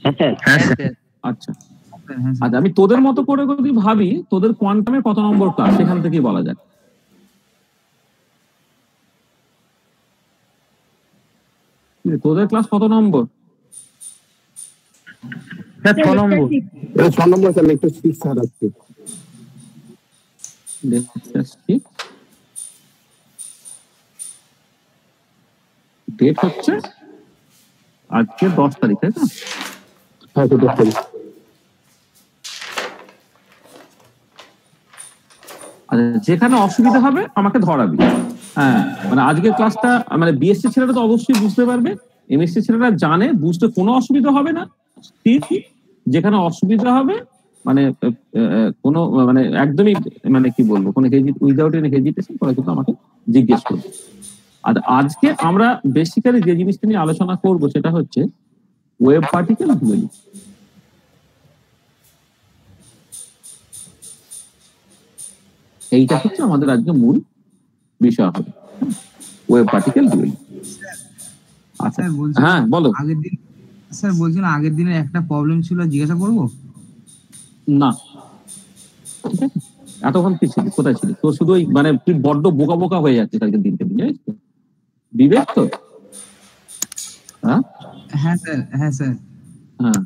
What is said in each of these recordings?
আচ্ছা আচ্ছা, আমি তোদের মতো করে যদি ভাবি, তোদের কোয়ান্টামে কত নম্বর ক্লাস সেখান থেকেই বলা যায়। তোদের ক্লাস কত নম্বর? 6 নম্বর। 6 নম্বর স্যার, লেকচার 6 স্যার আছে। ডেট হচ্ছে আজকে 10 তারিখ, তাই তো? হ্যাঁ 10 তারিখ। যেখানে অসুবিধা হবে আমাকে ধরাবি। হ্যাঁ, মানে আজকের ক্লাসটা মানে বিএসসি ছেলেরা তো অবশ্যই বুঝতে পারবে, এমএসসি ছেলেরা জানে, বুঝতে কোনো অসুবিধা হবে না। ঠিক, যেখানে অসুবিধা হবে মানে কোনো মানে একদমই মানে কি বলবো, কোনো উইদাউট এনি হেজিটেশন করে কিন্তু আমাকে জিজ্ঞেস করবে। আর আজকে আমরা বেসিক্যালি যে জিনিসটা নিয়ে আলোচনা করব সেটা হচ্ছে ওয়েভ পার্টিকেল ডুয়েলিটি। এইটা হচ্ছে আমাদের আজকে মূল বিষয় হবে, ওয়েভ পার্টিকেল ডুয়েলিটি। আচ্ছা হ্যাঁ বলো। আগের দিন স্যার বলছিলাম, আগের দিনে একটা প্রবলেম ছিল, জিজ্ঞাসা করবো? না ঠিক আছে, এতক্ষণ কি ছিলি, কোথায় ছিলি? তোর শুধু মানে তুই বড্ড বোকা বোকা হয়ে যাচ্ছে কালকে দিনকে দিন, জানিস তো? বিবেক তো? হ্যাঁ হ্যাঁ স্যার, হ্যাঁ স্যার। হ্যাঁ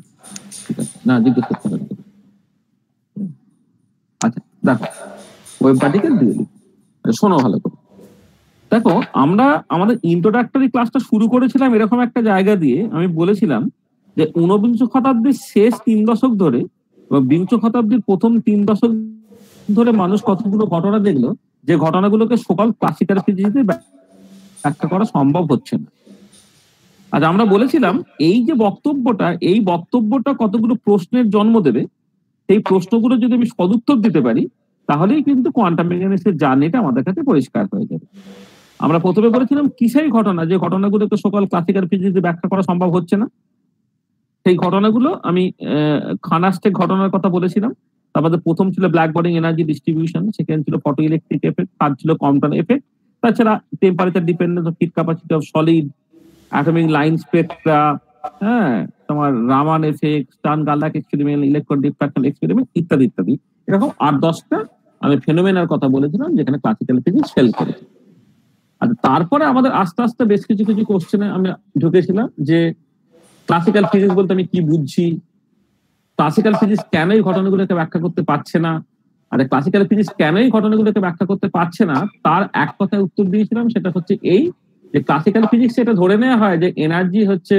ঠিক আছে, না জিজ্ঞেস করতে হবে। আচ্ছা দেখো, ওয়েভ পার্টিকেল ডুয়েলিটি শোনো ভালো করে। দেখো, আমরা আমাদের ইন্ট্রোডাক্টরি ক্লাসটা শুরু করেছিলাম এরকম একটা জায়গা দিয়ে। আমি বলেছিলাম যে 19বিংশ শতাব্দীর শেষ 3 দশক ধরে বা বিংশ শতাব্দীর প্রথম 3 দশক ধরে মানুষ কতগুলো ঘটনা দেখলো, যে ঘটনাগুলোকে সকল ক্লাসিক্যাল ফিজিক্সে ব্যাখ্যা করা সম্ভব হচ্ছে না। আজ আমরা বলেছিলাম এই যে বক্তব্যটা, এই বক্তব্যটা কতগুলো প্রশ্নের জন্ম দেবে। সেই প্রশ্নগুলো যদি আমি সদুত্তর দিতে পারি, তাহলেই কিন্তু কোয়ান্টাম মেকানিক্সের জার্নিটা আমাদের কাছে পরিষ্কার হয়ে যাবে। আমরা প্রথমে বলেছিলাম কিসের ঘটনা, যে ঘটনাগুলোকে সকল ক্লাসিক্যাল ফিজিক্সে ব্যাখ্যা করা সম্ভব হচ্ছে না। সেই ঘটনাগুলো আমি খানাস্টেক ঘটনার কথা বলেছিলাম। তারপরে প্রথম ছিল black body energy distribution, second ছিল ফটো ইলেকট্রিক এফেক্ট, থার্ড ছিল কম্পটন এফেক্ট, তাছাড়া temperature dependence of heat capacity of solid, atomic line spectra, হ্যাঁ তোমার রামান এফেক্ট, স্টার্ন গার্লাক এক্সপেরিমেন্ট, ইলেকট্রন ডিফ্রাকশন এক্সপেরিমেন্ট ইত্যাদি ইত্যাদি। এরকম 8-10টা আমি ফেনোমেনার কথা বলেছিলাম যেখানে ক্লাসিক্যাল ফিজিক্স ফেল করেছে। আর তারপরে আমাদের আস্তে আস্তে বেশ কিছু কিছু কোশ্চেনে আমি ঢুকেছিলাম যে ক্লাসিক্যাল ফিজিক্স বলতে আমি কি বুঝছি, ক্লাসিক্যাল ফিজিক্স কেন এই ঘটনাগুলোকে ব্যাখ্যা করতে পারছে না, আর ক্লাসিক্যাল ফিজিক্স কেন এই ঘটনাগুলোকে ব্যাখ্যা করতে পারছে না তার এক কথায় উত্তর দিয়েছিলাম। সেটা হচ্ছে এই যে ক্লাসিক্যাল ফিজিক্স এটা ধরে নেওয়া হয় যে এনার্জি হচ্ছে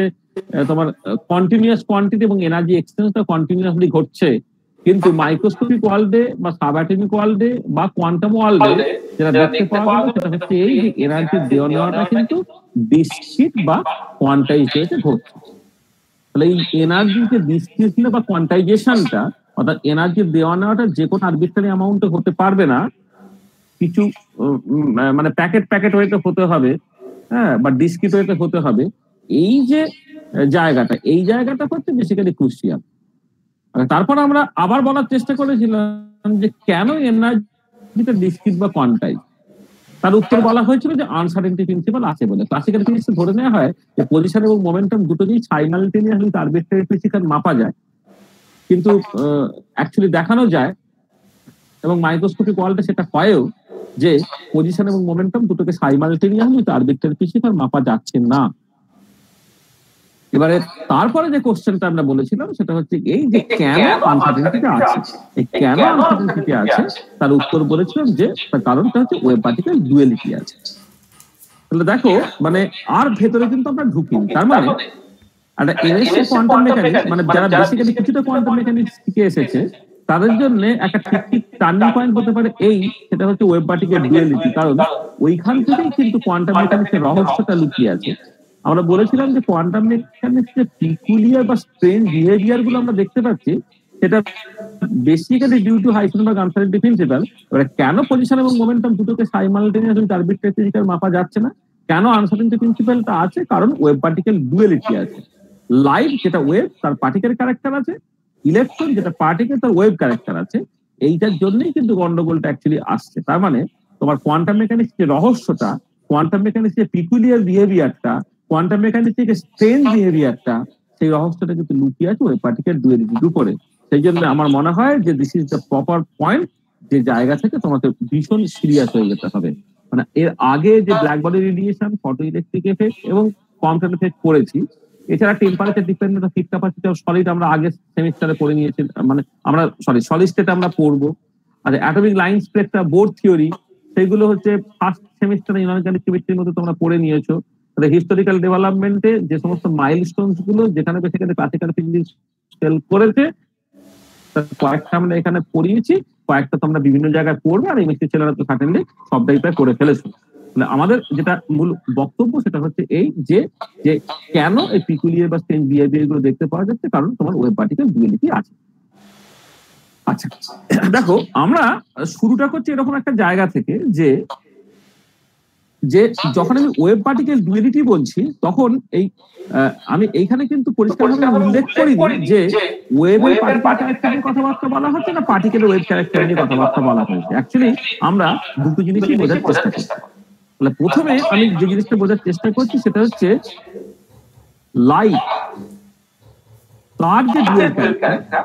তোমার কন্টিনিউয়াস কোয়ান্টিটি এবং এনার্জি এক্সচেঞ্জটা কন্টিনিউয়াসলি ঘটছে, কিন্তু মাইক্রোস্কোপিক ওয়ার্ল্ডে বা সাবঅ্যাটমিক ওয়ার্ল্ডে বা কোয়ান্টাম ওয়ার্ল্ডে যেটা দেখতে পাওয়া গেল সেটা হচ্ছে এই যে এনার্জির দেওয়া নেওয়াটা কিন্তু ডিসক্রিট বা কোয়ান্টাইজড হয়েছে ঘটছে। তাহলে এই এনার্জির যে ডিসক্রিট বা কোয়ান্টাইজেশনটা, অর্থাৎ এনার্জির দেওয়া নেওয়াটা যে কোনো আরবিট্রারি অ্যামাউন্টে হতে পারবে না, কিছু মানে প্যাকেট প্যাকেট ওয়েতে হতে হবে, হ্যাঁ, বা ডিসক্রিট ওয়েতে হতে হবে। এই যে জায়গাটা, এই জায়গাটা হচ্ছে বেসিক্যালি ক্রুশিয়াল। তারপর আমরা আবার বলার চেষ্টা করেছিলাম যে কেন এনার্জিটা ডিসক্রিট বা কোয়ান্টাইজ। তার উত্তর বলা হয়েছিল যে আনসার্টেনিটি প্রিন্সিপাল আছে বলে। ক্লাসিক্যাল ফিজিক্সে ধরে নেওয়া হয় যে পজিশন এবং মোমেন্টাম দুটোকেই সাইমালটেনিয়াসলি আরবিট্রারি ফিজিক্যাল মাপা যায়, কিন্তু অ্যাকচুয়ালি দেখানো যায় এবং মাইক্রোস্কোপিক ওয়ার্ল্ডে সেটা হয়ও যে পজিশন এবং মোমেন্টাম দুটোকে সাইমালটেনিয়াসলি আরবিট্রারি ফিজিক্যাল মাপা যাচ্ছে না। এবারে তারপরে যে কোশ্চেনটা আমরা বলেছিলাম সেটা হচ্ছে এই যে কেন আনসার্টেনিটিটা আছে, এই কেন আনসার্টেনিটি আছে তার উত্তর বলেছিলাম যে তার কারণটা হচ্ছে ওয়েভ পার্টিকেল ডুয়ালিটি আছে। তাহলে দেখো, মানে আর ভেতরে কিন্তু আমরা ঢুকিনি। তার মানে একটা এনএসসি কোয়ান্টাম মেকানিক্স, মানে যারা বেসিক্যালি কিছুটা কোয়ান্টাম মেকানিক্স শিখে এসেছে তাদের জন্য একটা ঠিক টার্নিং পয়েন্ট হতে পারে এই, সেটা হচ্ছে ওয়েভ পার্টিকেল ডুয়ালিটি। কারণ ওইখান থেকেই কিন্তু কোয়ান্টাম মেকানিক্সের রহস্যটা লুকিয়ে আছে। আমরা বলেছিলাম যে কোয়ান্টাম মেকানিক্স যে পিকুলিয়ার বা স্ট্রেঞ্জ বিহেভিয়ার গুলো আমরা দেখতে পাচ্ছি সেটা basically due to Heisenberg uncertainty principle. এবারে কেন পজিশন এবং মোমেন্টাম দুটোকে সাইমালটেনিয়াসলি আরবিট্রারি ফিজিক্যাল মাপা যাচ্ছে না, কেন আনসার্টেনিটি প্রিন্সিপালটা আছে, কারণ ওয়েভ পার্টিকেল ডুয়ালিটি আছে। লাইট যেটা ওয়েভ তার পার্টিকেল ক্যারেক্টার আছে, ইলেকট্রন যেটা পার্টিকেল তার ওয়েভ ক্যারেক্টার আছে। এইটার জন্যই কিন্তু গন্ডগোলটা অ্যাকচুয়ালি আসছে। তার মানে তোমার কোয়ান্টাম মেকানিক্স যে রহস্যটা, কোয়ান্টাম মেকানিক্স যে পিকুলিয়ার বিহেভিয়ারটা, কোয়ান্টাম মেকানিক্স থেকে স্ট্রেঞ্জ বিহেভিয়ারটা, সেই রহস্যটা কিন্তু লুকিয়ে আছে ওয়েব পার্টিকেল ডুয়ালিটির উপরে। সেই জন্য আমার মনে হয় যে this is the proper point, যে জায়গা থেকে তোমাকে ভীষণ সিরিয়াস হয়ে যেতে হবে। মানে এর আগে যে black body radiation, photo electric effect এবং কোয়ান্টাম এফেক্ট পড়েছি, এছাড়া temperature dependent hit capacity of solid আমরা আগে সেমিস্টারে পড়ে নিয়েছি, মানে আমরা সলিড স্টেট আমরা পড়বো। আর অ্যাটমিক লাইন স্প্রেকট্রা, বোর থিওরি, সেগুলো হচ্ছে ফার্স্ট সেমিস্টারে ইনঅর্গানিক কেমিস্ট্রির মধ্যে তোমরা পড়ে নিয়েছো। তাহলে হিস্টোরিক্যাল ডেভেলপমেন্টে যে সমস্ত মাইলস্টোনস গুলো যেখানে বেসিক্যালি ক্লাসিক্যাল ফিজিক্স ফেল করেছে, কয়েকটা আমরা এখানে পড়িয়েছি, কয়েকটা তোমরা বিভিন্ন জায়গায় পড়বে, আর এমএসসি ছেলেরা তো সার্টেনলি সবটাই প্রায় করে ফেলেছো। মানে আমাদের যেটা মূল বক্তব্য সেটা হচ্ছে এই যে কেন এই পিকুলিয়ার বা স্ট্রেঞ্জ বিহেভিয়ার গুলো দেখতে পাওয়া যাচ্ছে, কারণ তোমার ওয়েব পার্টিকেল ডুয়ালিটি আছে। আচ্ছা দেখো, আমরা শুরুটা করছি এরকম একটা জায়গা থেকে যে যখন আমি ওয়েব পার্টিকেল ডুয়ালিটি বলছি, তখন আমি এইখানে কিন্তু পরিষ্কারভাবে উল্লেখ করিনি যে ওয়েবের পার্টিকেল ক্যারেক্টার নিয়ে কথাবার্তা বলা হচ্ছে না পার্টিকেলের ওয়েব ক্যারেক্টার নিয়ে কথাবার্তা বলা হচ্ছে। অ্যাকচুয়ালি আমরা দুটো জিনিসই বোঝার চেষ্টা করছি। তাহলে প্রথমে আমি যে জিনিসটা বোঝার চেষ্টা করছি সেটা হচ্ছে লাইট, তার যে ডুয়াল ক্যারেক্টার,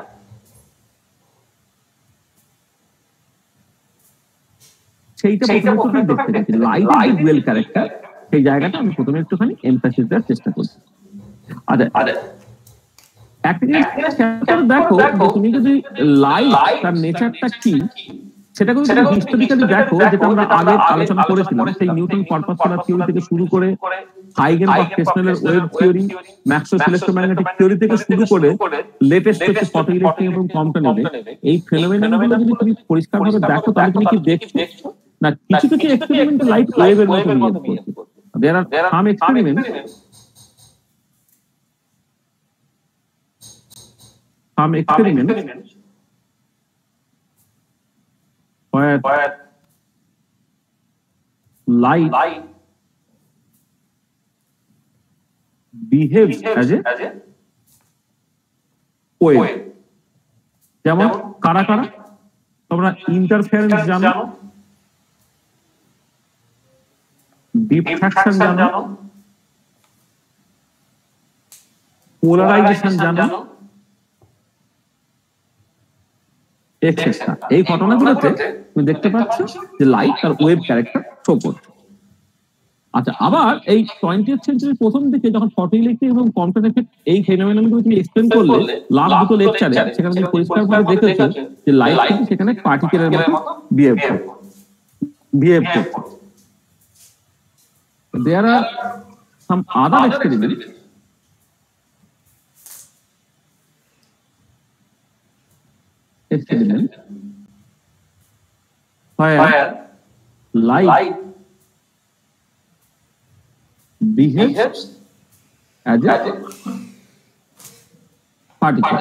সেইটা প্রথমে দেখতে পাচ্ছি। লাইটের যে ডুয়াল ক্যারেক্টার, সেই জায়গাটা আমি প্রথমে একটুখানি এমফাসিস দেওয়ার চেষ্টা করছি। আচ্ছা, একটা জিনিস দেখো, তুমি যদি লাইট তার নেচারটা কি সেটা কিন্তু তুমি হিস্টোরিক্যালি দেখো, যেটা আমরা আগে আলোচনা করেছিলাম, সেই নিউটন কর্পাসকুলার থিওরি থেকে শুরু করে হাইগেনবার্গ ফ্রেসনেলের wave theory, Maxwell's electromagnetic theory থেকে শুরু করে লেটেস্ট হচ্ছে ফটো ইলেকট্রিক এবং কোয়ান্টাম ইফেক্ট, এই ফেনোমেননগুলো যদি তুমি পরিষ্কারভাবে দেখো, তাহলে তুমি কি দেখছো না কিছু কিছু এক্সপেরিমেন্টে লাইট ওয়েভের মতো বিহেভ করছে। দেয়ার আর সাম experiment where light behaves as a wave. যেমন কারা কারা তোমরা ইন্টারফারেন্স জানো, ডিফ্র্যাকশন জানো, পোলারাইজেশন জানো, এক্সেট্রা। এই ঘটনাগুলোতে তুমি দেখতে পাচ্ছ যে লাইট তার ওয়েভ ক্যারেক্টার শো করছে। আচ্ছা, আবার এই 20th সেঞ্চুরির প্রথম দিকে যখন ফটো ইলেকট্রিক এবং কোয়ান্টাম এফেক্ট এই ফেনোমেননগুলো তুমি এক্সপ্লেন করলে লাস্ট দুটো লেকচারে, সেখানে তুমি পরিষ্কারভাবে দেখেছো যে লাইট কিন্তু সেখানে পার্টিকেলের মতো বিহেভ করছে। There are some other experiments where light behaves as a particle.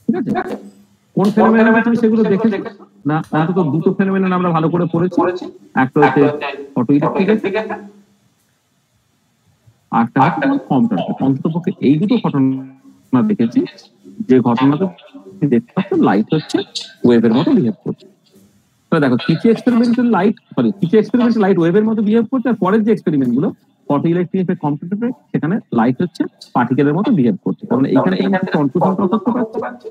ঠিক আছে, কোন ফেনোমেনন তুমি সেগুলো দেখেছো না? অন্তত দুটো ফেনোমেনন আমরা ভালো করে পড়েছি, একটা হচ্ছে ফটো ইলেকট্রিক, আরেকটা হচ্ছে কোয়ান্টাম। অন্ততপক্ষে এই দুটো ঘটনা দেখেছি, যে ঘটনাতে দেখতে পাচ্ছ লাইট হচ্ছে ওয়েভের মতো বিহেভ করছে। দেখো, কিছু এক্সপেরিমেন্টাল লাইট ওয়েভের মতো বিহেভ করছে, আর পরের যে এক্সপেরিমেন্ট গুলো photo electric effect, quantum effect, সেখানে লাইট হচ্ছে পার্টিকেলের মতো বিহেভ করছে। কারণ এইখানে কনক্লুশন করতে পারছি,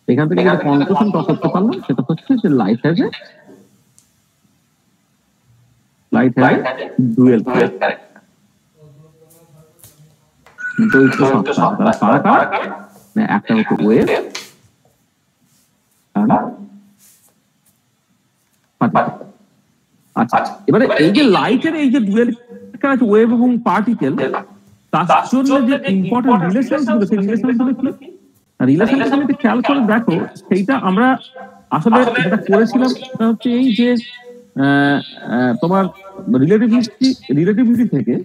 এখান থেকে যেটা কনক্লুশন করতে পারলাম সেটা হচ্ছে যে light has a dual character. একটা হচ্ছে ওয়েভ, আচ্ছা এবারে এই যে লাইটের এই যে ডুয়াল ওয়েভ এবং পার্টিকেল, তার জন্য যে ইম্পর্টেন্ট রিলেশন গুলো, সেই রিলেশন গুলো কি রিলেশনটা তুমি খেয়াল করে দেখো, সেইটা আমরা আসলে যেটা করেছিলাম সেটা হচ্ছে এই যে তোমার রিলেটিভিটি থেকে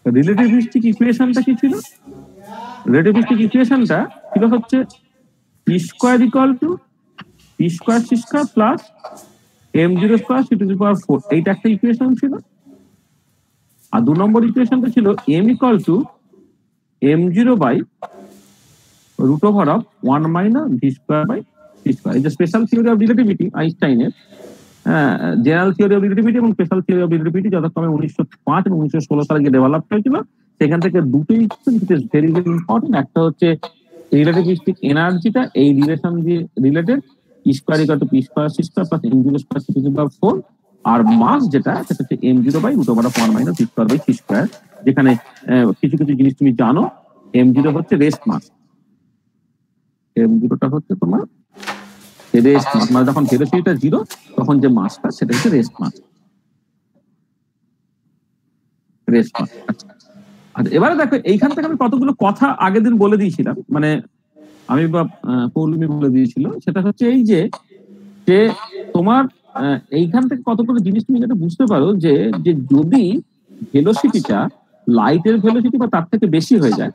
রিলেটিভিস্টিক ইকুয়েশনটা কি ছিল? রিলেটিভিস্টিক ইকুয়েশনটা ছিল হচ্ছে p square equal to p square c square plus m0 square c to the power 4। এইটা একটা ইকুয়েশন ছিল। আর 2 নম্বর ইকুয়েশনটা ছিল m equal to m0 by root over of 1 minus v square by c square. এই যে special theory of relativity আইনস্টাইনের, general theory of relativity এবং special theory of relativity যথাক্রমে 1905 এবং 1916 সালে ডেভেলপ হয়েছিল। সেখান থেকে দুটোই ভেরি ভেরি ইম্পর্টেন্ট। একটা হচ্ছে রিলেটিভিস্টিক এনার্জিটা এই রিলেশন দিয়ে related, E square equal to P square C square plus M0 square C to power 4, আর মাস যেটা সেটা হচ্ছে M0 by root over of 1 minus P square by C square, যেখানে কিছু কিছু জিনিস তুমি জানো। M0 হচ্ছে রেস্ট মাস, M0টা হচ্ছে তোমার রেস্ট মাস, মানে যখন ভেলোসিটিটা 0 তখন যে মাসটা সেটা হচ্ছে রেস্ট মাস। রেস্ট মাস। আচ্ছা, এবারে দেখো এইখান থেকে আমি কতগুলো কথা আগের দিন বলে দিয়েছিলাম, মানে আমি বা পৌলমি বলে দিয়েছিল, সেটা হচ্ছে এই যে তোমার এইখান থেকে কতগুলো জিনিস তুমি যেটা বুঝতে পারো যে যদি ভেলোসিটিটা লাইটের ভেলোসিটি বা তার থেকে বেশি হয়ে যায়,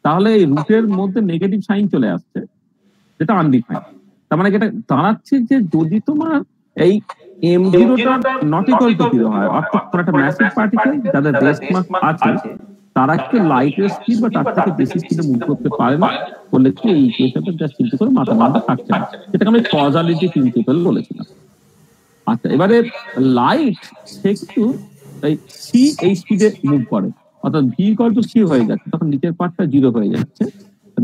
তাহলে এই রুটের মধ্যে নেগেটিভ সাইন চলে আসছে, যেটা আনডিফাইন্ড। তার মানে এটা দাঁড়াচ্ছে যে যদি তোমার এই M0টা নট ইকুয়াল টু 0 হয়, অর্থাৎ একটা ম্যাসিভ পার্টিকেল যাদের রেস্ট মাস আছে তারা কি লাইটের স্পিড বা তার থেকে বেশি স্পিডে মুভ করতে পারে না, বলে কি এই ইকুয়েশনটা জাস্ট চিন্তা করে মাথা মাথা থাকছে না, যেটাকে আমি কজালিটি প্রিন্সিপাল বলেছিলাম। আচ্ছা, এবারে লাইট সে কিন্তু এই সি এই স্পিডে মুভ করে, অর্থাৎ ভি ইকুয়াল টু সি হয়ে যাচ্ছে, তখন নিচের পার্টটা 0 হয়ে যাচ্ছে।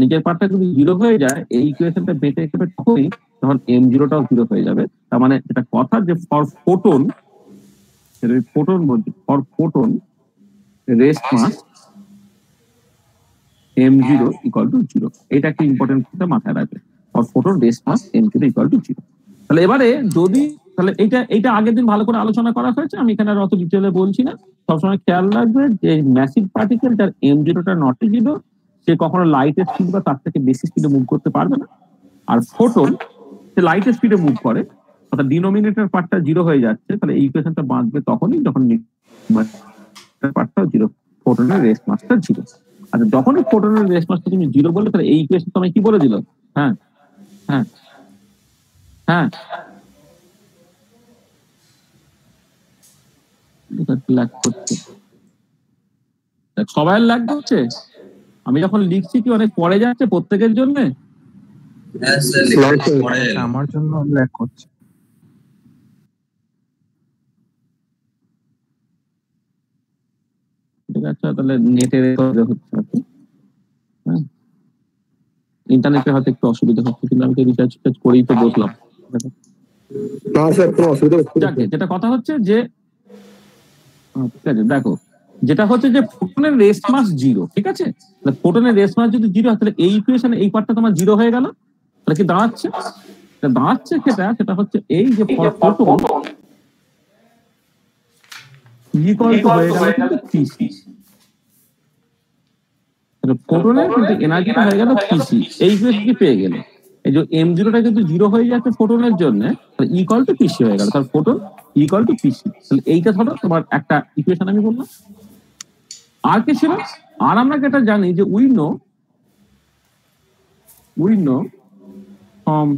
নিচের পার্টটা যদি 0 হয়ে যায়, এই ইকুয়েশনটা বেটে একেবারে তখনই তখন M0টাও 0 হয়ে যাবে। তার মানে এটা কথা যে ফর ফোটন, ফোটন বলছি, for photon rest mass M0 equal to 0, এটা একটা ইম্পর্টেন্ট কথা মাথায় রাখবে, for photon rest mass M0 equal to 0। তাহলে এবারে যদি তাহলে এইটা আগের দিন ভালো করে আলোচনা করা হয়েছে, আমি এখানে আর অত ডিটেলে বলছি না। সবসময় খেয়াল রাখবে যে ম্যাসিভ পার্টিকেল যার M0টা নট 0 সে কখনো লাইটের স্পিড বা তার থেকে বেশি স্পিডে মুভ করতে পারবে না। আর ফোটন সে লাইটের স্পিডে মুভ করে, অর্থাৎ ডিনোমিনেটর পার্টটা 0 হয়ে যাচ্ছে, তাহলে এই ইকুয়েশনটা বাঁচবে তখনই যখন পার্টটা 0, ফোটনের রেস্ট মাসটা 0। আচ্ছা, যখনই ফোটনের রেস্ট মাসটা তুমি 0 বললে, তাহলে এই ইকুয়েশন তোমায় কি বলে দিল? হ্যাঁ হ্যাঁ হ্যাঁ, সবাই ল্যাগ করছে। আমি যখন লিখছি কি অনেক পরে যাচ্ছে প্রত্যেকের জন্য? আমার জন্য ল্যাগ করছে। ঠিক আছে, তাহলে নেটের হচ্ছে, ইন্টারনেটে হয়তো একটু অসুবিধা হচ্ছে, কিন্তু আমি তো রিচার্জ করেই তো বসলাম। যেটা কথা হচ্ছে যে ঠিক আছে, দেখো যেটা হচ্ছে যে ফোটনের রেস্ট মাস 0, ঠিক আছে? ফোটনের রেস্ট মাস যদি 0 হয়, তাহলে এই ইকুয়েশনে এই পার্টটা তোমার 0 হয়ে গেল। তাহলে কি দাঁড়াচ্ছে? সেটা হচ্ছে এই যে ফোটন ইকুয়াল টু হয়ে গেল কিন্তু পিসি, ফোটনের কিন্তু এনার্জিটা হয়ে গেল পিসি, এই ইকুয়েশন কি পেয়ে গেলে। এই যে M0টা কিন্তু 0 হয়ে যাচ্ছে ফোটনের জন্য, তাহলে ইকুয়াল টু পিসি হয়ে গেল, তাহলে ফোটন ইকুয়াল টু পিসি। তাহলে এইটা ধরো তোমার একটা ইকুয়েশন আমি বললাম। আর কি ছিল? আর আমরা যেটা জানি যে উই নো ফ্রম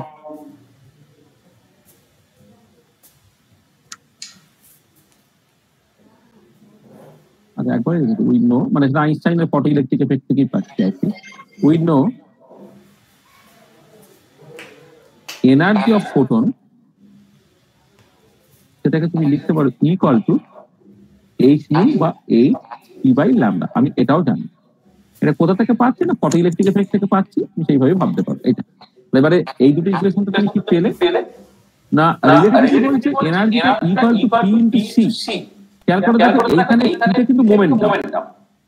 আচ্ছা একবারে উই নো, মানে আইনস্টাইনের ফটো ইলেকট্রিক এফেক্ট থেকেই পাচ্ছি আর কি। We know energy of photon, সেটাকে তুমি লিখতে পারো ইকুয়াল টু h nu বা h e বাই ল্যামডা। আমি এটাও জানি, এটা কোথা থেকে পাচ্ছি না, ফটো ইলেকট্রিক এফেক্ট থেকে পাচ্ছি, তুমি সেইভাবে ভাবতে পারো এটা। এবারে এই দুটো ইকুয়েশনটা তুমি কি পেলে না? রিলেটিভিটি বলছে এনার্জিটা equal to P into C। খেয়াল করে দেখো এইখানে এটা কিন্তু মোমেন্টাম,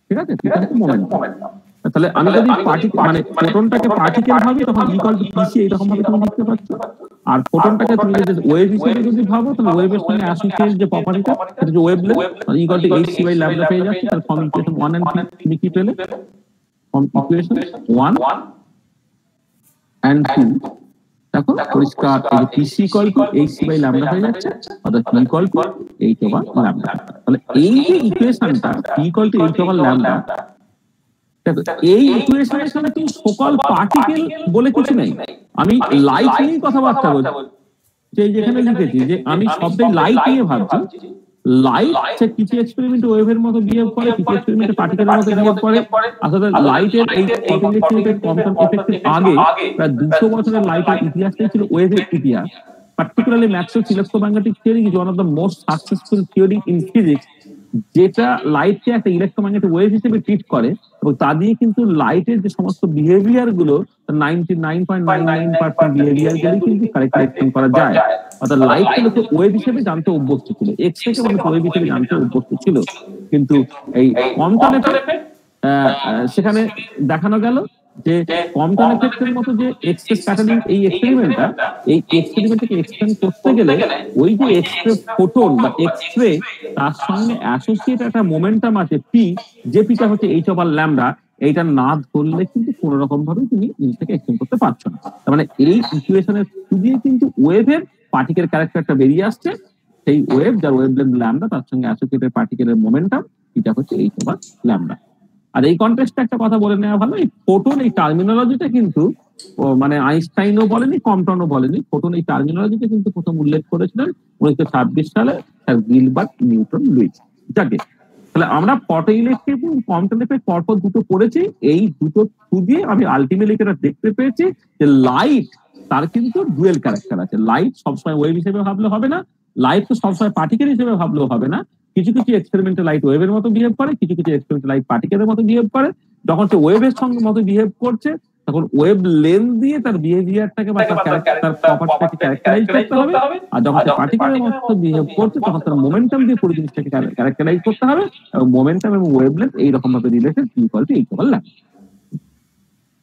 ঠিক আছে? এটা কিন্তু মোমেন্টাম। তাহলে আমি যদি মানে ফোটনটাকে পার্টিকেল ভাবি, তখন ইকুয়াল টু পিসি এইরকম ভাবে তুমি লিখতে পারছো। আর ফোটনটাকে তুমি যদি ওয়েভ হিসেবে যদি ভাবো, তাহলে ওয়েভের সঙ্গে অ্যাসোসিয়েটেড যে প্রপার্টিটা সেটা হচ্ছে wavelength, equal to h c by lambda পেয়ে যাচ্ছে। তার ফর্ম ইকুয়েশন 1 এন্ড 2 তুমি কি পেলে? ফর্ম ইকুয়েশন 1 এন্ড 2 দেখো পরিষ্কার, এই যে PC equal to h c by lambda হয়ে যাচ্ছে, অর্থাৎ p equal to h over lambda. তাহলে এই যে ইকুয়েশনটা p equal to h over lambda, এই ইকুয়েশনের সাথে তুমি সকল পার্টিকেল বলে কিছু নেই, আমি লাইট নিয়ে কথাবার্তা বলছি। যেখানে লিখেছি যে আমি সবটাই লাইট নিয়ে ভাবছি। লাইট সে কিছু এক্সপেরিমেন্ট ওয়েভের মতো বিহেভ করে, কিছু এক্সপেরিমেন্টে পার্টিকেলের মতো বিহেভ করে। আসলে লাইটের এই কোয়ান্টাম এফেক্টের আগে প্রায় 200 বছরের লাইটের ইতিহাসটাই ছিল ওয়েভের ইতিহাস। particularly Maxwell's electromagnetic theory is one of the most successful theory in physics, যেটা লাইটকে একটা ইলেকট্রোম্যাগনেটিক ওয়েভ হিসেবে ট্রিট করে এবং তা দিয়ে কিন্তু লাইটের যে সমস্ত বিহেভিয়ার গুলো 99.99% বিহেভিয়ার গুলো কিন্তু কারেক্টলি এক্সপ্লেন করা যায়। অর্থাৎ লাইটকে লোক ওয়েভ হিসেবে জানতে অভ্যস্ত ছিল, এক্স রেকে মানুষ ওয়েভ হিসেবে জানতে অভ্যস্ত ছিল, কিন্তু এই কোয়ান্টাম এফেক্ট সেখানে দেখানো গেল যে কোয়ান্টাম এফেক্টের মতো যে এক্সরে স্ক্যাটারিং এই এক্সপেরিমেন্টটা, এই এক্সপেরিমেন্টকে এক্সপ্লেন করতে গেলে ওই যে এক্সরে ফোটন বা এক্সরে তার সঙ্গে অ্যাসোসিয়েট একটা মোমেন্টাম আছে পি, যে পিটা হচ্ছে এইচ ওভার ল্যামডা, এইটা না ধরলে কিন্তু কোন রকম ভাবে তুমি জিনিসটাকে এক্সপ্লেন করতে পারছো না। তার মানে এই ইকুয়েশনের থ্রু দিয়ে কিন্তু ওয়েভের পার্টিকেল ক্যারেক্টারটা বেরিয়ে আসছে, সেই ওয়েভ যার ওয়েভলেন্থ ল্যামডা তার সঙ্গে অ্যাসোসিয়েটেড পার্টিকেলের মোমেন্টাম এটা হচ্ছে এইচ ওভার ল্যামডা। আর এই কন্টেক্সটে একটা কথা বলে নেওয়া ভালো, এই ফোটন এই টার্মিনোলজিটা কিন্তু মানে আইনস্টাইনও বলেনি, কম্পটনও বলেনি, ফোটন এই টার্মিনোলজিটা কিন্তু প্রথম উল্লেখ করেছিলেন 1926 সালে স্যার গিলবার্ট নিউটন লুইস। যাকে তাহলে আমরা ফটো ইলেকট্রিক এবং কোয়ান্টাম এফেক্ট পরপর দুটো পড়েছি, এই দুটো থ্রু দিয়ে আমি আলটিমেটলি এটা দেখতে পেয়েছি যে লাইট তার কিন্তু ডুয়েল ক্যারেক্টার আছে। লাইট সবসময় ওয়েভ হিসেবে ভাবলে হবে না, লাইট তো সবসময় পার্টিকেল হিসেবে ভাবলেও হবে না। কিছু কিছু এক্সপেরিমেন্টাল লাইট ওয়েভের মতো বিহেভ করে, কিছু কিছু এক্সপেরিমেন্টাল লাইট পার্টিকেলের মতো বিহেভ করে। যখন সে ওয়েভের সঙ্গে মতো বিহেভ করছে তখন ওয়েভ লেন্থ দিয়ে তার বিহেভিয়ারটাকে বা তার প্রপার্টিটাকে ক্যারেক্টারাইজ করতে হবে, আর যখন সে পার্টিকেলের মতো বিহেভ করছে তখন তার মোমেন্টাম দিয়ে পুরো জিনিসটাকে ক্যারেক্টারাইজ করতে হবে, এবং মোমেন্টাম এবং ওয়েভ লেন্থ এইরকম ভাবে রিলেটেড ইকুয়ালিটি এই বললাম।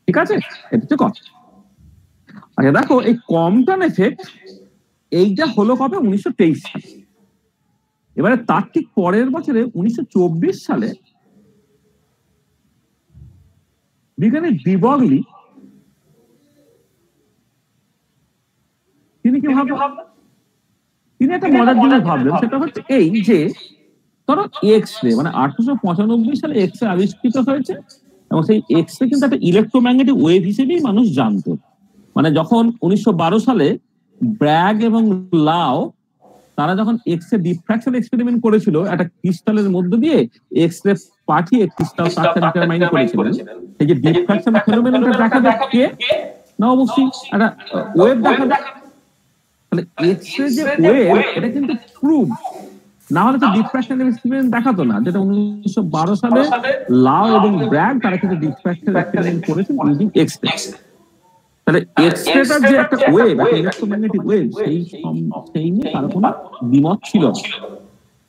ঠিক আছে, এটা হচ্ছে কথা। আচ্ছা দেখো, এই কোয়ান্টাম এফেক্ট এইটা হলো কবে? 1923 সালে। এবারে তার ঠিক পরের বছরে 1924 সালে বিজ্ঞানী ডিবগলি তিনি কি ভাবলেন? তিনি একটা মজার জিনিস ভাবলেন, সেটা হচ্ছে এই যে ধরো এক্স রে, মানে 1895 সালে এক্স রে আবিষ্কৃত হয়েছে এবং সেই এক্স রে কিন্তু একটা ইলেকট্রোম্যাগনেটিক ওয়েভ হিসেবেই মানুষ জানতো। মানে যখন 1912 সালে ব্র্যাগ এবং লাও তারা যখন এক্স রে ডিফ্র্যাকশন এক্সপেরিমেন্ট করেছিল, একটা ক্রিস্টালের মধ্য দিয়ে এক্স রে পাঠিয়ে ক্রিস্টাল স্ট্রাকচার ডিটারমাইন করেছিলেন, এই যে ডিফ্র্যাকশন ফেনোমেননটা দেখা যাচ্ছে না, অবশ্যই একটা ওয়েভ দেখা যায়। তাহলে এক্স রে যে ওয়েভ এটা কিন্তু প্রুভ, না হলে তো ডিফ্র্যাকশন এক্সপেরিমেন্ট দেখাতো না, যেটা 1912 সালে লাও এবং ব্র্যাগ তারা কিন্তু ডিফ্র্যাকশন এক্সপেরিমেন্ট করেছেন ইউজিং এক্স রে। তাহলে এক্সরেটার যে একটা ওয়েভ, একটা ইলেকট্রোম্যাগনেটিক ওয়েভ, সেই নিয়ে কারো কোনো দ্বিমত ছিল না।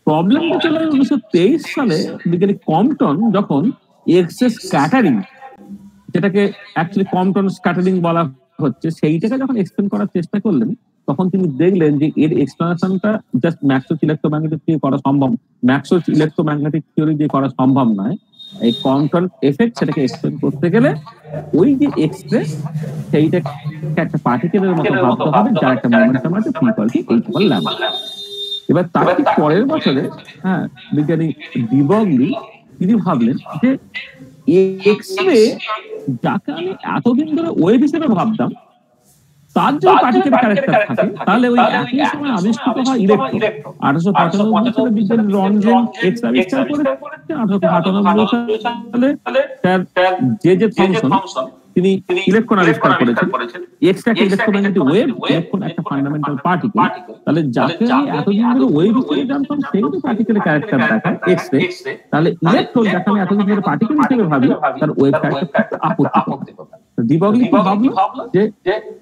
প্রবলেমটা চলে 1923 সালে বিজ্ঞানী কম্পটন যখন এক্স রে স্ক্যাটারিং, যেটাকে অ্যাকচুয়ালি কম্পটন স্ক্যাটারিং বলা হচ্ছে, সেইটাকে যখন এক্সপ্লেন করার চেষ্টা করলেন, তখন তিনি দেখলেন যে এর এক্সপ্লেনেশনটা জাস্ট ম্যাক্সওয়েলস ইলেকট্রোম্যাগনেটিক দিয়ে করা সম্ভব, ম্যাক্সওয়েলস ইলেকট্রোম্যাগনেটিক থিওরি দিয়ে করা সম্ভব নয়। এই কোয়ান্টাম এফেক্ট সেটাকে এক্সপ্লেন করতে গেলে ওই যে এক্সরে সেইটাকে একটা পার্টিকেলের মতো ভাবতে হবে, যার একটা মোমেন্টাম আছে ইকুয়ালিটি এইচ ওভার ল্যামডা। এবার তার ঠিক পরের বছরে বিজ্ঞানী ডিবগলি তিনি ভাবলেন যে এক্সরে যাকে আমি এতদিন ধরে ওয়েভ হিসেবে ভাবতাম, তার যদি পার্টিকেল ক্যারেক্টার থাকে তাহলে ওই একই সময় আবিষ্কৃত হয় ইলেকট্রন। 1895 সালে বিজ্ঞানী রনজেন এক্স আবিষ্কার করেছেন। 1898 সালে স্যার জে থমসন তিনি ইলেকট্রন আবিষ্কার করেছেন। এক্স একটা ইলেকট্রোম্যাগনেটিক ওয়েভ, ইলেকট্রন একটা ফান্ডামেন্টাল পার্টিকেল। তাহলে যাকে আমি এতদিন ধরে ওয়েভ হিসেবে জানতাম সেই যদি পার্টিকেলের ক্যারেক্টার দেখায় এক্স রে, তাহলে ইলেকট্রন যাকে আমি এতদিন ধরে পার্টিকেল হিসেবে ভাবি তার ওয়েভ ক্যারেক্টার আপত্তি করে। ডিবগলি কি ভাবলেন যে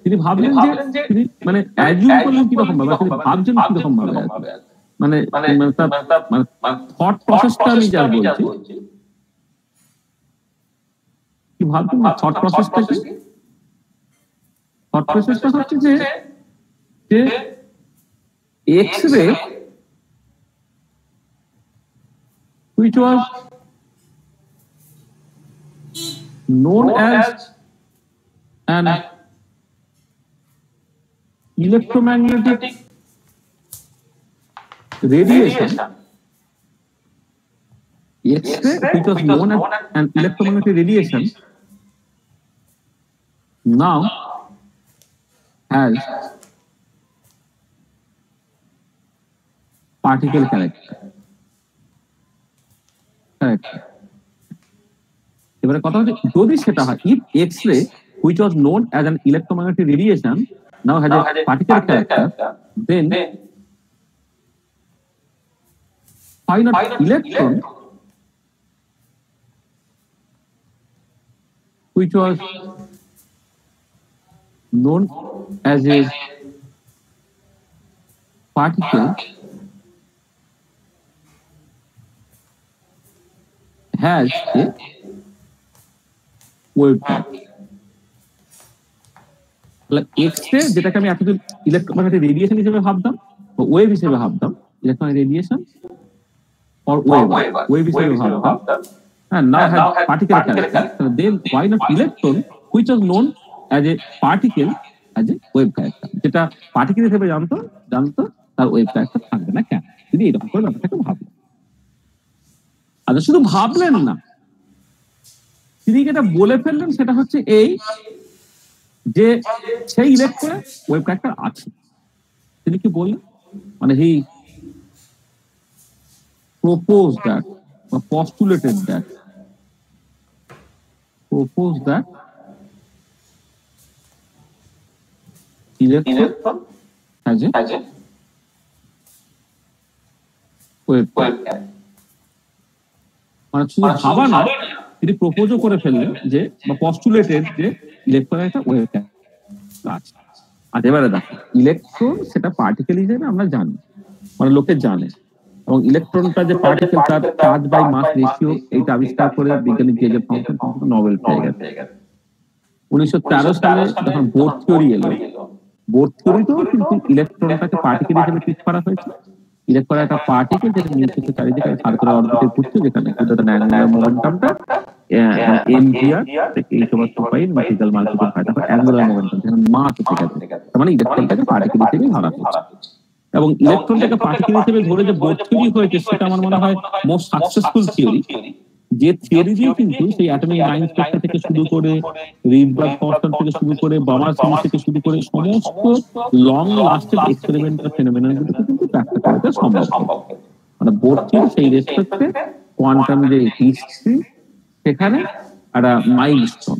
তিনি ভাবলেন যে তিনি মানে অ্যাজিউম করলেন কিরকম ভাবে, তিনি ভাবছেন কিরকম ভাবে, মানে থট প্রসেসটা আমি যা বলছি কি ভাবছেন না, থট প্রসেসটা কি? থট প্রসেসটা হচ্ছে যে X ray which was known as an electromagnetic radiation, X-ray, which was known as an electromagnetic radiation, now has particle character. এবারে কথা হচ্ছে যদি সেটা হয়, if X-ray which was known as an electromagnetic radiation now has a particle character, then why not electron which was known as a particle has a wave pattern. X ray যেটাকে আমি এতদিন electromagnetic radiation হিসেবে ভাবতাম বা wave হিসেবে ভাবতাম, electronic radiation or wave হিসেবে ভাবতাম, and now has particle character, then why not electron which was known as a particle as a wave character, যেটা পার্টিকেল হিসেবে জানতো তার ওয়েভ ক্যারেক্টার থাকবে না কেন? তিনি এরকম করে ব্যাপারটাকে ভাবলেন। আচ্ছা, শুধু ভাবলেন না, তিনি যেটা বলে ফেললেন সেটা হচ্ছে এই যে সেই ইলেকট্রনে ওয়েভ ক্যারেক্টার আছে। তিনি কি বললেন? মানে হি proposed that or postulated that electron has a wave pattern. মানে শুধু ভাবা না, তিনি প্রপোজও করে ফেললেন যে বা পস্টুলেটেড যে ইলেকট্রনের একটা ওয়েভ প্যাটার্ন আছে। আর এবারে দেখো, ইলেকট্রন সেটা পার্টিকেল হিসেবে আমরা জানি, মানে লোকে জানে, এবং ইলেকট্রনটা যে পার্টিকেল তার চার্জ বাই মাস রেশিও এইটা আবিষ্কার করে বিজ্ঞানী জেজে থমসন নোবেল পেয়ে গেছে 1913 সালে। যখন বোর থিওরি এলো, বোর থিওরিতেও কিন্তু ইলেকট্রনটাকে পার্টিকেল হিসেবে ঠিক করা হয়েছে। ইলেকট্রন একটা পার্টিকেল যেটা নিউক্লিয়াসের চারিদিকে সার্কুলার অরবিটে ঘুরছে, যেখানে অ্যাঙ্গুলার মোমেন্টামটা mvr এই সমস্ত পাই ম্যাথমেটিক্যাল মাল্টিপল হয়, তারপর অ্যাঙ্গুলার মোমেন্টাম যেখানে মাস হচ্ছে গেছে, তার মানে ইলেকট্রনটাকে পার্টিকেল হিসেবে ধরা হচ্ছে। এবং ইলেকট্রনটাকে পার্টিকেল হিসেবে ধরে যে বোর থিওরি হয়েছে সেটা আমার মনে হয় মোস্ট সাকসেসফুল থিওরি, যে থিওরি দিয়ে কিন্তু সেই অ্যাটমিক নাইন স্ট্রাকচার থেকে শুরু করে রিডবার্গ ফরস্টার থেকে শুরু করে বামার সিরিজ থেকে শুরু করে সমস্ত লং লাস্টেড এক্সপেরিমেন্টাল ফেনোমেননগুলোকে কিন্তু ব্যাখ্যা করা সম্ভব। মানে বোর থিওরি সেই রেসপেক্টে কোয়ান্টাম যে হিস্ট্রি সেখানে একটা মাইলস্টোন,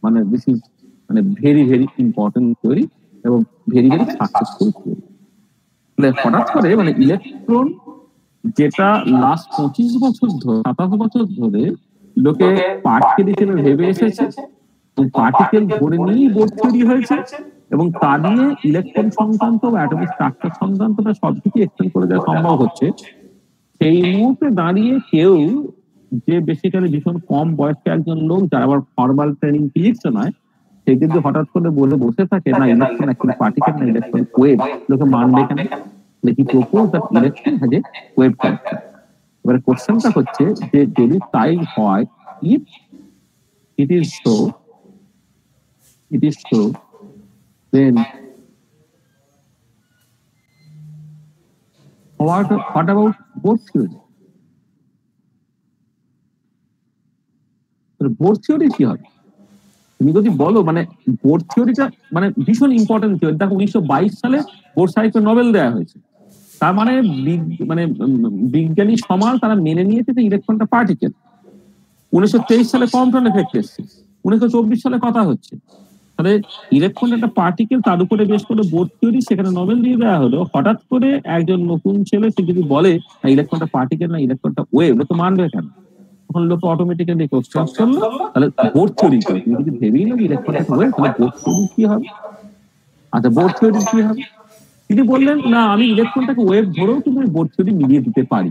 মানে দিস ইজ মানে ভেরি ভেরি ইম্পর্টেন্ট থিওরি এবং ভেরি ভেরি সাকসেসফুল থিওরি। হঠাৎ করে মানে ইলেকট্রন যেটা লাস্ট 25 বছর ধরে 27 বছর ধরে লোকে পার্টিকেল হিসেবে ভেবে এসেছে, পার্টিকেল ধরে নিয়েই বোর থিওরি হয়েছে, এবং তা নিয়ে ইলেকট্রন সংক্রান্ত বা অ্যাটমিক স্ট্রাকচার সংক্রান্তটা সবকিছু এক্সপ্লেন করে দেওয়া সম্ভব হচ্ছে। সেই মুহূর্তে দাঁড়িয়ে কেউ যে বেসিক্যালি ভীষণ কম বয়স্ক একজন লোক, যার আবার ফর্মাল ট্রেনিং ফিজিক্স নয়, সে কিন্তু হঠাৎ করে বলে বসে থাকে না ইলেকট্রন অ্যাকচুয়ালি পার্টিকেল না, ইলেকট্রন ওয়েভ, লোকে মানবে কেন? He proposed that electron has a wave character. এবারে কোশ্চেনটা হচ্ছে যে যদি তাই হয়, if it is so, then what about Bohr theory? Bohr theory কি হবে? তুমি যদি বলো মানে বোর থিওরিটা মানে ভীষণ ইম্পর্টেন্ট থিওরি। দেখো 1922 সালে বোর সাহিত্যে নোবেল দেওয়া হয়েছে, তার মানে মানে বিজ্ঞানী সমাজ তারা মেনে নিয়েছে যে ইলেকট্রনটা পার্টিকেল। 1923 সালে কম্পটন এফেক্ট এসেছে, 1924 সালে কথা হচ্ছে, তাহলে ইলেকট্রন একটা পার্টিকেল, তার উপরে বেশ করে বোর থিওরি, সেখানে নোবেল দিয়ে দেওয়া হলো। হঠাৎ করে একজন নতুন ছেলে সে যদি বলে না ইলেকট্রনটা পার্টিকেল না ইলেকট্রনটা ওয়েভ, তো মানবে কেন? তখন লোক অটোমেটিক্যালি কোশ্চেন করলো, তাহলে বোর থিওরি তুমি যদি ভেবেই না ইলেকট্রনটা ওয়েভ, তাহলে বোর থিওরি কি হবে? আচ্ছা, বোর থিওরি কি হবে? তিনি বললেন না আমি ইলেকট্রনটাকে ওয়েভ ধরেও কিন্তু বোর থিওরি মিলিয়ে দিতে পারি।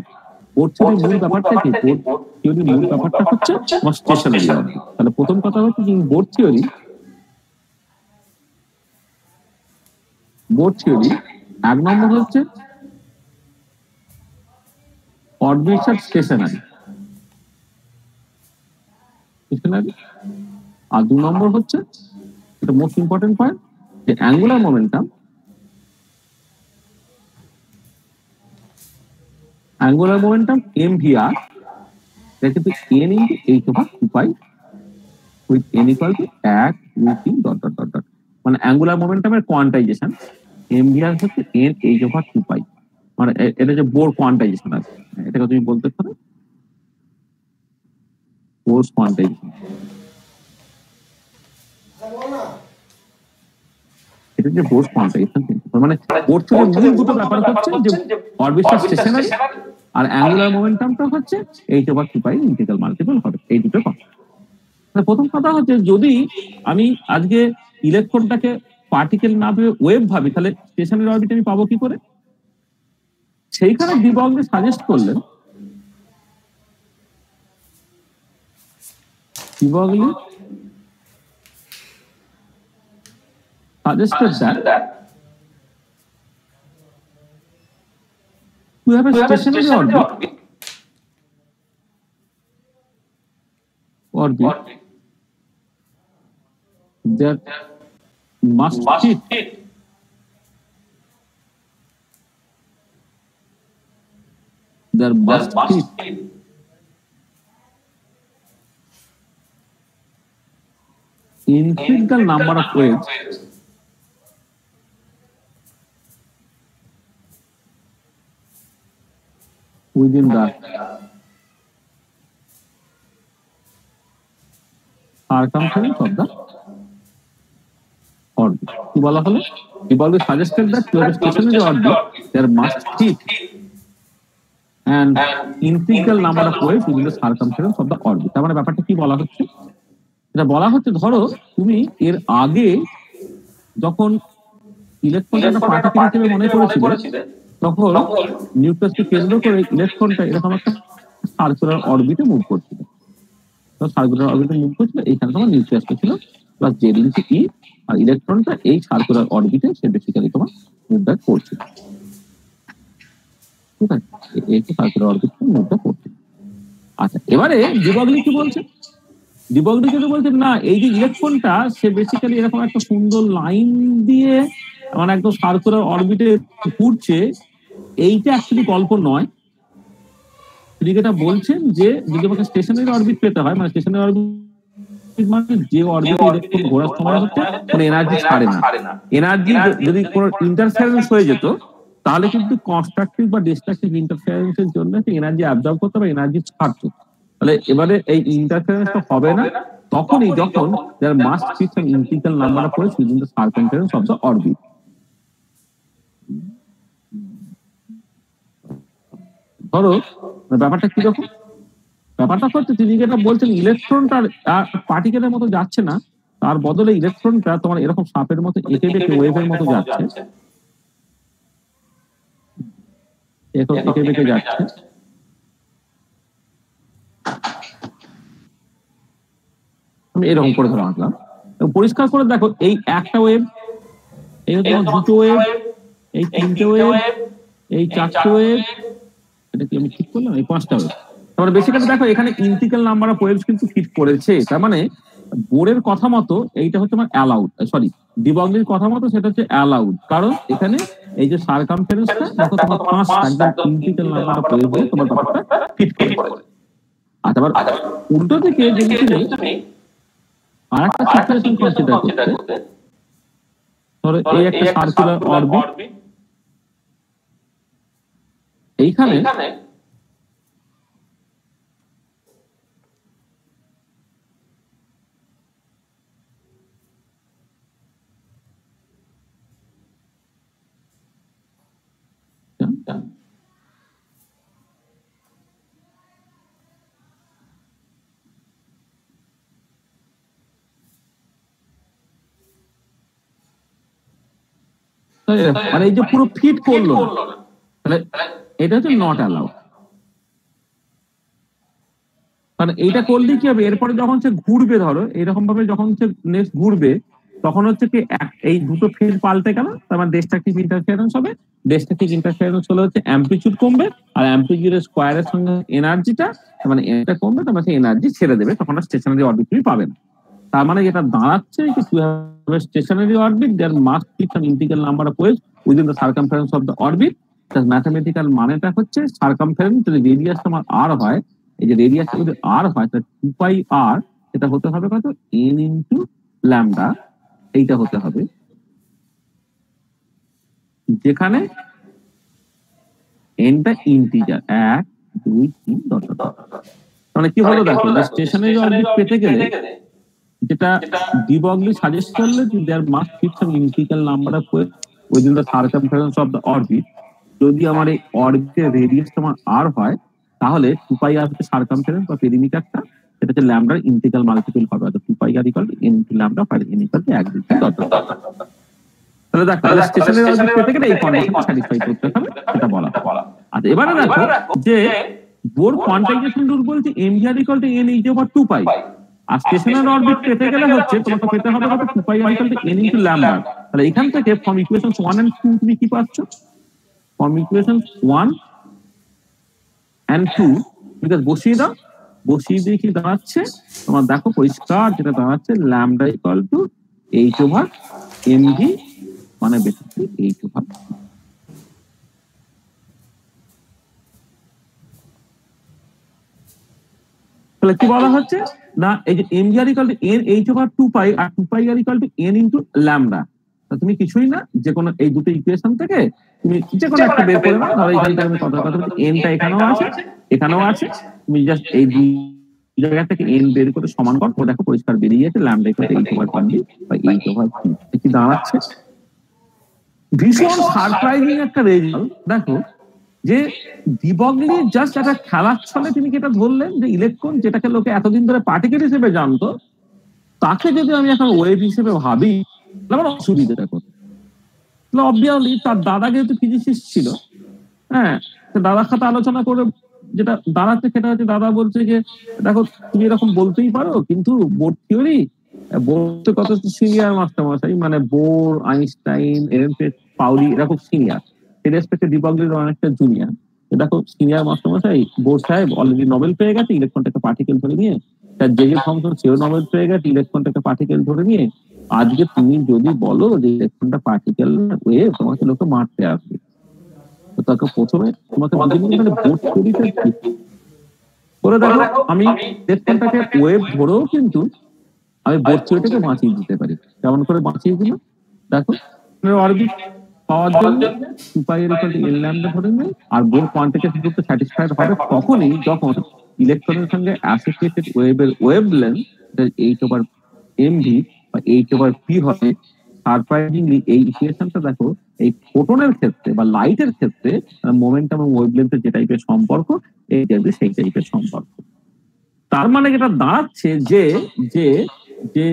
বোর থিওরির মূল ব্যাপারটা কি? বোর থিওরির মূল ব্যাপারটা হচ্ছে স্টেশনারি অবজেক্ট। তাহলে প্রথম কথা হচ্ছে যে বোর থিওরি এক নম্বর হচ্ছে অরবিটস আর স্টেশনারি, আর 2 নম্বর হচ্ছে এটা মোস্ট ইম্পর্টেন্ট পয়েন্ট, যে অ্যাঙ্গুলার মোমেন্টাম mvr কিন্তু n into h/2π with n equal to 1 2 3 dot dot dot dot, মানে অ্যাঙ্গুলার মোমেন্টামের কোয়ান্টাইজেশন mvr হচ্ছে n h/2π, মানে এটা যে বোর কোয়ান্টাইজেশন আছে, এটাকে তুমি বলতে পারো বোর কোয়ান্টাইজেশন। এটা যে বোর্ড কন্ট্রাডিকশন প্রিন্সিপাল, মানে বোর্ড থেকে মূল দুটো ব্যাপার হচ্ছে যে অরবিটাল স্টেশনারি আর অ্যাঙ্গুলার মোমেন্টামটা হচ্ছে h/2 ইন্টিগ্রাল মাল্টিপল হবে, এই দুটো কথা। প্রথম কথা হচ্ছে যদি আমি আজকে ইলেকট্রনটাকে পার্টিকেল না ভেবে ওয়েভ ভাবি, তাহলে স্টেশনারি অরবিট আমি পাবো কি করে? সেইখানে ডি ব্রগলি সাজেস্ট করলেন, de Broglie suggested that we have a stationary orbit that must fit infinite number of waves within the circumference of the orbit. কি বলা হলো? He always suggested that to have a stationary orbit, there must fit an integral number of waves within the circumference of the orbit. তার মানে ব্যাপারটা কি বলা হচ্ছে? এটা বলা হচ্ছে ধরো তুমি এর আগে যখন ইলেকট্রনটা একটা পার্টিকেল হিসেবে মনে করেছিলে, তখন নিউক্লিয়াসকে কেন্দ্র করে ইলেকট্রনটা এরকম একটা সার্কুলার অরবিটে মুভ করছিল। সার্কুলার অরবিটে মুভ করছিল, এইখানে তোমার নিউক্লিয়াসটা ছিল প্লাস জেড ইনটু ই, আর ইলেকট্রনটা এই সার্কুলার অরবিটে সে বেসিক্যালি তোমার মুভটা করছিল। ঠিক আছে, এই সার্কুলার অরবিটে মুভটা করছিল। আচ্ছা, এবারে ডি ব্রগলি কি বলছে? ডি ব্রগলি কিন্তু বলছে না, এই যে ইলেকট্রনটা সে বেসিক্যালি এরকম একটা সুন্দর লাইন দিয়ে মানে একদম সার্কুলার অরবিটে ঘুরছে, এইটা অ্যাকচুয়ালি গল্প নয়। তিনি যেটা বলছেন যে যদি আমাকে স্টেশনারি অরবিট পেতে হয়, মানে স্টেশনারি অরবিট মানে যে অরবিটে ইলেকট্রন ঘোরার সময় হচ্ছে কোনো এনার্জি ছাড়ে না। এনার্জি যদি কোনো ইন্টারফারেন্স হয়ে যেত তাহলে কিন্তু কনস্ট্রাকটিভ বা ডিস্ট্রাকটিভ ইন্টারফারেন্সের জন্য এনার্জি অ্যাবজর্ব করতে হবে, এনার্জি ছাড়তো। তাহলে এবারে এই ইন্টারফারেন্সটা হবে না তখনই যখন there must be some integral number of waves within the circumference of the orbit. ধরো ব্যাপারটা কিরকম? ব্যাপারটা হচ্ছে তিনি যেটা বলছেন ইলেকট্রনটা পার্টিকেলের মতো যাচ্ছে না, তার বদলে ইলেকট্রনটা তোমার এরকম সাপের মতো এঁকে বেঁকে ওয়েভের মতো যাচ্ছে, এঁকে বেঁকে যাচ্ছে। আমি এরকম করে ধরে আঁকলাম, পরিষ্কার করে দেখো এই একটা ওয়েভ, এই হচ্ছে দুটো ওয়েভ, এই তিনটে ওয়েভ, এই চারটে ওয়েভ, এটা কি আমি ঠিক করলাম? এই পাঁচটা ওয়েভ। তারপরে বেসিক্যালি দেখো এখানে ইন্টিগ্রাল নাম্বার অফ ওয়েভস কিন্তু ফিট করেছে। তার মানে বোরের কথা মতো এইটা হচ্ছে আমার অ্যালাউড, সরি ডি ব্রগলির কথা মতো সেটা হচ্ছে অ্যালাউড, কারণ এখানে এই যে সারকামফারেন্সটা দেখো তোমার পাঁচটা একদম ইন্টিগ্রাল নাম্বার অফ ওয়েভ দিয়ে তোমার ব্যাপারটা ফিট করেছে। আর তারপর উল্টো দিকে যদি তুমি আরেকটা সিচুয়েশন কনসিডার করতে, ধরো এই একটা সার্কুলার অরবিট, এইখানে মানে এই যে পুরো ফিট করলো, তাহলে এটা হচ্ছে নট অ্যালাউড। মানে এইটা করলে কি হবে, এরপরে যখন সে ঘুরবে, ধরো এরকম ভাবে যখন সে নেক্সট ঘুরবে তখন হচ্ছে কি এই দুটো ফিল্ড পাল্টে গেল, তার মানে ডিস্ট্রাকটিভ ইন্টারফারেন্স হবে। ডিস্ট্রাকটিভ ইন্টারফারেন্স হলে হচ্ছে অ্যামপ্লিটিউড কমবে, আর অ্যামপ্লিটিউডের স্কোয়ারের সঙ্গে এনার্জিটা, মানে এটা কমবে, তার মানে এনার্জি ছেড়ে দেবে, তখন আর স্টেশনারি অরবিট তুমি পাবে না। তার মানে যেটা দাঁড়াচ্ছে কি to have a stationary orbit there must be some integral number of waves within the circumference of the orbit. তার ম্যাথমেটিক্যাল মানেটা হচ্ছে সারকামফারেন্স যদি রেডিয়াস তোমার আর হয়, এই যে রেডিয়াস যদি আর হয় তাহলে 2π r, সেটা হতে হবে কত, n ইনটু ল্যামডা। এইটা হতে হবে যেখানে nটা ইন্টিজার 1 2 3 মানে কি হলো দেখো, স্টেশনারি অরবিট পেতে গেলে যেটা de Broglie সাজেস্ট করলে যে there must fit some universal number of wave within the circumference of the orbit. যদি আমার এই অরবিটের রেডিয়াস তোমার আর হয় তাহলে 2πr হচ্ছে সার্কামফারেন্স বা পেরিমিটারটা, সেটা হচ্ছে ল্যামডার ইন্টিগ্রাল মাল্টিপল হবে, অর্থাৎ 2πr equal to n into lambda আর n equal to 1 degree dot dot. তাহলে দেখো তাহলে স্টেশনের অরবিট পেতে গেলে এই কন্ডিশনটা স্যাটিসফাই করতে হবে, সেটা বলা। আচ্ছা এবারে দেখো যে বোর কোয়ান্টাইজেশন রুল বলছে mvr ইকুয়াল টু n ইজ ওভার 2π, আর স্টেশনারি অরবিট পেতে গেলে হচ্ছে তোমাকে পেতে হবে কত 2πr equal to n into lambda. তাহলে এখান থেকে ফ্রম ইকুয়েশন 1 and 2 তুমি কি পাচ্ছ? ফ্রম ইকুয়েশন 1 and 2 বিকজ বসিয়ে দাও, বসিয়ে দিয়ে কি দাঁড়াচ্ছে তোমার দেখো পরিষ্কার যেটা দাঁড়াচ্ছে lambda equal to h over mv, মানে বেসিক্যালি h ওভার। তাহলে কি বলা হচ্ছে না এই যে mvr equal to n h over 2π আর 2πr equal to n into lambda. তুমি কিছুই না যে কোনো এই দুটো ইকুয়েশন থেকে তুমি যে কোনো একটা বের করে নাও। ধরো এইখানটা আমি কথা বলছি nটা এখানেও আছে এখানেও আছে, তুমি জাস্ট এই দুই জায়গা থেকে n বের করে সমান করো, দেখো পরিষ্কার বেরিয়ে গেছে lambda equal to h over 1 বা h ওভার 2 কি দাঁড়াচ্ছে। ভীষণ সারপ্রাইজিং একটা রেজাল্ট। দেখো যে de Broglie জাস্ট একটা খেলার ছলে তিনি যেটা ধরলেন যে ইলেকট্রন যেটাকে লোকে এতদিন ধরে পার্টিকেল হিসেবে জানতো তাকে যদি আমি এখন ওয়েভ হিসেবে ভাবি আমার অসুবিধাটা কোথায়। অবভিয়াসলি তার দাদা যেহেতু ফিজিসিস্ট ছিল, হ্যাঁ দাদার সাথে আলোচনা করে যেটা দাঁড়াচ্ছে সেটা হচ্ছে দাদা বলছে যে দেখো তুমি এরকম বলতেই পারো কিন্তু বোর থিওরি বলতে কত সিনিয়র মাস্টারমশাই, মানে বোর আইনস্টাইন এরেনফেস্ট পাউলি এরা খুব সিনিয়র, সেই রেসপেক্টে de Broglie অনেকটা জুনিয়র। দেখো সিনিয়র মাস্টারমশাই বোর সাহেব অলরেডি নোবেল পেয়ে গেছে ইলেকট্রনটাকে পার্টিকেল ধরে নিয়ে, তার জে থমসন সেও নোবেল পেয়ে গেছে ইলেকট্রনটাকে পার্টিকেল ধরে নিয়ে। আজকে তুমি যদি বলো যে ইলেকট্রনটা পার্টিকেল ওয়েভ, তোমাকে লোকে মারতে আসবে। তো তাকে প্রথমে তোমাকে বোর থিওরিটা করে দেখো আমি ইলেকট্রনটাকে ওয়েভ ধরেও কিন্তু আমি বোর থিওরিটাকে বাঁচিয়ে দিতে পারি। কেমন করে বাঁচিয়ে দিল দেখো, অরবিট পাওয়ার জন্য 2πr equal to n lambda ধরে নেই, আর বোর কোয়ান্টিটেশন করতে স্যাটিসফাইড হবে তখনই যখন ইলেকট্রনের সঙ্গে অ্যাসোসিয়েটেড ওয়েভের ওয়েভলেন্থ h ওভার mv বা h ওভার p হবে। সারপ্রাইজিংলি এই ইকুয়েশনটা দেখো এই ফোটনের ক্ষেত্রে বা লাইটের ক্ষেত্রে মোমেন্টাম এবং ওয়েভলেন্থের যে টাইপের সম্পর্ক এই টাইপের সেই টাইপের সম্পর্ক। তার মানে যেটা দাঁড়াচ্ছে যে যে যে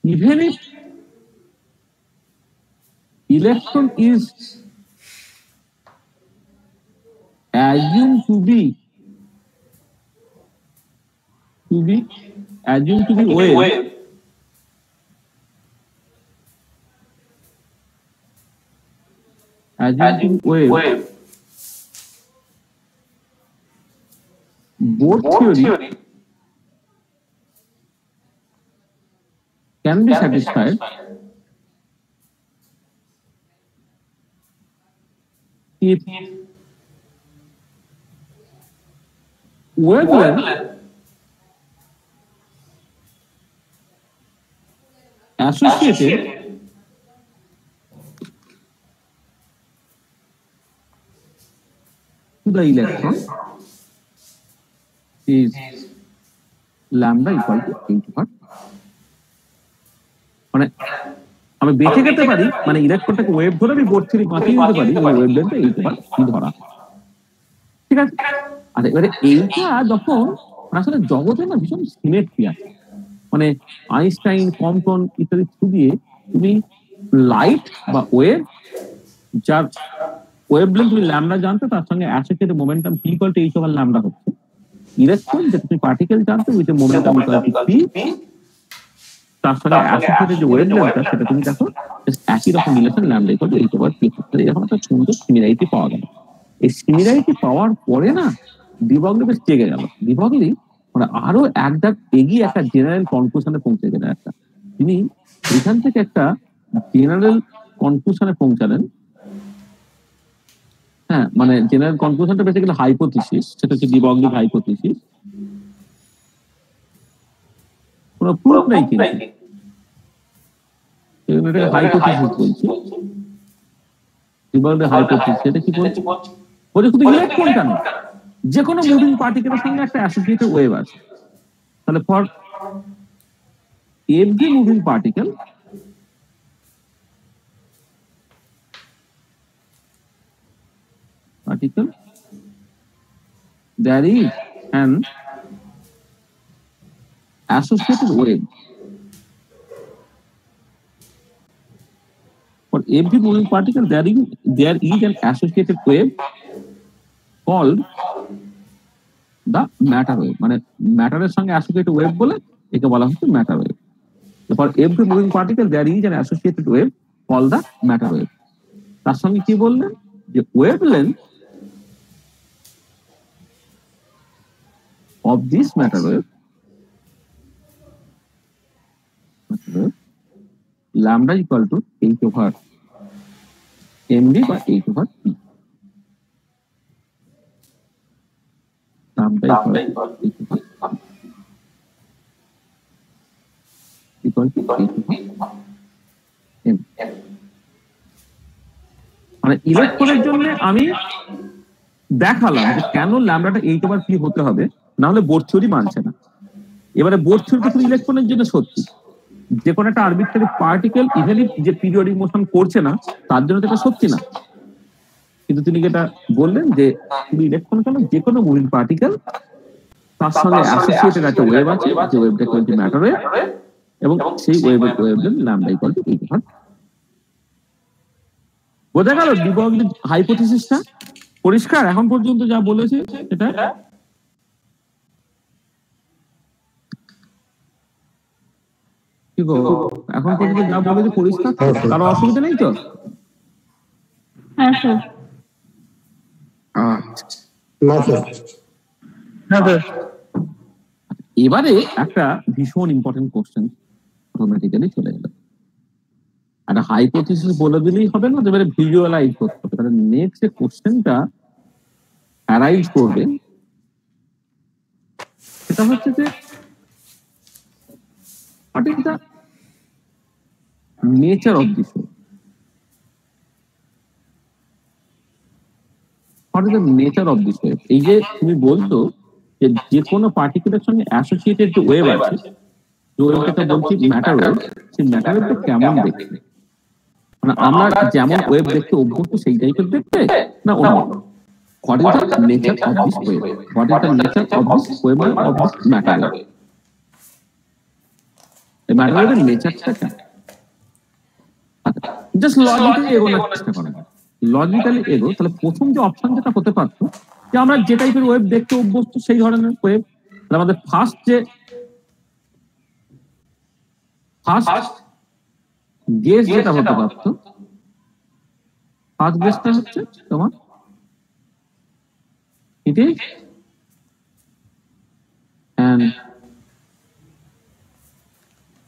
even if electron is assumed to be wave, both theory can be satisfied if wavelength associated to the electron is lambda equal to h over। মানে আমি বেঁচে যেতে পারি, মানে ইলেকট্রনটাকে ওয়েভ ধরে আমি বোর থিওরি বাঁচিয়ে দিতে পারি ওই ওয়েভলেন্থটা h ওভার p ধরা, ঠিক আছে। আচ্ছা এবারে এইটা যখন আসলে জগতে না ভীষণ সিমেট্রি আছে, মানে আইনস্টাইন কম্পন ইত্যাদি থ্রু দিয়ে তুমি লাইট বা ওয়েভ যার ওয়েভলেন্থ তুমি ল্যামডা জানতে তার সঙ্গে associated momentum p equal to h over lambda হচ্ছে, ইলেকট্রন যেটা তুমি পার্টিকেল জানতে with momentum equal to p তার সঙ্গে অ্যাসোসিয়েটেড যে ওয়েভলেন্থটা সেটা তুমি দেখো একই রকম relation lambda equal to h over p। এরকম একটা সুন্দর সিমিলারিটি পাওয়া গেল। এই সিমিলারিটি পাওয়ার পরে না de Broglie বেশ জেগে গেল। de Broglie মানে আরো এক ধাপ এগিয়ে একটা জেনারেল কনক্লুশনে পৌঁছে গেলেন। একটা তিনি এখান থেকে একটা জেনারেল কনক্লুশনে পৌঁছালেন, হ্যাঁ মানে জেনারেল কনক্লুশনটা বেসিক্যালি হাইপোথিসিস, সেটা হচ্ছে de Broglie হাইপোথিসিস। কোনো প্রুফ নেই কিন্তু এটাকে হাইপোথিসিস বলছি। de Broglie হাইপোথিসিস সেটা কি বলছে? বলছে শুধু ইলেকট্রন কেন, যে কোনো মুভিং পার্টিকেলের সঙ্গে একটা অ্যাসোসিয়েটেড ওয়েভ আছে। তাহলে for every moving particle there is an associated wave. For every moving particle, there is an associated wave called the matter wave. মানে ম্যাটারের সঙ্গে associated wave বলে একে বলা হচ্ছে matter wave. So for every moving particle, there is an associated wave called the matter wave. তার সঙ্গে কি বললেন যে wavelength of this matter wave lambda equal to h over mv by h over p. Lambda equal to h over m. মানে ইলেকট্রনের জন্য আমি দেখালাম যে কেন ল্যামডাটা এইট ওভার পি হতে হবে, না হলে বোর থিওরি মানছে না। এবারে বোর থিওরি শুধু ইলেকট্রনের জন্য সত্যি, যে কোনো একটা আরবিট্রারি পার্টিকেল ইভেনলি যে পিরিয়ডিক মোশন করছে না তার জন্য এটা সত্যি না। কিন্তু তিনি যেটা বললেন যে শুধু ইলেকট্রন কেন, যে কোনো মুভিং পার্টিকেল তার সঙ্গে অ্যাসোসিয়েটেড একটা ওয়েভ আছে, যে ওয়েভটা ইকুয়াল টু ম্যাটার ওয়েভ, এবং সেই ওয়েভের wavelength lambda equal two eight over. বোঝা গেল ডি ব্রগলি হাইপোথিসিসটা? পরিষ্কার এখন পর্যন্ত যা বলেছে এটা? কি গো এখন পর্যন্ত যা বলেছে পরিষ্কার? কারো অসুবিধা নেই তো? হ্যাঁ স্যার। না স্যার। হ্যাঁ স্যার। এবারে একটা ভীষণ ইম্পর্টেন্ট কোশ্চেন অটোমেটিক্যালি চলে গেল। একটা হাইপোথিসিস বলে দিলেই হবে না, এবারে ভিজুয়ালাইজ করতে হবে। তাহলে নেক্সট যে কোশ্চেনটা অ্যারাইজ করবে সেটা হচ্ছে যে what is the nature of this wave? What is the nature of this wave? এই যে তুমি বলতো যে কোনো পার্টিকুলার সঙ্গে অ্যাসোসিয়েটেড যে ওয়েভ আছে, যে ওয়েভটাকে বলছি ম্যাটার ওয়েভ, সেই ম্যাটার ওয়েভটা কেমন দেখতে? মানে আমরা যেমন ওয়েভ দেখতে অভ্যস্ত সেই টাইপের দেখতে না অন্য? What is the nature of this wave? What is the nature of this wave of this matter wave? The matter wave এর নেচারটা কেমন? জাস্ট লজিক্যালি এগোনোর চেষ্টা করেন, লজিক্যালি এগো। তাহলে প্রথম যে অপশন যেটা হতে পারতো যে আমরা যে টাইপের ওয়েভ দেখতে অভ্যস্ত সেই ধরনের ওয়েভ, আমাদের ফার্স্ট গেস যেটা হতে পারতো, ফার্স্ট গেসটা হচ্ছে তোমার it is an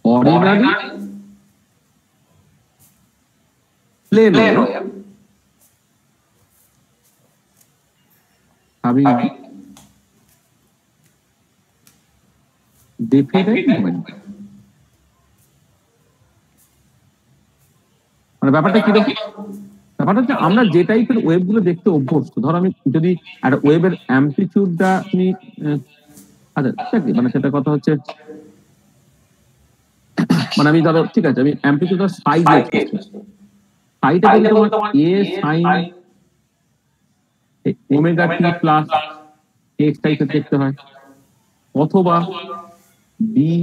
ordinary plane wave having definite moment. মানে ব্যাপারটা কিরকম? ব্যাপারটা হচ্ছে আমরা যে টাইপের ওয়েভ গুলো দেখতে অভ্যস্ত, ধরো আমি যদি একটা ওয়েভের অ্যাম্পলিটিউডটা তুমি আচ্ছা মানে সেটা কথা হচ্ছে মানে আমি ধরো ঠিক আছে আমি অ্যাম্পলিটিউডটা সাইজ সাইটা বলি তোমার A sine omega t plus x টাইপের দেখতে হয়, অথবা B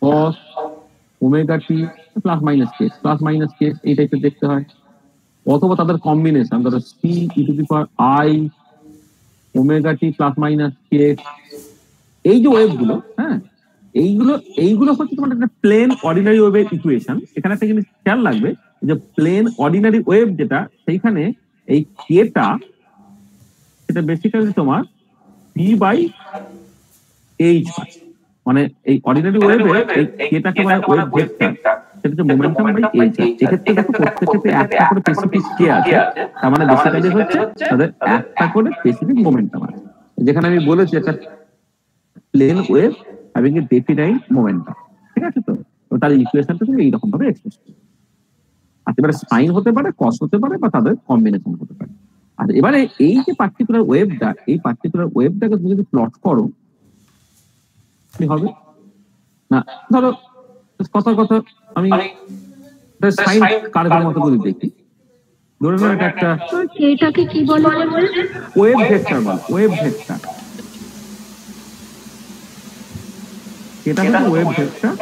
cos omega t plus minus কেস এই টাইপের দেখতে হয়, অথবা তাদের কম্বিনেশন ধরো C e to the power i omega t plus minus k. এই যে ওয়েভ গুলো, হ্যাঁ এইগুলো হচ্ছে তোমার একটা প্লেন অর্ডিনারি ওয়েভের ইকুয়েশন। এখানে একটা জিনিস খেয়াল লাগবে যে প্লেন অর্ডিনারি ওয়েভ যেটা, সেইখানে এই কেটা সেটা বেসিক্যালি তোমার পি বাই এইচ, মানে এই অর্ডিনারি ওয়েভে এই কেটাকে বলা ওয়েভ ভেক্টর, সেটা হচ্ছে মোমেন্টাম বাই এইচ। এক্ষেত্রে দেখো প্রত্যেক ক্ষেত্রে একটা করে স্পেসিফিক কে আছে, তার মানে বেসিক্যালি হচ্ছে তাদের একটা করে স্পেসিফিক মোমেন্টাম আছে। যেখানে আমি বলেছি একটা plane wave having a definite momentum, ঠিক আছে? তো তার ইকুয়েশনটা তুমি এইরকম ভাবে এক্সপ্রেস করো। আর এবারে সাইন হতে পারে, কস হতে পারে, বা তাদের কম্বিনেশন হতে পারে। আর এবারে এই যে পার্টিকুলার ওয়েভটা, এই পার্টিকুলার ওয়েভটাকে তুমি যদি প্লট করো কি হবে? না ধরো কথা আমি সাইন কার্ভের মতো করে দেখি, ধরে নাও এটা একটা এটাকে কি বলে ওয়েভ ভেক্টর বলে, ওয়েভ ভেক্টর, এটা হচ্ছে ওয়েভ ভেক্টর,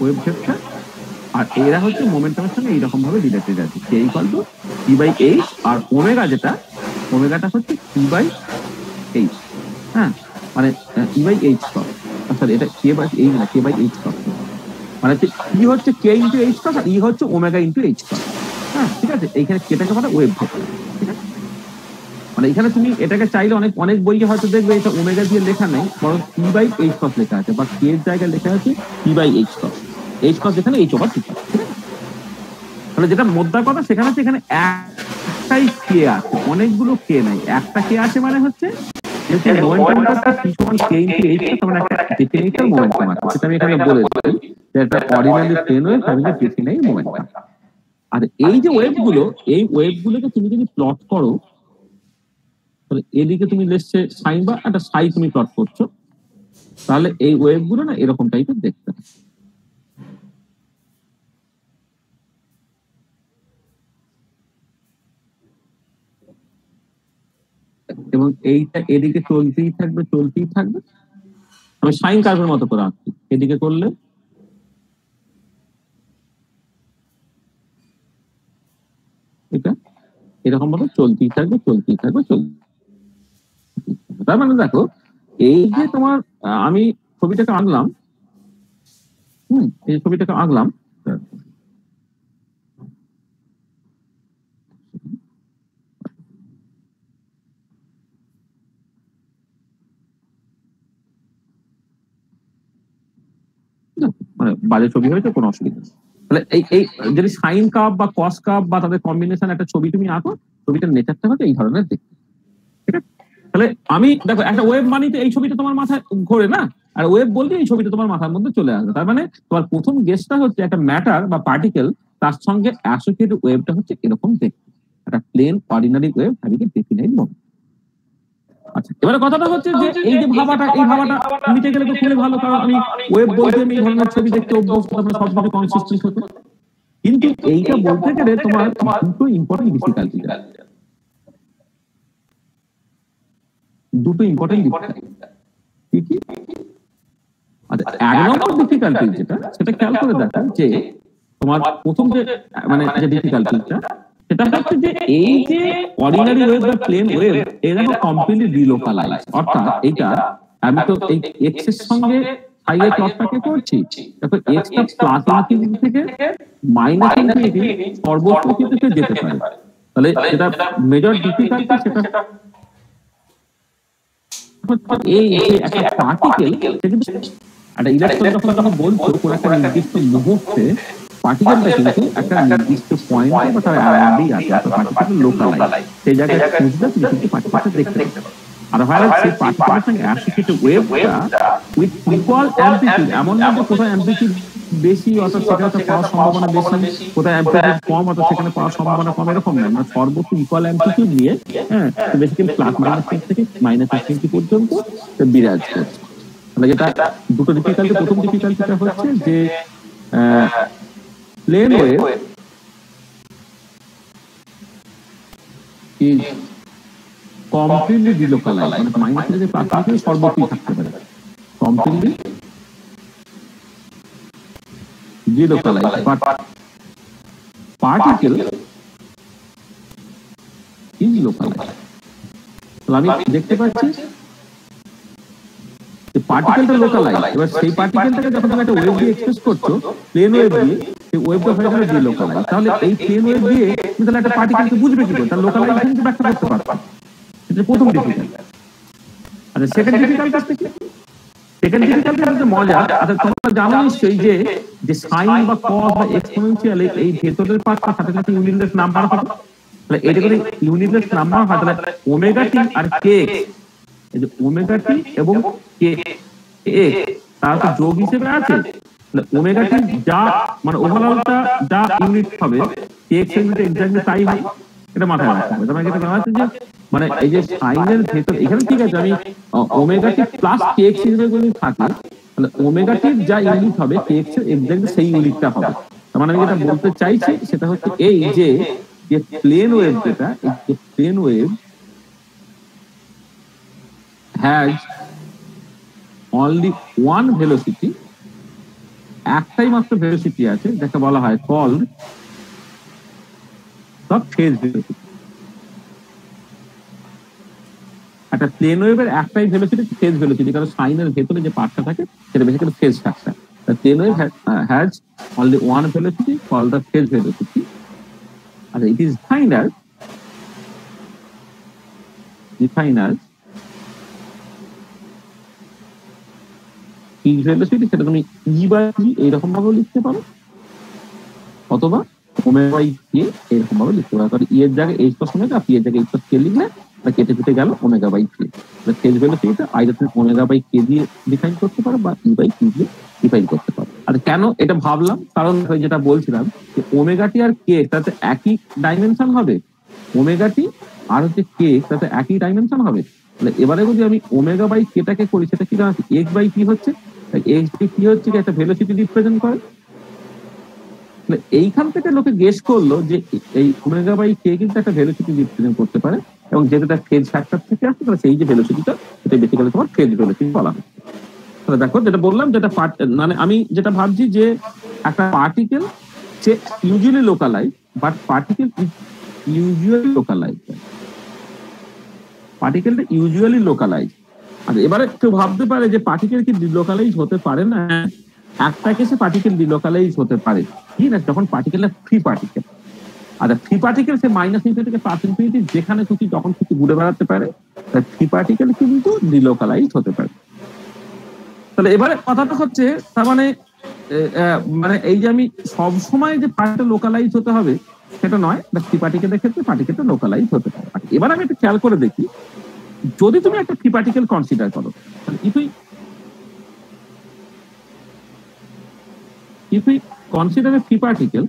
ওয়েভ ভেক্টর, আর এরা হচ্ছে মোমেন্টামের সঙ্গে এইরকম ভাবে রিলেটেড আছে, k equal to t by h, আর ওমেগা যেটা, ওমেগাটা হচ্ছে টি বাই এইচ, হ্যাঁ মানে t by h square, sorry এটা কে বাই এইচ না, কে বাই এইচ স্কয়ার, মানে ই হচ্ছে কে ইন্টু এইচ স্কয়ার আর ই হচ্ছে ওমেগা ইন্টু এইচ স্কয়ার, হ্যাঁ ঠিক আছে। এইখানে কেটাকে বলে ওয়েভ ভেক্টর, ঠিক আছে। মানে এখানে তুমি এটাকে চাইলে অনেক অনেক বইয়ে হয়তো দেখবে এটা ওমেগা দিয়ে লেখা নেই, বরং টি বাই এইচ স্কয়ার লেখা আছে, বা কে এর জায়গায় লেখা আছে t by h square, h square যেখানে এইচ ওভার টি, ঠিক আছে। তাহলে যেটা মোদ্দা কথা সেখানে হচ্ছে এখানে একটাই কে আছে, অনেকগুলো কে নাই, একটা কে আছে মানে হচ্ছে মোমেন্টামটা টি সমান কে ইনটু এইচ স্কয়ার, মানে একটা ডেফিনিটার মোমেন্টাম আছে, সেটা আমি এখানে বলে দিই যে একটা অর্ডিনারি প্লেন ওয়েভ আমি যে ডেফিনাই মোমেন্টাম। আর এই যে ওয়েভগুলো, এই ওয়েভগুলোকে তুমি যদি প্লট করো, তাহলে এদিকে তুমি লেখছে সাইন বা একটা সাই তুমি প্লট করছো, তাহলে এই ওয়েভগুলো না এরকম টাইপের দেখতে হয়। এবং এইটা এদিকে চলতেই থাকবে চলতেই থাকবে, আমি সাইন কার্ভের মতো করে আঁকছি, এদিকে করলে এটা এরকম ভাবে চলতেই থাকবে চলতেই থাকবে চলতেই থাকবে। তার মানে দেখো এই যে তোমার আমি ছবিটাকে আঁকলাম, এই ছবিটাকে আঁকলাম, মানে বাজে ছবি হয়েছে কোনো অসুবিধা নেই। তাহলে এই যদি সাইন কার্ভ বা কস কার্ভ বা তাদের কম্বিনেশন একটা ছবি তুমি আঁকো, ছবিটার নেচারটা হচ্ছে এই ধরনের দেখতে, ঠিক আছে। তাহলে আমি দেখো একটা ওয়েভ মানি তো এই ছবিটা তোমার মাথায় ঘোরে না, আর ওয়েভ বলতে এই ছবিটা তোমার মাথার মধ্যে চলে আসবে। তার মানে তোমার প্রথম গেসটা হচ্ছে একটা ম্যাটার বা পার্টিকেল, তার সঙ্গে অ্যাসোসিয়েটেড ওয়েভটা হচ্ছে এরকম দেখতে, একটা প্লেন অর্ডিনারি ওয়েভ হাবিকে ডেফিনাইট মোমেন্ট। আচ্ছা এবারে কথাটা হচ্ছে যে এই যে ভাবাটা, এই ভাবাটা মিটে গেলে তো খুবই ভালো, কারণ আমি ওয়েভ বলতে আমি এই ধরনের ছবি দেখতে অভ্যস্ত, আমরা সবসময় কনসিস্টেন্ট হতো। কিন্তু এইটা বলতে গেলে তোমার দুটো ইম্পর্টেন্ট ডিফিকাল্টি, দুটো ইম্পর্টেন্ট ডিফিকাল্টি, কি আচ্ছা এক নম্বর ডিফিকাল্টি যেটা, সেটা খেয়াল করে দেখা যে তোমার প্রথম যে মানে যে ডিফিকাল্টিটা সেটা হচ্ছে যে এই যে অর্ডিনারি ওয়েভ বা প্লেন ওয়েভ এরা কমপ্লিটলি ডিলোকালাইজ, অর্থাৎ এইটা আমি তো এই এক্স এর সঙ্গে ফাই এর প্লটটাকে করছি, দেখো এক্স টা প্লাস ইনফিনিটি থেকে মাইনাস ইনফিনিটি সর্বোচ্চ কিছুতে যেতে পারে, তাহলে এটা মেজর ডিফিকাল্টি, সেটা এই একটা পার্টিকেল একটা ইলেকট্রন যখন বলছো কোন একটা নির্দিষ্ট মুহূর্তে পার্টিকেলটা কিন্তু একটা নির্দিষ্ট পয়েন্টে বা তার অ্যারাউন্ডেই আছে, অর্থাৎ পার্টিকেল লোকালাইজ, সেই জায়গায় খুঁজলে তুমি কিন্তু পার্টিকেলটা দেখতে পাবে। আর হয় সেই পার্টিকেলের সঙ্গে অ্যাসোসিয়েটেড ওয়েভটা উইথ ইকুয়াল অ্যামপ্লিটিউড, এমন না যে কোথায় অ্যামপ্লিটিউড বেশি অর্থাৎ সেখানে তো পাওয়ার সম্ভাবনা বেশি, কোথায় অ্যামপ্লিটিউড কম অর্থাৎ সেখানে পাওয়ার সম্ভাবনা কম, এরকম না, আমরা সর্বোচ্চ ইকুয়াল অ্যামপ্লিটিউড নিয়ে হ্যাঁ বেসিক্যালি প্লাস মাইনাস থেকে মাইনাস ইনফিনিটি পর্যন্ত বিরাজ করছে। তাহলে যেটা দুটো ডিফিকাল্টি, প্রথম ডিফিকাল্টিটা হচ্ছে যে plane wave is completely delocalize, মানে মাইনাস থেকে প্লাস থেকে সর্বোচ্চই থাকতে পারে, completely delocalize, but particle is localize. তাহলে আমি দেখতে পাচ্ছি পার্টিকেলটা লোকালাইজ, এবার সেই পার্টিকেলটাকে যখন তুমি একটা ওয়েভ দিয়ে এক্সপ্রেস করছো প্লেন ওয়েভ দিয়ে, সেই ওয়েভটা হয়ে গেল ডিলোকালাইজ। তাহলে এই প্লেন ওয়েভ দিয়ে তুমি তাহলে একটা পার্টিকেলকে বুঝবে কি করে, তার লোকালাইজেশনকে ব্যাখ্যা করতে পারবে, এটা প্রথম ডিফিকাল্টি। আচ্ছা সেকেন্ড ডিফিকাল্টি কি? সেকেন্ড ডিফিকাল্টি হচ্ছে মজা। আচ্ছা তোমরা জানো নিশ্চয়ই যে সাইন বা কস বা এক্সপোনেনশিয়াল এই ভেতরের পার্টটা সাথে সাথে ইউনিটলেস নাম্বার হবে, তাহলে এটা যদি ইউনিটলেস নাম্বার হয় তাহলে ওমেগা টি আর কে, এই যে ওমেগা টি এবং কে তার তো যোগ হিসেবে আছে, ওমেগা টি যা মানে ওভারঅলটা যা ইউনিট হবে কে এক্স এর ইউনিট এক্স্যাক্টলি তাই হবে, এটা মাথায় রাখতে হবে। তোমাকে এটা জানা আছে যে মানে এই যে সাইনের ভেতর এখানে ঠিক আছে আমি ওমেগা টি প্লাস কেএক্স হিসেবে যদি থাকে তাহলে ওমেগা টির যা ইউনিট হবে কেএক্স এর এক্স্যাক্টলি সেই ইউনিটটা হবে। তার মানে আমি যেটা বলতে চাইছি সেটা হচ্ছে এই যে প্লেন ওয়েভ যেটা এই plane wave has only one velocity, একটাই মাত্র ভেলোসিটি আছে যাকে বলা হয় কল্ড দ্য ফেজ ভেলোসিটি। একটা প্লেন ওয়েভের একটাই ভেলোসিটি ফেজ ভেলোসিটি, কারণ সাইনের ভেতরে যে পার্টটা থাকে সেটা basically phase factor. Plane wave has only one velocity called the phase velocity, and it is defined as phase velocity, সেটা তুমি ই বাই ই এইরকম ভাবে লিখতে পারো অথবা ওমেগা বাই কে এরকম ভাবে লিখতে পারো। কারণ ই এর জায়গায় এইচ প্লাস ওমেগা, পি এর জায়গায় এইচ প্লাস কে লিখলে কেটে কেটে গেল ওমেগা বাই কে। ফেজ ভেলোসিটিটা আইদার তুমি ওমেগা বাই কে দিয়ে ডিফাইন করতে পারো বা ই বাই কি দিয়ে ডিফাইন করতে পারো। আর কেন এটা ভাবলাম, কারণ যেটা বলছিলাম যে ওমেগা টি আর কে তাতে একই ডাইমেনশন হবে, ওমেগা টি আর হচ্ছে কে তাতে একই ডাইমেনশন হবে। তাহলে এবারে যদি আমি ওমেগা বাই কেটাকে করি সেটা কি দাঁড়াচ্ছে এক্স বাই কি হচ্ছে, এক্স বাই কি হচ্ছে কি একটা ভেলোসিটি রিপ্রেজেন্ট করে। এইখান থেকে লোকে গেস করলো যে এই ওমেগা বাই কে কিন্তু একটা ভেলোসিটি রিপ্রেজেন্ট করতে পারে, এবং যেটা তার ফেজ ফ্যাক্টর থেকে আসছে তাহলে সেই যে ভেলোসিটিটা সেটা বেসিক্যালি তোমার ফেজ ভেলোসিটি বলা হয়। তাহলে দেখো যেটা বললাম যেটা মানে আমি যেটা ভাবছি যে একটা পার্টিকেল সে usually localize, but particle is usually localize, পার্টিকেলটা ইউজুয়ালি লোকালাইজ। আর এবারে কেউ ভাবতে পারে যে পার্টিকেল কি ডিলোকালাইজ হতে পারে না, একটা কেসে পার্টিকেল ডিলোকালাইজ হতে পারে কি না, যখন পার্টিকেলটা ফ্রি পার্টিকেল। আর ফ্রি পার্টিকেল সে মাইনাস ইনফিনিটি থেকে প্লাস ইনফিনিটি যেখানে খুশি যখন খুশি ঘুরে বেড়াতে পারে, ফ্রি পার্টিকেল কিন্তু ডিলোকালাইজ হতে পারে। তাহলে এবারে কথাটা হচ্ছে তার মানে মানে এই যে আমি সব সময় যে পার্টিকেল লোকালাইজ হতে হবে সেটা নয়, ফ্রি পার্টিকেলের ক্ষেত্রে পার্টিকেলটা লোকালাইজ হতে পারে। এবার আমি একটু খেয়াল করে দেখি, যদি তুমি একটা ফ্রি পার্টিকেল কনসিডার করো, if we consider a free particle,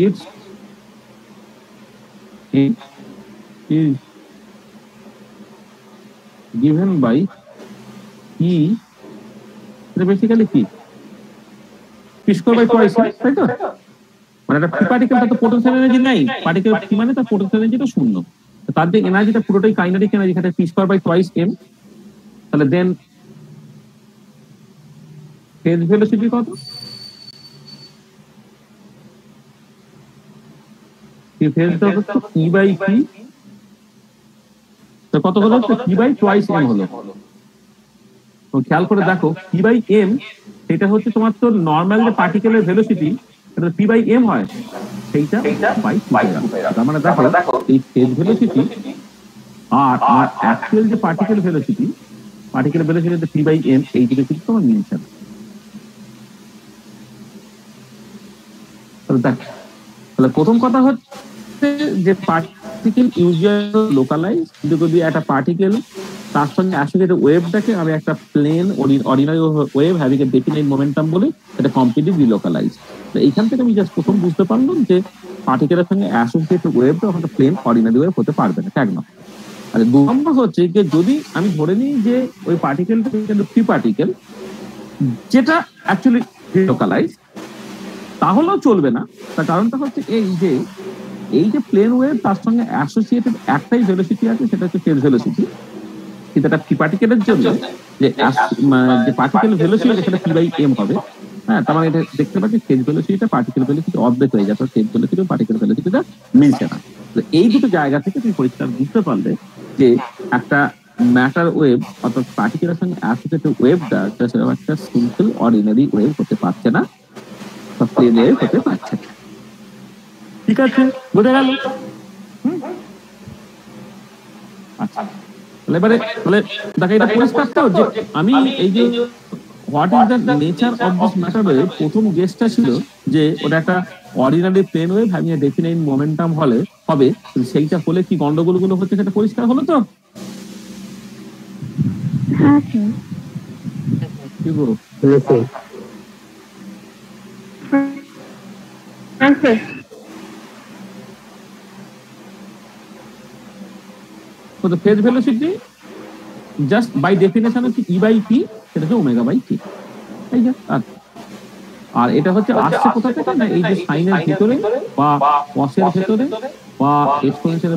it is given by E, basically কি p square by twice, তাই তো? মানে একটা ফ্রি পার্টিকেলটা তো পোটেনশিয়াল এনার্জি নাই, পার্টিকেল ফ্রি মানে তার পোটেনশিয়াল এনার্জিটা শূন্য, তার যে এনার্জিটা পুরোটাই কাইনেটিক এনার্জি, সেটা p square by twice m। তাহলে দেন ফেজ ভেলোসিটি কত, ফেজটা হচ্ছে e বাই p, তো কত হলো p বাই টুয়াইস m হলো। তো খেয়াল করে দেখো p বাই m সেটা হচ্ছে তোমার তো নরমাল যে পার্টিকেলের ভেলোসিটি এটা p বাই m হয়, সেইটা বাই 2। তার মানে দেখো এই ফেজ ভেলোসিটি আর আমার অ্যাকচুয়াল যে particle velocity p by m এই দিকে কিন্তু তোমার মিলছে না। তাহলে প্রথম কথা হচ্ছে যে পার্টিকেল ইউজুয়ালি লোকালাইজ, কিন্তু যদি একটা পার্টিকেল তার সঙ্গে অ্যাসোসিয়েটেড ওয়েভটাকে আমি একটা plane ordinary wave having a definite momentum বলি, এটা কমপ্লিটলি ডিলোকালাইজ। তো এইখান থেকে আমি জাস্ট প্রথম বুঝতে পারলাম যে পার্টিকেলের সঙ্গে অ্যাসোসিয়েটেড ওয়েভটা ওখানে প্লেন অর্ডিনারি ওয়েভ হতে পারবে না, এক নম্বর। আর দু নম্বর হচ্ছে যে যদি আমি ধরে নিই যে ওই পার্টিকেলটা কিন্তু ফ্রি পার্টিকেল যেটা অ্যাকচুয়ালি ডিলোকালাইজ, তাহলেও চলবে না। তার কারণটা হচ্ছে এই যে প্লেন ওয়েভ তার সঙ্গে অ্যাসোসিয়েটেড একটাই ভেলোসিটি আছে, সেটা হচ্ছে ফেজ ভেলোসিটি। কিন্তু একটা ফ্রি পার্টিকেলের জন্য যে পার্টিকেল ভেলোসিটি সেটা p বাই m হবে, হ্যাঁ, তার মানে এটা দেখতে পাচ্ছি ফেজ ভেলোসিটিটা পার্টিকেল ভেলোসিটি অর্ধেক হয়ে যাচ্ছে, ফেজ ভেলোসিটি পার্টিকেল ভেলোসিটিটা মিলছে না। তো এই দুটো জায়গা থেকে তুমি পরিষ্কার বুঝতে পারলে যে একটা ম্যাটার ওয়েভ অর্থাৎ পার্টিকেলের সঙ্গে অ্যাসোসিয়েটেড ওয়েভটা একটা সিম্পল অর্ডিনারি ওয়েভ হতে পারছে না, বা প্লেন ওয়েভ হতে পারছে না। ঠিক আছে, বোঝা গেল? আচ্ছা, এবারে তাহলে দেখো এটা পরিষ্কার তো যে আমি এই যে what is the nature of this matter wave, প্রথম গেসটা ছিল যে ওটা একটা ordinary plane wave having a definite momentum হবে, সেইটা হলে কি গন্ডগোলগুলো হচ্ছে সেটা পরিষ্কার হলো তো? কি গো? So the phase velocity just by definition হচ্ছে E by P, সেটা হচ্ছে ওমেগা বাই টি। আর এটা হচ্ছে আসছে কোথা থেকে না, এই যে সাইনের ভিতরে বা কসের ভিতরে বা এক্সপোনেনশিয়াল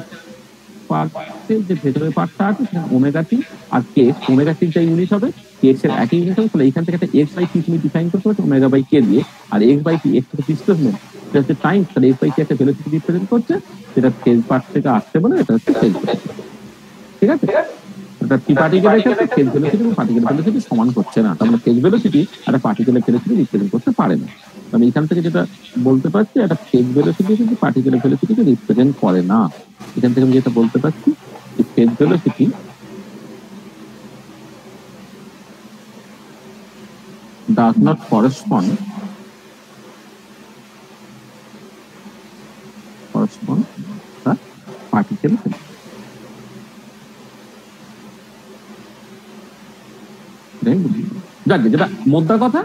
পার্টের যে ভেতরের পার্টটা আছে সেখানে ওমেগা টি আর কে, ওমেগা টির যা ইউনিট হবে এক্স এর একই ইউনিট হবে। তাহলে এইখান থেকে একটা এক্স বাই টি তুমি ডিফাইন করতে পারছো ওমেগা বাই কে দিয়ে, আর এক্স বাই টি এক্স হচ্ছে ডিসপ্লেসমেন্ট, এটা হচ্ছে টাইম, তাহলে এক্স বাই টি একটা ভেলোসিটি রিপ্রেজেন্ট করছে, যেটা ফেজ পার্ট থেকে আসছে বলে এটা হচ্ছে ফেজ ভেলোসিটি। ঠিক আছে, এটা পি পার্টিকেলের ক্ষেত্রে ফেজ ভেলোসিটি এবং পার্টিকেল ভেলোসিটি সমান করছে না, তার মানে ফেজ ভেলোসিটি একটা পার্টিকেলের ভেলোসিটি রিপ্রেজেন্ট করতে পারে না। আমি এখান থেকে যেটা বলতে পারছি একটা ফেজ ভেলোসিটি কিন্তু পার্টিকেলের ভেলোসিটিকে রিপ্রেজেন্ট করে না। এখান থেকে আমি যেটা বলতে পারছি যে phase velocity does not correspond the particle velocity. যাকে যেটা মোদ্দা কথা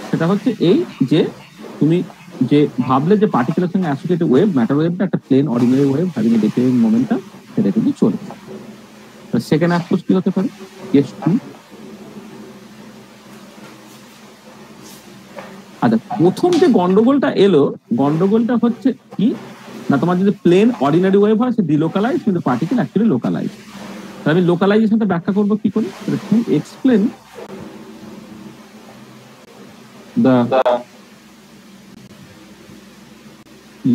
সেটা হচ্ছে এই যে তুমি যে ভাবলে যে পার্টিকেলের সঙ্গে অ্যাসোসিয়েটেড ওয়েভ, ম্যাটার ওয়েভটা একটা plane ordinary wave having a different momentum, সেটা কিন্তু চলে। সেকেন্ড অ্যাপ্রোচ কি হতে পারে, কেস 2। আচ্ছা, প্রথম যে গন্ডগোলটা এলো, গন্ডগোলটা হচ্ছে কি না, তোমার যদি প্লেন অর্ডিনারি ওয়েভ হয় সে ডিলোকালাইজ, কিন্তু পার্টিকেল অ্যাকচুয়ালি লোকালাইজ। তাহলে আমি লোকালাইজেশনটা ব্যাখ্যা করবো কি করে, to explain the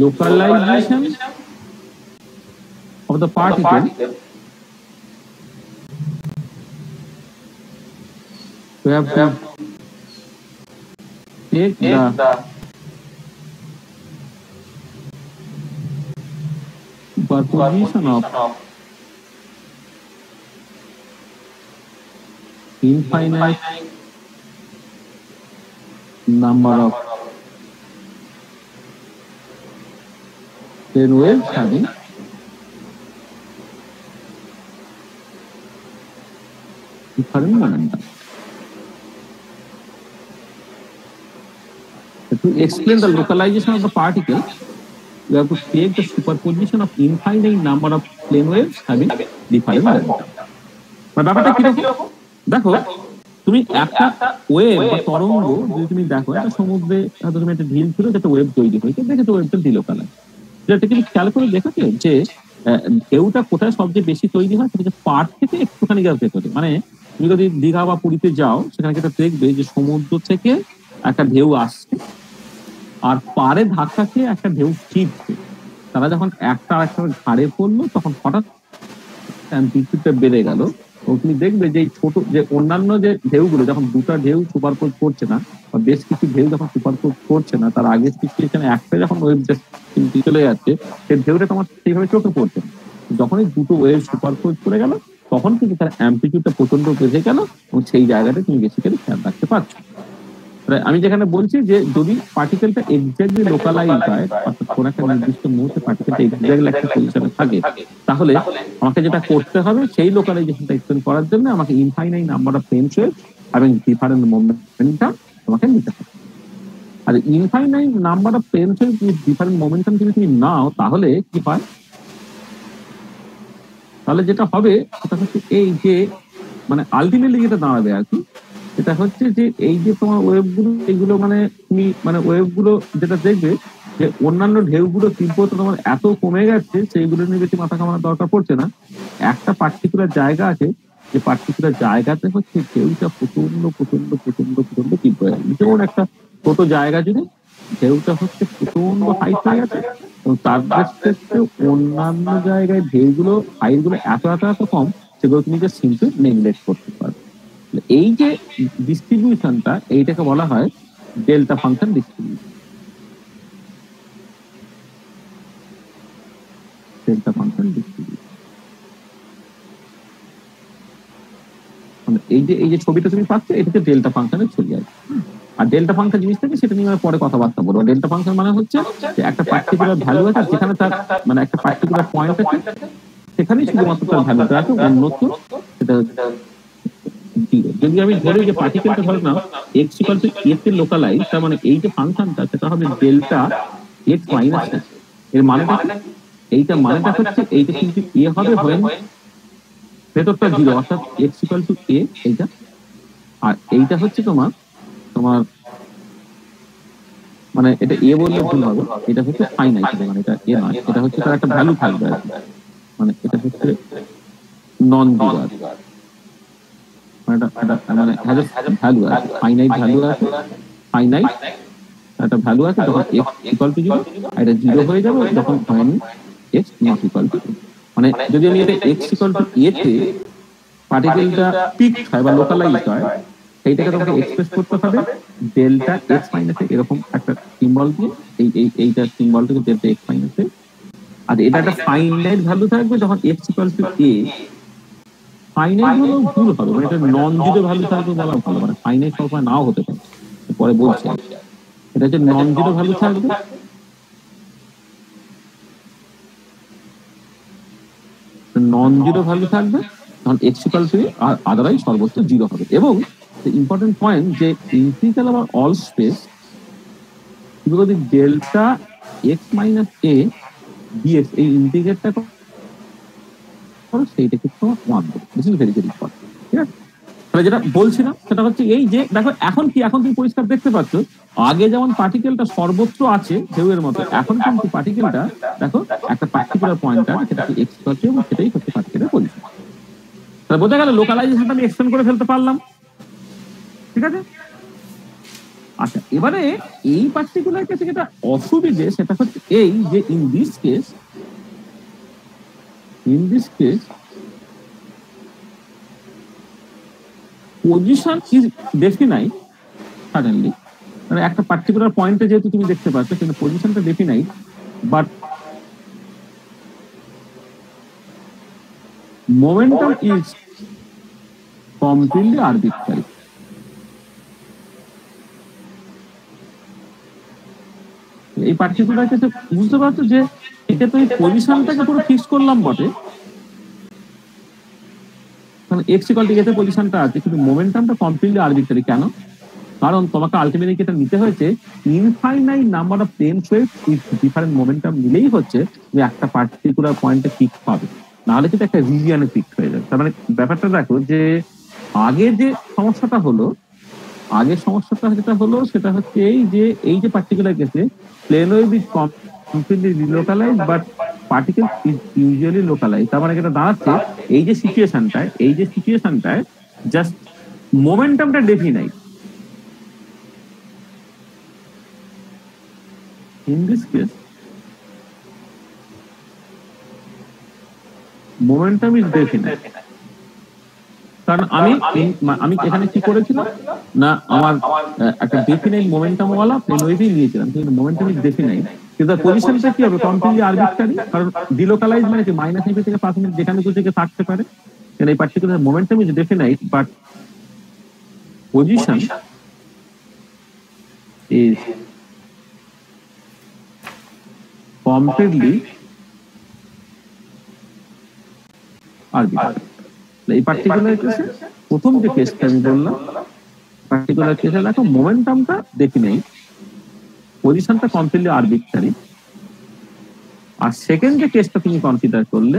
localization of the particle we have to take the superposition of infinite number of plane waves having different momentum. To explain the localization of the particle, we have to take the superposition of infinite number of plane waves having different momentum. ব্যাপারটা কিরকম দেখো, তুমি একটা wave বা তরঙ্গ যদি তুমি দেখো, একটা সমুদ্রে হয়তো তুমি একটা ঢিল ছিল যেটা ওয়েভ তৈরি হয়েছে, দেখে তো ওয়েভটা ডিলোকালাইজ। যেটা কিন্তু খেয়াল করে দেখেছো যে ঢেউটা কোথায় সবচেয়ে বেশি তৈরি হয়, সেটা পাড় থেকে একটুখানি ভেতরে। মানে তুমি যদি দীঘা বা পুরীতে যাও, সেখানে যেটা দেখবে যে সমুদ্র থেকে একটা ঢেউ আসছে আর পাড়ে ধাক্কা খেয়ে একটা ঢেউ ছিটছে, তারা যখন একটা ঘাড়ে পড়লো তখন হঠাৎ অ্যাম্প্লিটিউডটা বেড়ে গেল। তুমি দেখবে যে ছোট যে অন্যান্য যে ঢেউগুলো যখন দুটা ঢেউ সুপারপোজ করছে না বা বেশ কিছু ঢেউ যখন সুপারপোজ করছে না, তার আগের সিচুয়েশনে একটা যখন ওয়েভ চলে যাচ্ছে, সেই ঢেউটা তোমার সেইভাবে চোখে পড়ছে না। যখনই দুটো ওয়েভ সুপারপোজ করে গেল তখন কিন্তু তার অ্যাম্প্লিটিউডটা প্রচন্ড বেড়ে গেল এবং সেই জায়গাটা তুমি বেসিক্যালি খেয়াল রাখতে পারছো। আমি যেখানে বলছি যে যদি পার্টিকেলটা এক্স্যাক্টলি লোকালাইজ হয়, অর্থাৎ কোন একটা নির্দিষ্ট মুহূর্তে পার্টিকেলটা এক্স্যাক্টলি একটা পজিশনে থাকে, তাহলে আমাকে যেটা করতে হবে সেই লোকালাইজেশনটা এক্সপ্লেন করার জন্য আমাকে infinite number of plane wave এবং ডিফারেন্ট মোমেন্টাম তোমাকে নিতে হবে। আর infinite number of plane wave with different momentum যদি তুমি নাও, তাহলে কি হয়, তাহলে যেটা হবে সেটা হচ্ছে এই যে মানে আলটিমেটলি যেটা দাঁড়াবে আর কি, এটা হচ্ছে যে এই যে তোমার ওয়েভগুলো, এইগুলো মানে তুমি মানে ওয়েভগুলো যেটা দেখবে যে অন্যান্য ঢেউগুলো তীব্রতা তোমার এত কমে গেছে, সেইগুলো নিয়ে বেশি মাথা ঘামানোর দরকার পড়ছে না। একটা পার্টিকুলার জায়গা আছে, যে পার্টিকুলার জায়গাতে হচ্ছে ঢেউটা প্রচন্ড প্রচন্ড প্রচন্ড প্রচন্ড তীব্র হয়ে গেছে। যেমন একটা ছোট জায়গা যদি ঢেউটা হচ্ছে প্রচন্ড হাইট হয়ে গেছে এবং তার রেসপেক্টে অন্যান্য জায়গায় ঢেউগুলো হাইটগুলো এত এত এত কম, সেগুলো তুমি যে সিম্পলি নেগলেক্ট করতে পারবে। এই যে ডিস্ট্রিবিউশনটা, এইটাকে বলা হয় delta function distribution. Delta function distribution মানে এই যে ছবিটা তুমি পাচ্ছ, এটাতে ডেল্টা ফাংশনের ছবি আছে। আর ডেল্টা ফাংশন জিনিসটাকে সেটা নিয়ে পরে কথাবার্তা বলবো। ডেল্টা ফাংশন মানে হচ্ছে যে একটা পার্টিকুলার ভ্যালু আছে, যেখানে তার মানে একটা পার্টিকুলার পয়েন্ট আছে, সেখানেই শুধুমাত্র তার ভ্যালুটা আছে, অন্যত্র সেটা যদি আমি ধরি যে পার্টিকেলটা ধরে নাও এক্স ইকুয়াল টু এস এর লোকালাইজ, তার মানে এই যে ফাংশনটা সেটা হবে ডেল্টা এক্স মাইনাস এর মানেটা এইটা মানেটা হচ্ছে এইটা কিন্তু এ হবে হয় ভেতরটা জিরো, অর্থাৎ এক্স ইকুয়াল টু এ এইটা, আর এইটা হচ্ছে তোমার তোমার মানে এটা এ বললে ভুল হবে, এটা হচ্ছে ফাইনাইট, মানে এটা এ নয়, এটা হচ্ছে তার একটা ভ্যালু থাকবে আর কি, মানে এটা হচ্ছে নন জিরো আর মানে হ্যাজ এ ভ্যালু আছে, ফাইনাইট ভ্যালু আছে, ফাইনাইট একটা ভ্যালু আছে যখন এক্স ইকুয়াল টু জিরো, আর এটা জিরো হয়ে যাবে যখন when x not equal to, মানে যদি আমি এটা এক্স ইকুয়াল টু এ তে পার্টিকেলটা পিক হয় বা লোকালাইজ হয়, সেইটাকে তোমাকে এক্সপ্রেস করতে হবে ডেল্টা এক্স মাইনাসে, এরকম একটা সিম্বল দিয়ে, এইটা সিম্বলটাকে ডেল্টা এক্স মাইনাসে, আর এটা একটা ফাইনাইট ভ্যালু থাকবে যখন এক্স ইকুয়াল টু এ, ফাইনাইট হলেও ভুল হবে, মানে এটা নন জিরো ভ্যালু থাকবে বলা ভালো, মানে ফাইনাইট সবসময় নাও হতে পারে, পরে বলছি এটা হচ্ছে নন জিরো ভ্যালু থাকবে, নন জিরো ভ্যালু থাকবে তখন এক্স ইকুয়াল টু আর আদারওয়াইজ সর্বোচ্চ জিরো হবে। এবং ইম্পর্টেন্ট পয়েন্ট যে ইন্টিগ্রাল আবার অল স্পেস যদি delta x minus a dx এই ইন্টিগ্রেটটা করো, সেইটা কিন্তু ওয়ান দেবে, this is very very important. ঠিক আছে, তাহলে যেটা বলছিলাম সেটা হচ্ছে এই যে দেখো এখন কি, এখন তুমি পরিষ্কার দেখতে পাচ্ছ আগে যেমন পার্টিকেলটা সর্বত্র আছে ঢেউয়ের মতো, এখন কিন্তু পার্টিকেলটা দেখো একটা পার্টিকুলার পয়েন্ট আছে, সেটা এক্স করছে এবং সেটাই হচ্ছে পার্টিকেলের পজিশন। তাহলে বোঝা গেল লোকালাইজেশনটা আমি এক্সটেন্ড করে ফেলতে পারলাম। ঠিক আছে, আচ্ছা এবারে এই পার্টিকুলার কেসে যেটা অসুবিধে সেটা হচ্ছে এই যে in this case position is definite suddenly, মানে একটা পার্টিকুলার পয়েন্টে যেহেতু তুমি দেখতে পাচ্ছ কিন্তু পজিশনটা definite, but momentum is completely arbitrary. এই পার্টিকুলার কেসে বুঝতে পারছো যে এটা তো এই পজিশনটাকে পুরো ফিক্স করলাম বটে, কারণ এক্স ইকুয়াল টু এতে পজিশনটা আছে, কিন্তু মোমেন্টামটা কমপ্লিটলি আরবিট্রারি। কেন? কারণ তোমাকে আলটিমেটলি এটা নিতে হয়েছে infinite number of plane waves with different momentum নিলেই হচ্ছে যে একটা পার্টিকুলার পয়েন্টে ফিক্স পাবে, নাহলে কিন্তু একটা রিজিয়নে ফিক্স হয়ে যাবে। তার মানে ব্যাপারটা দেখো যে আগে যে সমস্যাটা হলো, আগের সমস্যাটা যেটা হলো সেটা হচ্ছে এই যে পার্টিকুলার কেসে plane wave is completely delocalize but particle is usually localize. তার মানে এটা দাঁড়াচ্ছে এই যে সিচুয়েশনটায় জাস্ট মোমেন্টামটা definite. In this case, momentum is definite. কারণ আমি এখানে কি করেছিলাম না, আমার একটা ডেফিনাইট মোমেন্টাম ওয়ালা প্লেন ওয়েভই নিয়েছিলাম, কিন্তু মোমেন্টাম ইজ ডেফিনাইট, কিন্তু পজিশনটা কি হবে কমপ্লিটলি আরবিট্রারি, কারণ ডিলোকালাইজ মানে কি মাইনাস ইনফিনিটি থেকে প্লাস ইনফিনিটি যেখানে খুশি থাকতে পারে। কারণ এই particular momentum is definite but position is completely arbitrary. এই পার্টিকুলার কেসে প্রথম যে কেসটা আমি বললাম, পার্টিকুলার কেসে দেখো মোমেন্টামটা ডেফিনাইট, পজিশনটা কমপ্লিটলি আরবিট্রারি। আর সেকেন্ড যে কেসটা তুমি কনসিডার করলে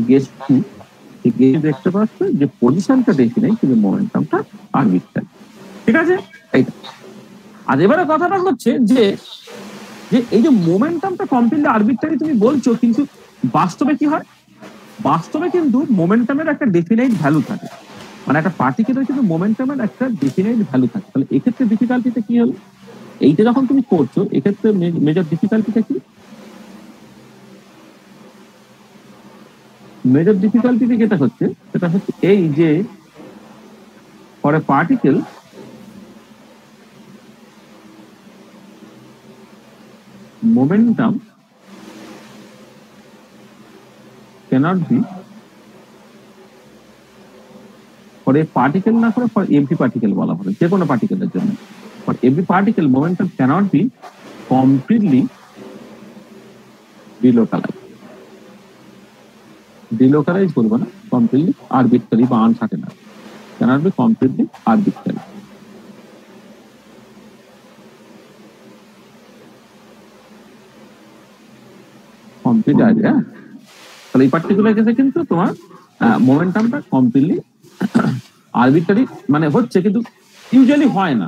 কেস 2, এই কেসে দেখতে পাচ্ছ যে পজিশনটা ডেফিনাইট কিন্তু মোমেন্টামটা আরবিট্রারি। ঠিক আছে, এইটা। আর এবারে কথাটা হচ্ছে যে এই যে মোমেন্টামটা কমপ্লিটলি আরবিট্রারি তুমি বলছো, কিন্তু বাস্তবে কি হয়? বাস্তবে কিন্তু মোমেন্টামের একটা ডেফিনাইট ভ্যালু থাকে, মানে একটা পার্টিকুলার কিন্তু মোমেন্টামের একটা ডেফিনাইট ভ্যালু থাকে। তাহলে এক্ষেত্রে ডিফিকাল্টিটা কি হলো? এইটা যখন তুমি করছো এক্ষেত্রে মেজর ডিফিকাল্টিটা কি? মেজর ডিফিকাল্টিটা যেটা হচ্ছে সেটা হচ্ছে এই যে for a particle momentum cannot be for a particle না করে for every particle বলা হবে, যে কোনো পার্টিকেলের জন্য for every particle momentum cannot be completely delocalized বলবো না, completely arbitrary বা uncertain, cannot be completely arbitrary। Complete idea. তাহলে এই পার্টিকুলার কেসে কিন্তু তোমার মোমেন্টামটা কমপ্লিটলি আরবিট্রারি মানে হচ্ছে, কিন্তু ইউজুয়ালি হয় না।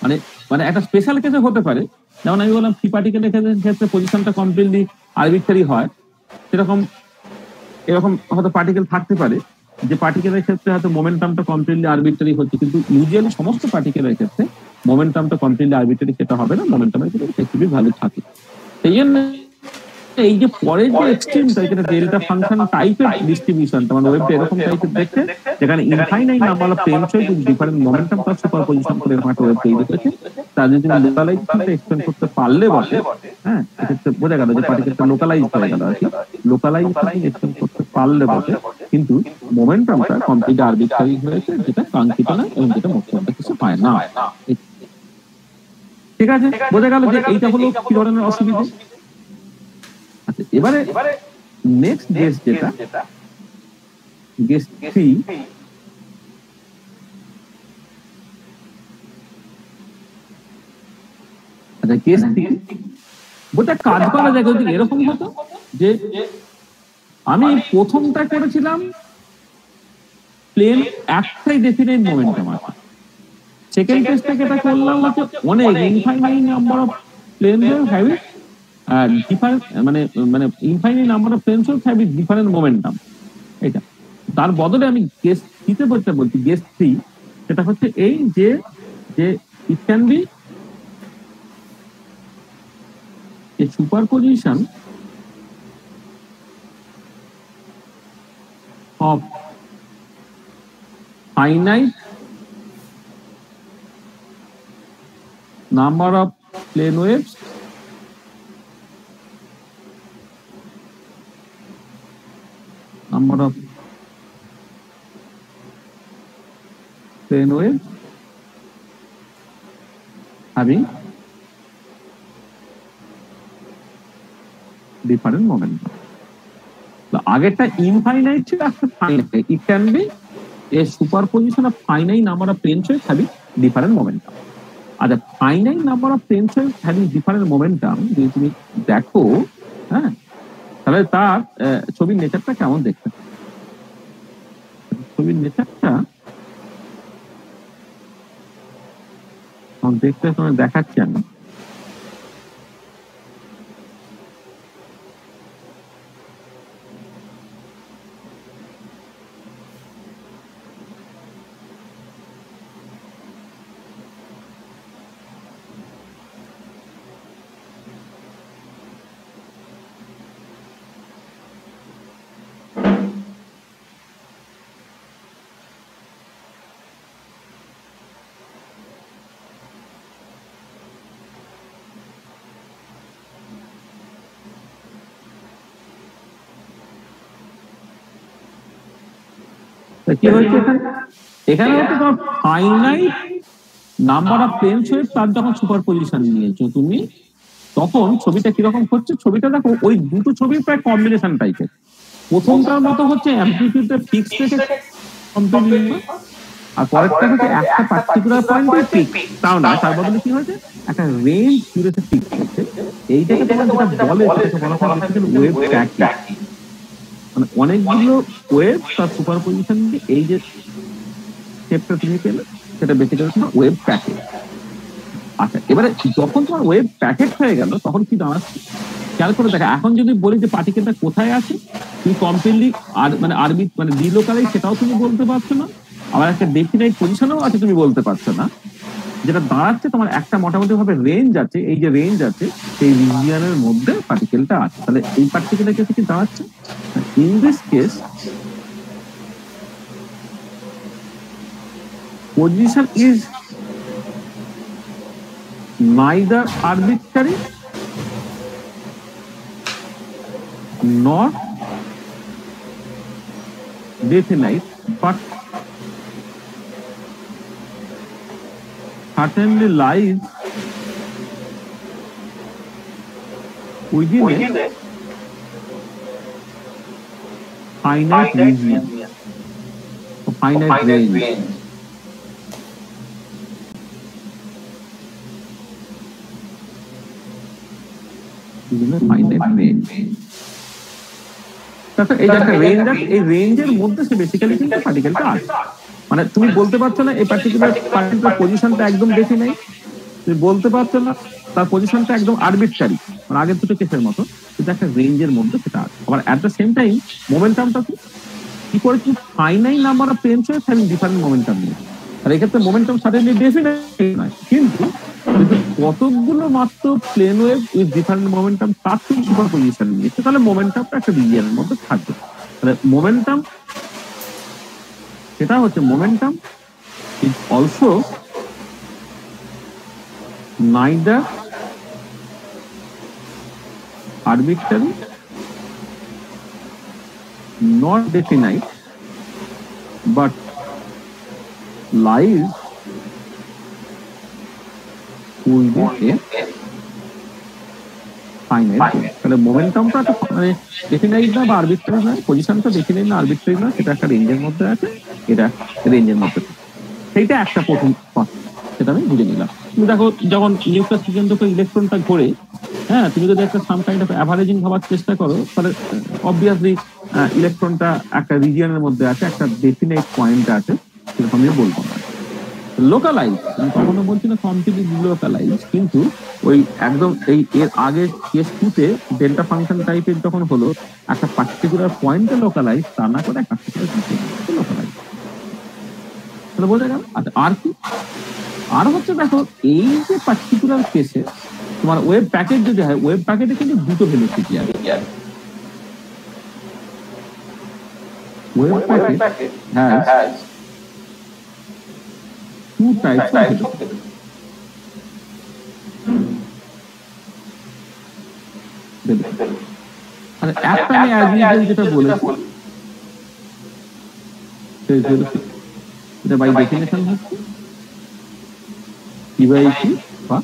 মানে মানে একটা স্পেশাল কেসে হতে পারে, যেমন আমি বললাম ফ্রি পার্টিকেলের ক্ষেত্রে পজিশনটা কমপ্লিটলি আরবিট্রারি হয়, সেরকম এরকম হয়তো পার্টিকেল থাকতে পারে যে পার্টিকেলের ক্ষেত্রে হয়তো মোমেন্টামটা কমপ্লিটলি আরবিট্রারি হচ্ছে, কিন্তু ইউজুয়ালি সমস্ত পার্টিকেলের ক্ষেত্রে মোমেন্টামটা কমপ্লিটলি আরবিট্রারি সেটা হবে না, মোমেন্টামের ক্ষেত্রে ফ্লেক্সিবল ভ্যালু থাকে। সেই জন্য এই যে পরের যে এক্সট্রিমটা, এটা ডেল্টা ফাংশন টাইপের ডিস্ট্রিবিউশন, তোমার ওয়েবটা এরকম টাইপের দেখতে, যেখানে infinite number of planes with different momentum plus superposition করে এরকম একটা ওয়েব তৈরি করেছে। তার যদি তুমি লোকালাইজেশনটা এক্সটেন্ড করতে পারলে বটে, হ্যাঁ, এক্ষেত্রে বোঝা গেল যে পার্টিকেলটা লোকালাইজ হয়ে গেল আর কি, লোকালাইজেশন এক্সটেন্ড করতে পারলে বটে, কিন্তু মোমেন্টামটা কমপ্লিট আরবিট্রারি হয়েছে, যেটা কাঙ্ক্ষিত না এবং যেটা মোটামুটি কিছু পায় না। ঠিক আছে, বোঝা গেল যে এইটা হলো কি ধরনের অসুবিধা। আচ্ছা, এবারে নেক্সট গেস যেটা গেস 3, আচ্ছা গেস 3 বলতে কাজ করা যায় যদি এরকম হতো যে আমি প্রথমটা করেছিলাম প্লেন একটাই ডেফিনাইট মোমেন্টাম আছে, সেকেন্ড কেসটাকে এটা করলাম হচ্ছে অনেক infinite number of planes have different মানে মানে infinite number of planes have different momentum. এটা তার বদলে আমি গেস 3 বলছি, গেস 3 সেটা হচ্ছে এই যে যে it can be a superposition of finite number of plane waves having different momentum. আগেরটা ইনফাইনাইট ছিল, একটা finite. It can be a superposition of finite number of planes waves having different momentum. আচ্ছা, finite number of planes waves having different momentum যদি তুমি দেখো, হ্যাঁ, তাহলে তার ছবির নেচারটা কেমন দেখতে, ছবির নেচারটা দেখতে তোমায় দেখাচ্ছি আমি। কি হচ্ছে এখানে হচ্ছে তোমার finite number of planes wave, তার যখন সুপারপজিশন নিয়েছো তুমি, তখন ছবিটা কিরকম হচ্ছে, ছবিটা দেখো ওই দুটো ছবি প্রায় কম্বিনেশন টাইপের। প্রথমটার মতো হচ্ছে অ্যামপ্লিটিউডটা ফিক্স থেকে কমপ্লিট, আর পরেরটা হচ্ছে একটা পার্টিকুলার পয়েন্টে ফিক্স, তাও না, তার বদলে কি হয়েছে একটা রেঞ্জ জুড়ে ফিক্স হচ্ছে। এইটাকে তোমার যেটা বলে সেটাকে বলা হয় বেসিক্যালি ওয়েভ ট্র্যাকিং, মানে অনেকগুলো ওয়েভ তার সুপারপজিশন দিয়ে এই যে শেপটা তুমি পেলে সেটা বেসিক্যালি তোমার ওয়েভ প্যাকেট। আচ্ছা, এবারে যখন তোমার ওয়েভ প্যাকেট হয়ে গেল তখন কি দাঁড়াচ্ছে খেয়াল করে দেখা। এখন যদি বলি যে পার্টিকেলটা কোথায় আছে, তুমি কমপ্লিটলি মানে আরবি মানে ডিলোকালাইজ সেটাও তুমি বলতে পারছো না, আবার একটা ডেফিনাইট পজিশনেও আছে তুমি বলতে পারছো না। যেটা দাঁড়াচ্ছে তোমার একটা মোটামুটি ভাবে রেঞ্জ আছে, এই যে রেঞ্জ আছে সেই রিজিয়নের মধ্যে পার্টিকেলটা আছে। তাহলে এই পার্টিকেলের ক্ষেত্রে কি দাঁড়াচ্ছে, in this case position is neither arbitrary nor definite, but certainly lies within a finite region, a finite range. Finite range. তারপর এই যে একটা রেঞ্জ আছে, এই রেঞ্জের মধ্যে সে বেসিক্যালি কিন্তু পার্টিকেলটা আছে। মানে তুমি বলতে পারছো না এই পার্টিকুলার পার্টিকেলের পজিশনটা একদম বেশি নেই, তুমি বলতে পারছো না তার পজিশনটা একদম আরবিট্রারি, মানে আগের দুটো কেসের মতো, কিন্তু একটা রেঞ্জের মধ্যে সেটা আছে। আবার অ্যাট দ্য সেম টাইম মোমেন্টামটা কি করে কি finite number of plane waves having different momentum নিয়ে। আর এক্ষেত্রে মোমেন্টাম সার্টেনলি ডেফিনেটলি নয়, কিন্তু কতগুলো মাত্র plane wave with different momentum তার থেকে সুপার পজিশন নিয়েছে, তাহলে মোমেন্টামটা একটা রিজিয়নের মধ্যে থাকবে। তাহলে মোমেন্টাম, সেটা হচ্ছে momentum is also neither arbitrary nor definite but lies within a finite. তাহলে মোমেন্টামটা মানে ডেফিনাইট না বা আরবিট্রারি না, পজিশনটা ডেফিনাইট না আরবিট্রারি না, সেটা একটা রেঞ্জের মধ্যে আছে, এটা রেঞ্জের মধ্যে। সেইটা একটা প্রথম কথা, সেটা আমি বুঝে নিলাম। তুমি দেখো যখন নিউক্লিয়াস থেকে যখন ইলেকট্রনটা ঘোরে, হ্যাঁ, তুমি যদি একটা সাম কাইন্ড অফ অ্যাভারেজিং ভাবার চেষ্টা করো, তাহলে অবভিয়াসলি ইলেকট্রনটা একটা রিজিয়নের মধ্যে আছে, একটা ডেফিনাইট পয়েন্ট আছে, সেরকম আমি বলবো না। লোকালাইজ, আমি কখনো বলছি না কমপ্লিটলি লোকালাইজ, কিন্তু ওই একদম এই এর আগে কেস টুতে ডেল্টা ফাংশন টাইপের যখন হলো একটা পার্টিকুলার পয়েন্টে লোকালাইজ, তা না করে একটা পার্টিকুলার লোকালাইজ, তাহলে বোঝা গেল। আচ্ছা, আর কি? আর হচ্ছে দেখো এই যে পার্টিকুলার কেসে তোমার ওয়েব প্যাকেট যদি হয়, ওয়েব প্যাকেটে কিন্তু দুটো ভেলোসিটি আছে। Wave packet has two types of velocity. আর একটা আমি অ্যাজ ইউজুয়াল যেটা বলেছি, সেই ভেলোসিটি এটা বাই ডেফিনেশন হচ্ছে E/Q বা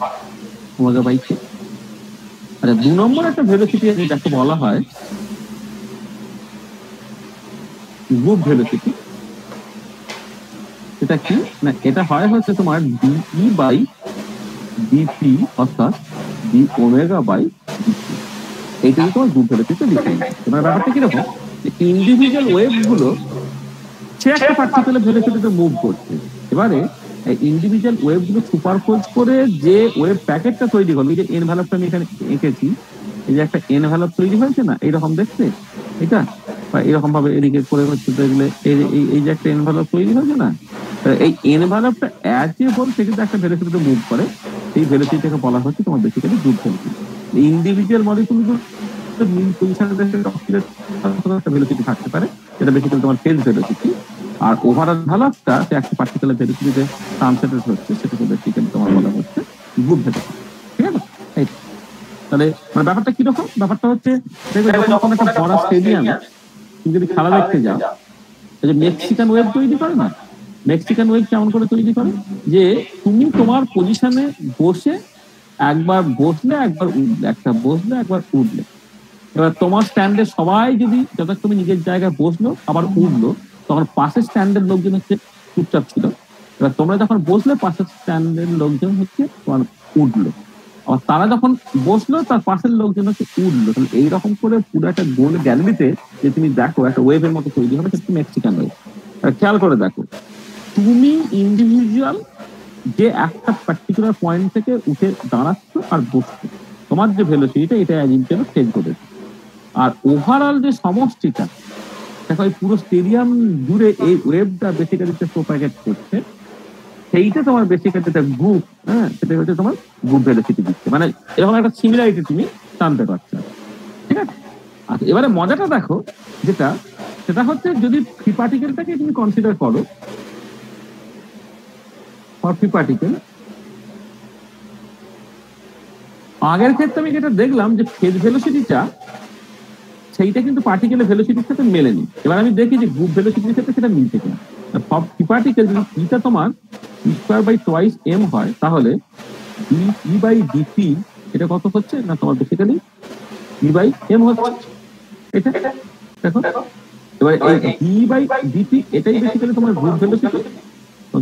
ω/K। আচ্ছা, 2 নম্বর একটা ভেলোসিটি আছে যাকে বলা হয় গ্রুপ ভেলোসিটি। এটা কি না, এটা হয় হচ্ছে তোমার dE/dT অর্থাৎ dω/dT, এইটা তোমার গ্রুপ ভেলোসিটি লিখে। তোমার ব্যাপারটা কিরকম, ইন্ডিভিজুয়াল ওয়েভ গুলো সে একটা পার্টিকুলার ভেলোসিটিতে মুভ করছে, এবারে ইন্ডিভিজুয়াল ওয়েভ গুলো সুপারপোজ করে যে ওয়েভ প্যাকেটটা তৈরি হলো, এই যে এনভেলপটা আমি এখানে এঁকেছি, এই যে একটা এনভেলপ তৈরি হয়েছে না এইরকম দেখতে, এটা বা এরকম ভাবে এদিকে করে হচ্ছে দেখলে এই যে একটা এনভেলপ তৈরি হয়েছে না, এই এনভেলপটা অ্যাজ এ হোল সে কিন্তু একটা ভেলোসিটিতে মুভ করে, সেই ভেলোসিটিটাকে বলা হচ্ছে তোমার বেসিক্যালি গ্রুপ ভেলোসিটি। ইন্ডিভিজুয়াল মলিকিউলগুলো মিন পজিশনে একটা ভেলোসিটি থাকতে পারে, যেটা বেসিক্যালি তোমার ফেজ ভেলোসিটি। আর ওভারঅল ভ্যালুটা সে একটা পার্টিকুলার ভেলোসিটিতে ট্রান্সলেটেড হচ্ছে, সেটাকে বেসিক্যালি তোমার বলা হচ্ছে গ্রুপ ভেলোসিটি। ঠিক আছে? তাহলে মানে ব্যাপারটা কিরকম, ব্যাপারটা হচ্ছে যখন একটা বড় স্টেডিয়ামে তুমি যদি খেলা দেখতে যাও, এই যে মেক্সিকান ওয়েভ তৈরি করে না, মেক্সিকান ওয়েভ কেমন করে তৈরি করে, যে তুমি তোমার পজিশনে বসে একবার বসলে একবার উঠলে, একটা বসলে একবার উঠলে, এবার তোমার স্ট্যান্ডে সবাই যদি যতক্ষণ তুমি নিজের জায়গায় বসলো আবার উঠলো, তখন পাশের স্ট্যান্ডের লোকজন হচ্ছে চুপচাপ ছিল, এবার তোমরা যখন বসলে পাশের স্ট্যান্ডের লোকজন হচ্ছে তোমার উঠলো, আবার তারা যখন বসলো তার পাশের লোকজন হচ্ছে উঠলো। তাহলে এইরকম করে পুরো একটা গোল গ্যালারিতে যে তুমি দেখো একটা ওয়েভের মতো তৈরি হবে, সেটা মেক্সিকান ওয়েভ। খেয়াল করে দেখো, তুমি ইন্ডিভিজুয়াল যে একটা পার্টিকুলার পয়েন্ট থেকে উঠে দাঁড়াচ্ছ আর বসছো, তোমার যে ভেলোসিটিটা এটা একজন চেঞ্জ করেছে, আর ওভারঅল যে সমষ্টিটা দেখো এই পুরো স্টেডিয়াম জুড়ে এই ওয়েভটা বেসিক্যালি প্রোপাগেট করছে, সেইটা তোমার বেসিক্যালি একটা গ্রুপ, হ্যাঁ, সেটা হচ্ছে তোমার গ্রুপ ভেলোসিটি দিচ্ছে। মানে এরকম একটা সিমিলারিটি তুমি জানতে পারছো, ঠিক আছে? আচ্ছা, এবারে মজাটা দেখো যেটা, সেটা হচ্ছে যদি ফ্রি পার্টিকেলটাকে তুমি কনসিডার করো, ফ্রি পার্টিকেল আগের ক্ষেত্রে আমি যেটা দেখলাম যে ফেজ ভেলোসিটিটা সেইটা কিন্তু পার্টিকেলের ভেলোসিটির সাথে মেলেনি। এবার আমি দেখি যে গ্রুপ ভেলোসিটির সাথে সেটা মিলছে কিনা। ফ্রি পার্টিকেল যদি ইটা তোমার e²/2m হয়, তাহলে E/dT এটা কত হচ্ছে না, তোমার বেসিক্যালি E/m হচ্ছে এটা। দেখো এবার এই E/dT এটাই বেসিক্যালি তোমার গ্রুপ ভেলোসিটি।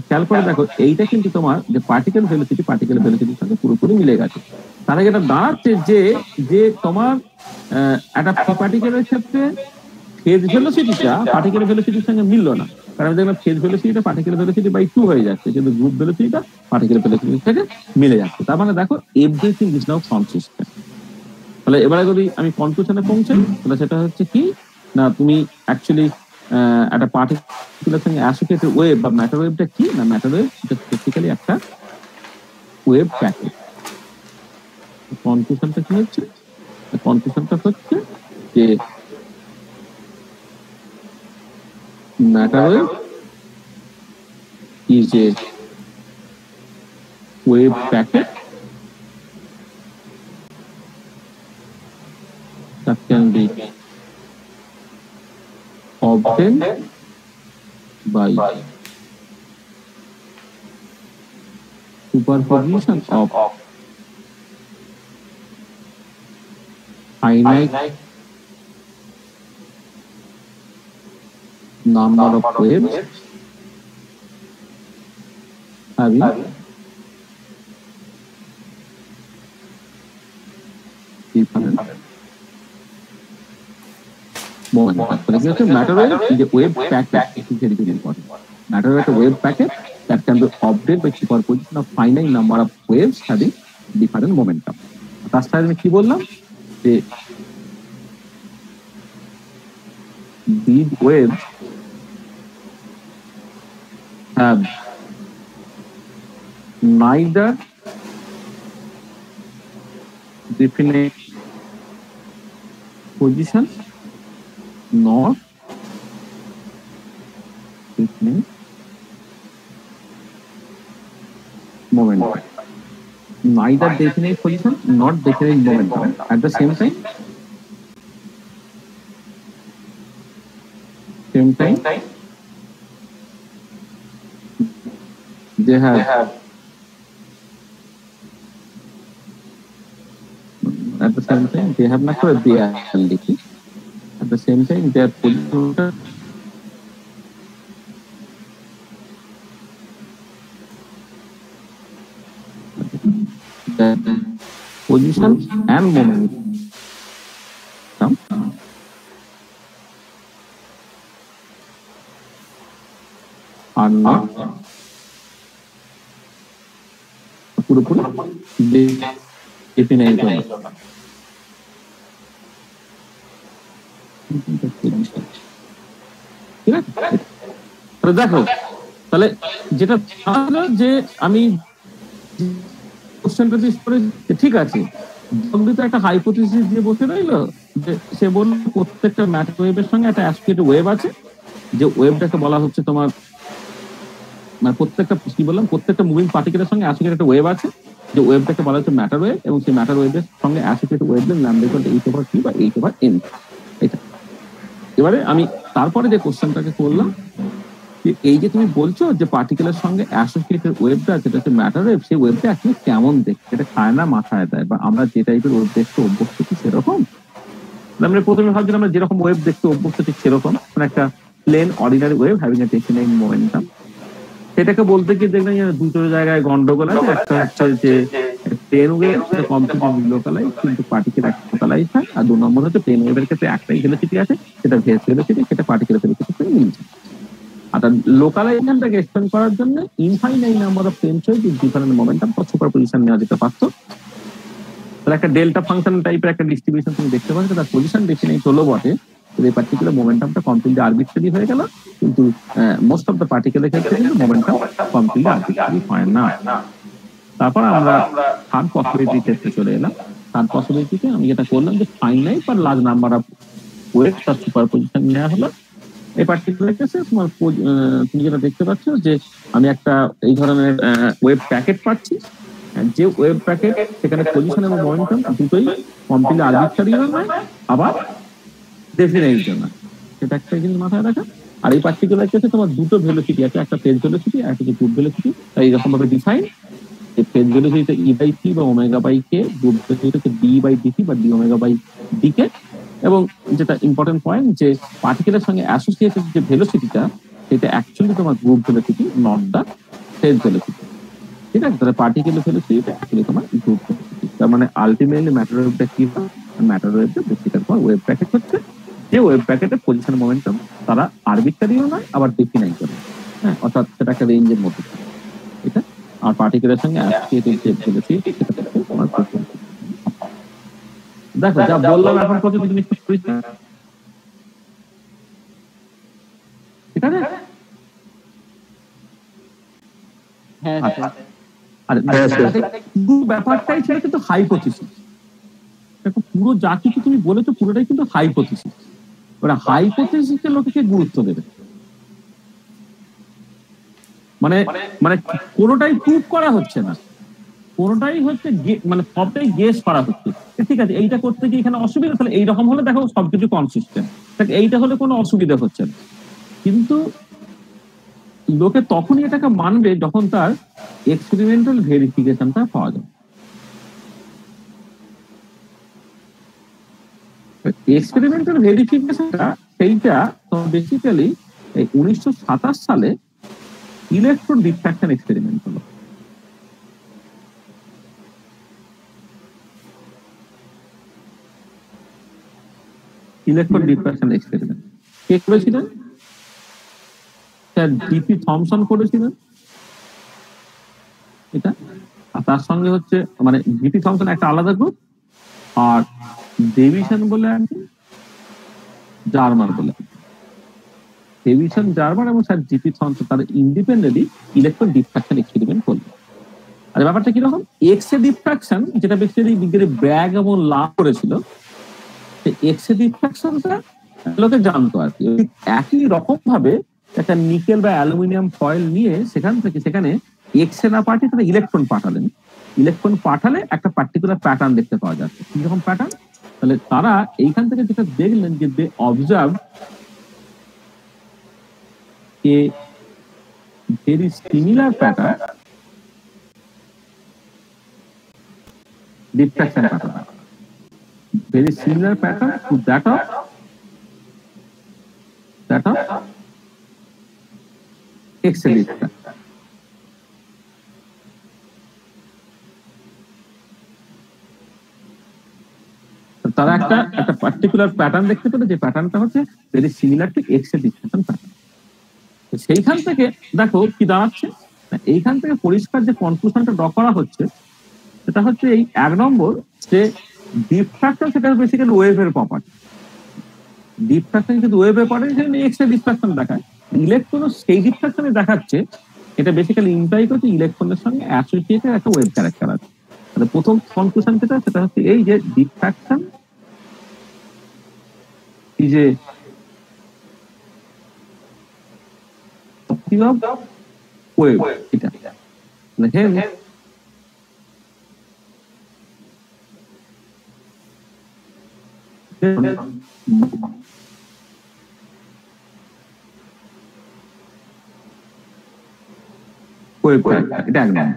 খেয়াল করে দেখো এইটা কিন্তু তোমার যে পার্টিকেল ভেলোসিটির সঙ্গে পুরোপুরি মিলে গেছে। তাহলে যেটা দাঁড়াচ্ছে যে তোমার একটা ফ্রি পার্টিকেলের ক্ষেত্রে ফেজ ভেলোসিটিটা পার্টিকেলের ভেলোসিটির সঙ্গে মিললো না, কারণ আমি দেখলাম ফেজ ভেলোসিটিটা পার্টিকেলের ভেলোসিটি বাই 2 হয়ে যাচ্ছে, কিন্তু গ্রুপ ভেলোসিটিটা পার্টিকেলের ভেলোসিটির সাথে মিলে যাচ্ছে। তার মানে দেখো এভরিথিং ইজ নাও কনসিস্টেন্ট। তাহলে এবারে যদি আমি কনক্লুশনে পৌঁছাই, তাহলে সেটা হচ্ছে কি না, তুমি অ্যাকচুয়ালি একটা পার্টিকুলার সঙ্গে অ্যাসোসিয়েটেড ওয়েভ বা ম্যাটার ওয়েভটা কি না, ম্যাটার ওয়েভ এটা বেসিক্যালি একটা ওয়েভ প্যাকেট। কনক্লুশনটা কি হচ্ছে? কনক্লুশনটা হচ্ছে যে matter wave is a wave packet that can be obtained by superposition of finite number of waves having different moment. Matter wave is a wave packet. It is very important. Matter wave is a wave packet that can be obtained by superposition of finite number of waves having different momentum. তার সাথে আমি কি বললাম যে these waves have neither definite position nor definite momentum. Neither definite position nor definite momentum. At the same time, they have at the same time they have not duality. At the same time, they are position and momentum are not পুরোপুরি definite হয়। ঠিক আছে, তাহলে দেখো, তাহলে যেটা যে আমি কোশ্চেনটা জিজ্ঞেস করে ঠিক আছে, তো একটা হাইপোথিসিস দিয়ে বসে রইলো যে সে বলল প্রত্যেকটা ম্যাটার ওয়েভের সঙ্গে একটা অ্যাসোসিয়েটেড ওয়েভ আছে, যে ওয়েভটাকে বলা হচ্ছে তোমার মানে প্রত্যেকটা কি বললাম, প্রত্যেকটা মুভিং পার্টিকেলের সঙ্গে অ্যাসোসিয়েটেড একটা ওয়েভ আছে, যে ওয়েভটাকে বলা হচ্ছে ম্যাটার ওয়েভ, এবং সেই ম্যাটার ওয়েভের সঙ্গে associated wavelength lambda equal two h/t বা h/n। এটা এবারে আমি তারপরে যে কোশ্চেনটাকে করলাম, এই যে তুমি বলছো যে পার্টিকেলের সঙ্গে অ্যাসোসিয়েটেড ওয়েভটা যেটা হচ্ছে ম্যাটার ওয়েভ, সেই ওয়েভটা অ্যাকচুয়ালি কেমন দেখতে, এটা খায় না মাথায় দেয়, বা আমরা যে টাইপের ওয়েভ দেখতে অভ্যস্ত কি সেরকম? আমরা প্রথমে ভাবছিলাম আমরা যেরকম ওয়েভ দেখতে অভ্যস্ত ঠিক সেরকম, মানে একটা plane ordinary wave having a definite momentum. সেটাকে বলতে গিয়ে দেখলাম দুটো জায়গায় গন্ডগোল আছে। একটা হচ্ছে যে প্লেন ওয়েভ সেটা কমপ্লিটলি লোকালাইজ, কিন্তু পার্টিকেল লোকালাইজ হয়। আর 2 নম্বর হচ্ছে প্লেন ওয়েভের ক্ষেত্রে একটাই ভেলোসিটি আছে, সেটা ভেজ ভেলোসিটি, সেটা পার্টিকেলের ভেলোসিটি থেকে মিলছে। আর লোকালাইজেশনটাকে এক্সটেন্ড করার জন্য infinite number of plane wave with different momentum for superposition নেওয়া যেতে পারত। তাহলে একটা ডেল্টা ফাংশন টাইপের একটা ডিস্ট্রিবিউশন তুমি দেখতে পাচ্ছ, তার পজিশন ডেফিনাইট হলো বটে, এই পার্টিকুলার মোমেন্টামটা কমপ্লিটলি আরবিট্রারি হয়ে গেল, কিন্তু মোস্ট অফ দ্য পার্টিকেলের ক্ষেত্রে কিন্তু মোমেন্টাম কমপ্লিটলি আরবিট্রারি হয় না। তারপর আমরা থার্ড পসিবিলিটি টেস্টে চলে এলাম। থার্ড পসিবিলিটিতে আমি যেটা করলাম যে ফাইনাইট বা লার্জ নাম্বার অফ ওয়েভ তার সুপারপজিশন নেওয়া হলো। এই পার্টিকুলার কেসে তোমার তুমি যেটা দেখতে পাচ্ছ যে আমি একটা এই ধরনের ওয়েভ প্যাকেট পাচ্ছি, যে ওয়েভ প্যাকেট সেখানে পজিশন এবং মোমেন্টাম দুটোই কমপ্লিটলি আরবিট্রারি নয়, আবার ডেফিনাইট না, সেটা একটা জিনিস মাথায় রাখা। আর এই পার্টিকুলার কেসে তোমার দুটো ভেলোসিটি আছে, একটা ফেজ ভেলোসিটি আর একটা গ্রুপ ভেলোসিটি। তাই এরকম ভাবে ডিফাইন ফেজ ভেলোসিটি E/c বা ω/k, গ্রুপ ভেলোসিটি হচ্ছে d/dt বা d/k। এবং যেটা ইম্পর্টেন্ট পয়েন্ট যে পার্টিকেলের সঙ্গে অ্যাসোসিয়েটেড যে ভেলোসিটিটা সেটা অ্যাকচুয়ালি তোমার group velocity, not the phase velocity. ঠিক আছে, তাহলে পার্টিকেলের ভেলোসিটিটা অ্যাকচুয়ালি তোমার গ্রুপ ভেলোসিটি। তার মানে আলটিমেটলি ম্যাটার ওয়েভটা কি হয়, ম্যাটার ওয়েভটা বেসিক্যালি তোমার ওয়েভ প্যাকেট হচ্ছে, যে ওয়েব প্যাকেটের পজিশন মোমেন্টাম তারা আরবিট্রারিও নয়, আবার ডিফিনাইটও নয়। হ্যাঁ, অর্থাৎ সেটা একটা রেঞ্জের মধ্যে থাকে। এটা আর পার্টিকুলার সঙ্গে অ্যাসোসিয়েটেড যে বলেছি সেটা থেকে তোমার দেখো যা বললাম এখন পর্যন্ত জিনিসটা পরিষ্কার, ঠিক আছে? আর পুরো ব্যাপারটাই ছিল কিন্তু হাইপোথিসিস। দেখো পুরো যা কিছু তুমি বলেছো পুরোটাই কিন্তু হাইপোথিসিস। ওরা হাইপোথিসিসকে লোকে গুরুত্ব দেবে, মানে মানে কোনোটাই প্রুভ করা হচ্ছে না, কোনোটাই হচ্ছে মানে সবটাই গেস করা হচ্ছে। ঠিক আছে, এইটা করতে গিয়ে এখানে অসুবিধা, তাহলে এইরকম হলে দেখো সবকিছু কনসিস্টেন্ট, এইটা হলে কোনো অসুবিধা হচ্ছে না। কিন্তু লোকে তখনই এটাকে মানবে যখন তার এক্সপেরিমেন্টাল ভেরিফিকেশনটা পাওয়া যাবে। এক্সপেরিমেন্টাল ভেরিফিকেশনটা সেইটা বেসিক্যালি 1927 সালে ইলেকট্রন ডিফ্র্যাকশন এক্সপেরিমেন্ট হলো। ইলেকট্রন ডিফ্র্যাকশন এক্সপেরিমেন্ট কে করেছিলেন? স্যার ডিপি থমসন করেছিলেন এটা। আর তার সঙ্গে হচ্ছে মানে ডিপি থমসন একটা আলাদা গ্রুপ, আর ডেভিসন বলে একজন জার্মান বলে, ডেভিসন জার্মান এবং স্যার ডিপি থমসন তারা ইন্ডিপেন্ডেন্টলি ইলেকট্রন ডিফ্র্যাকশন এক্সপেরিমেন্ট করলো। আর ব্যাপারটা কিরকম, এক্স রে ডিফ্র্যাকশন যেটা বেসিক্যালি বিজ্ঞানী ব্র্যাগ এবং লা করেছিল, এক্স রে ডিফ্র্যাকশনটা লোকে জানতো আর কি। একই রকম ভাবে একটা নিকেল বা অ্যালুমিনিয়াম ফয়েল নিয়ে সেখান থেকে সেখানে এক্স রে না পাঠিয়ে তারা ইলেকট্রন পাঠালেন। ইলেকট্রন পাঠালে একটা পার্টিকুলার প্যাটার্ন দেখতে পাওয়া যাচ্ছে। কি রকম প্যাটার্ন? তাহলে তারা এইখান থেকে যেটা দেখলেন যে they observe a very similar pattern diffraction pattern, very similar pattern to that of X-ray diffraction. তারা একটা পার্টিকুলার প্যাটার্ন দেখতে পেল, যে প্যাটার্নটা হচ্ছে very similar to x-ray diffraction pattern. সেইখান থেকে দেখো কি দাঁড়াচ্ছে, এইখান থেকে পরিষ্কার যে কনক্লুশনটা ড্র করা হচ্ছে সেটা হচ্ছে এই 1 নম্বর যে ডিফ্রাকশন সেটা বেসিক্যালি ওয়েভের প্রপার্টি। ডিফ্রাকশন কিন্তু ওয়েভের প্রপার্টি, সেখানে এক্স-রে ডিফ্রাকশন দেখায়, ইলেকট্রনও সেই ডিফ্রাকশনে দেখাচ্ছে। এটা বেসিক্যালি ইমপ্লাই করছে ইলেকট্রনের সঙ্গে অ্যাসোসিয়েটেড একটা ওয়েভ ক্যারেক্টার আছে। তাহলে প্রথম কনক্লুশন যেটা সেটা হচ্ছে এই যে diffraction is a property of wave. এটা hence wave এটা এক নম্বর।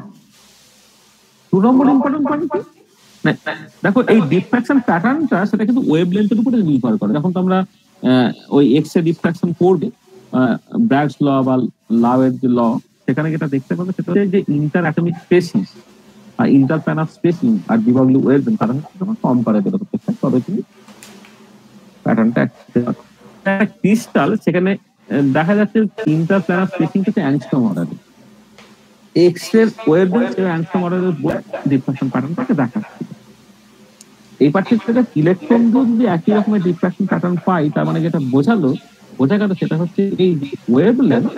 2 নম্বর ইম্পর্টেন্ট পয়েন্ট কি, দেখো এই ডিফ্রাকশন প্যাটার্নটা সেটা কিন্তু ওয়েভ লেন্থের উপরে নির্ভর করে। যখন তোমরা ওই এক্স রে ডিফ্রাকশন পড়বে, ব্র্যাগস ল বা লাওয়ের যে ল, সেখানে যেটা দেখতে পাবে সেটা হচ্ছে যে ইন্টার অ্যাটমিক স্পেসিং আর ইন্টার প্ল্যানার স্পেসিং আর বিভাগীয় ওয়েভ লেন্থ তারা হচ্ছে যখন কম করে বেরোতে চায় তবে কিন্তু প্যাটার্নটা ক্রিস্টাল সেখানে দেখা যাচ্ছে ইন্টার প্ল্যানার স্পেসিং থেকে অ্যাংস্ট্রম অর্ডারে, এক্স রে ওয়েভ লেন্থ এবং অ্যাংস্ট্রম অর্ডারের ডিফ্রাকশন প্যাটার্নটাকে দেখাচ্ছে। এই পার্টিকুলার ইলেকট্রন যদি একই রকমের ডিফ্রাকশন প্যাটার্ন পাই, তার মানে যেটা বোঝা গেল সেটা হচ্ছে এই wave length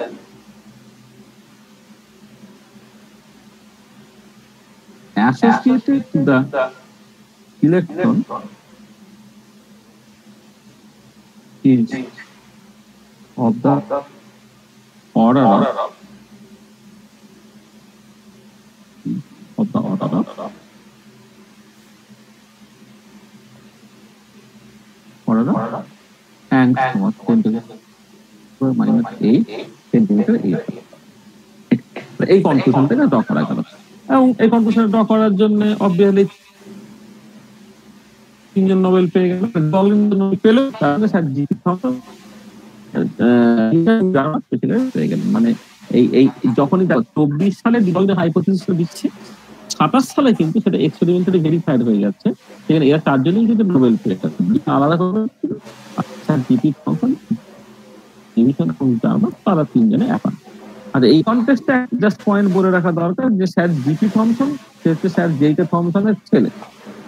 associated to the electron is of the order of angstrom of 10 to the power minus 8 centimeter A। এই কনক্লুশন থেকে ড্র করা গেল, এবং এই কনক্লুশন ড্র করার জন্য অবভিয়াসলি 3 জন নোবেল পেয়ে গেল। পেল তাহলে স্যার জিপি থমসন পেয়ে গেলেন। মানে এই যখনই 24 সালে ডিভালভের হাইপোথিসিস দিচ্ছে, 27 সালে কিন্তু সেটা এক্সপেরিমেন্টালি ভেরিফাইড হয়ে যাচ্ছে। সেখানে এরা 4 জনই কিন্তু নোবেল পেয়ে গেছে, আলাদা করে স্যার জিপি থমসন, ডিভিশন এবং জার্মান, তারা তিনজনে একা। আচ্ছা, এই কনটেক্সটে জাস্ট পয়েন্ট বলে রাখা দরকার যে স্যার জিপি থমসন সে হচ্ছে স্যার জে থমসনের ছেলে।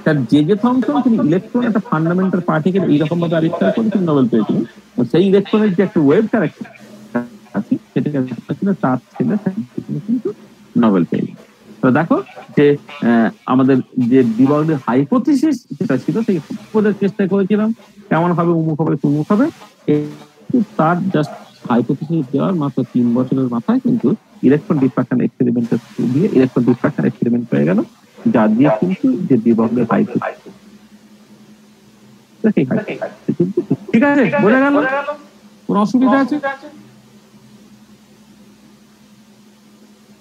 স্যার জে থমসন তিনি ইলেকট্রন একটা ফান্ডামেন্টাল পার্টিকেল এইরকম ভাবে আবিষ্কার করেছেন, নোবেল পেয়েছিলেন। সেই ইলেকট্রনের যে একটা ওয়েভ ক্যারেক্টার আছে সেটাকে তার ছেলে কিন্তু নোবেল পেয়েছেন। তো দেখো যে আমাদের যে ডিবর্গের হাইপোথিসিস যেটা ছিল সেই বোঝার চেষ্টা করেছিলাম কেমন ভাবে উমুক হবে তুমুক হবে, তার জাস্ট হাইপোথিসিস দেওয়ার মাত্র 3 বছরের মাথায় কিন্তু ইলেকট্রন ডিফ্রাকশন এক্সপেরিমেন্টের দিয়ে ইলেকট্রন ডিফ্রাকশন এক্সপেরিমেন্ট হয়ে গেল, যা দিয়ে কিন্তু যে ডিবর্গের হাইপোথিসিস। ঠিক আছে, বোঝা গেল? কোন অসুবিধা আছে?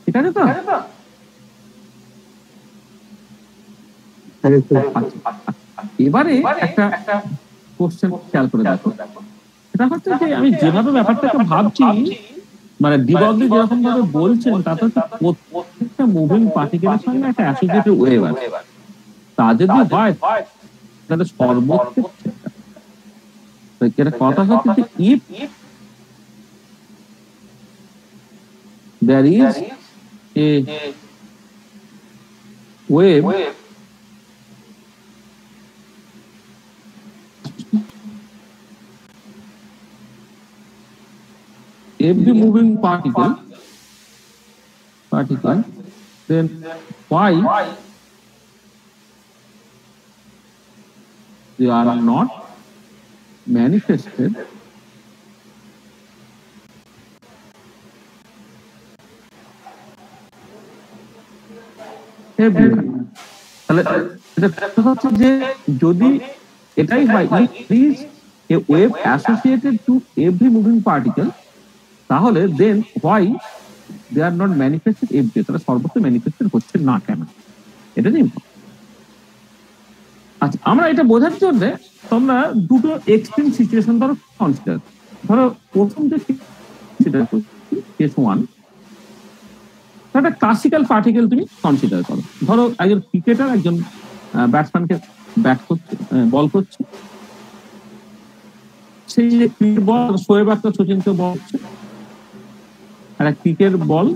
ঠিক আছে তো? এবারে একটা কোশ্চেন খেয়াল করে দেখো, এটা হচ্ছে যে আমি যেভাবে ব্যাপারটাকে ভাবছি, মানে ডিবর্গলি যেরকম ভাবে বলছেন তাতে হচ্ছে প্রত্যেকটা মুভিং পার্টিকেলের সঙ্গে একটা অ্যাসোসিয়েটেড ওয়েভ আছে। তা যদি হয় তাহলে সর্বোচ্চ এটা কথা হচ্ছে যে if there is a wave every moving particle then why they are not manifested তাহলে এটা হচ্ছে যে যদি এটাই হয় is a wave associated to every moving particle, তাহলে then why they are not manifested every, তারা সর্বত্র ম্যানিফেস্টেড হচ্ছে না কেন, এটা নিয়ে। আচ্ছা, আমরা এটা বোঝার জন্য তোমরা দুটো এক্সট্রিম সিচুয়েশন ধরো কনসিডার। ধরো প্রথম যে কনসিডার করছি কেস 1, একটা ক্লাসিক্যাল পার্টিকেল তুমি কনসিডার করো। ধরো একজন ক্রিকেটার একজন ব্যাটসম্যানকে ব্যাট করছে, বল করছে, সেই যে ক্রিকেট বল শোয়েব আখতার সচিনকে বল করছে, আর এক ক্রিকেট বল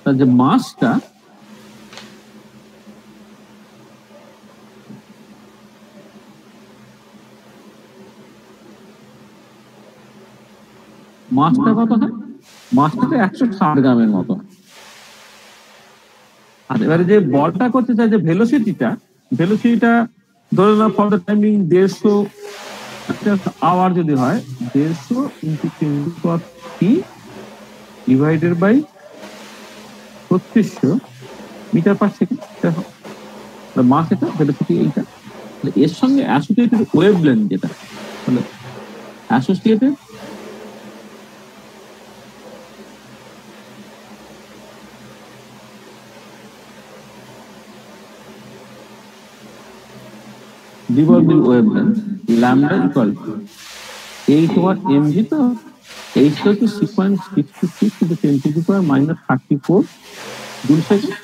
তার যে মাসটা মাছটা কত হয়? মাছটা তো 160 গ্রামের মতো। আর এবারে যে বলটা করতে চাই যে ভেলোসিটিটা ধরে না ফর দ্য টাইমিং 150 আওয়ার যদি হয় 150 into 10⁻³ divided by 3600 metre per second. Mass এটা, ভেলোসিটি এইটা, এর সঙ্গে অ্যাসোসিয়েটেড ওয়েভলেন্থ যেটা তাহলে associated de Broglie wavelength lambda equal to 8/mv, তো 8 হচ্ছে 6.626 into 10⁻³ জুল সেকেন্ড।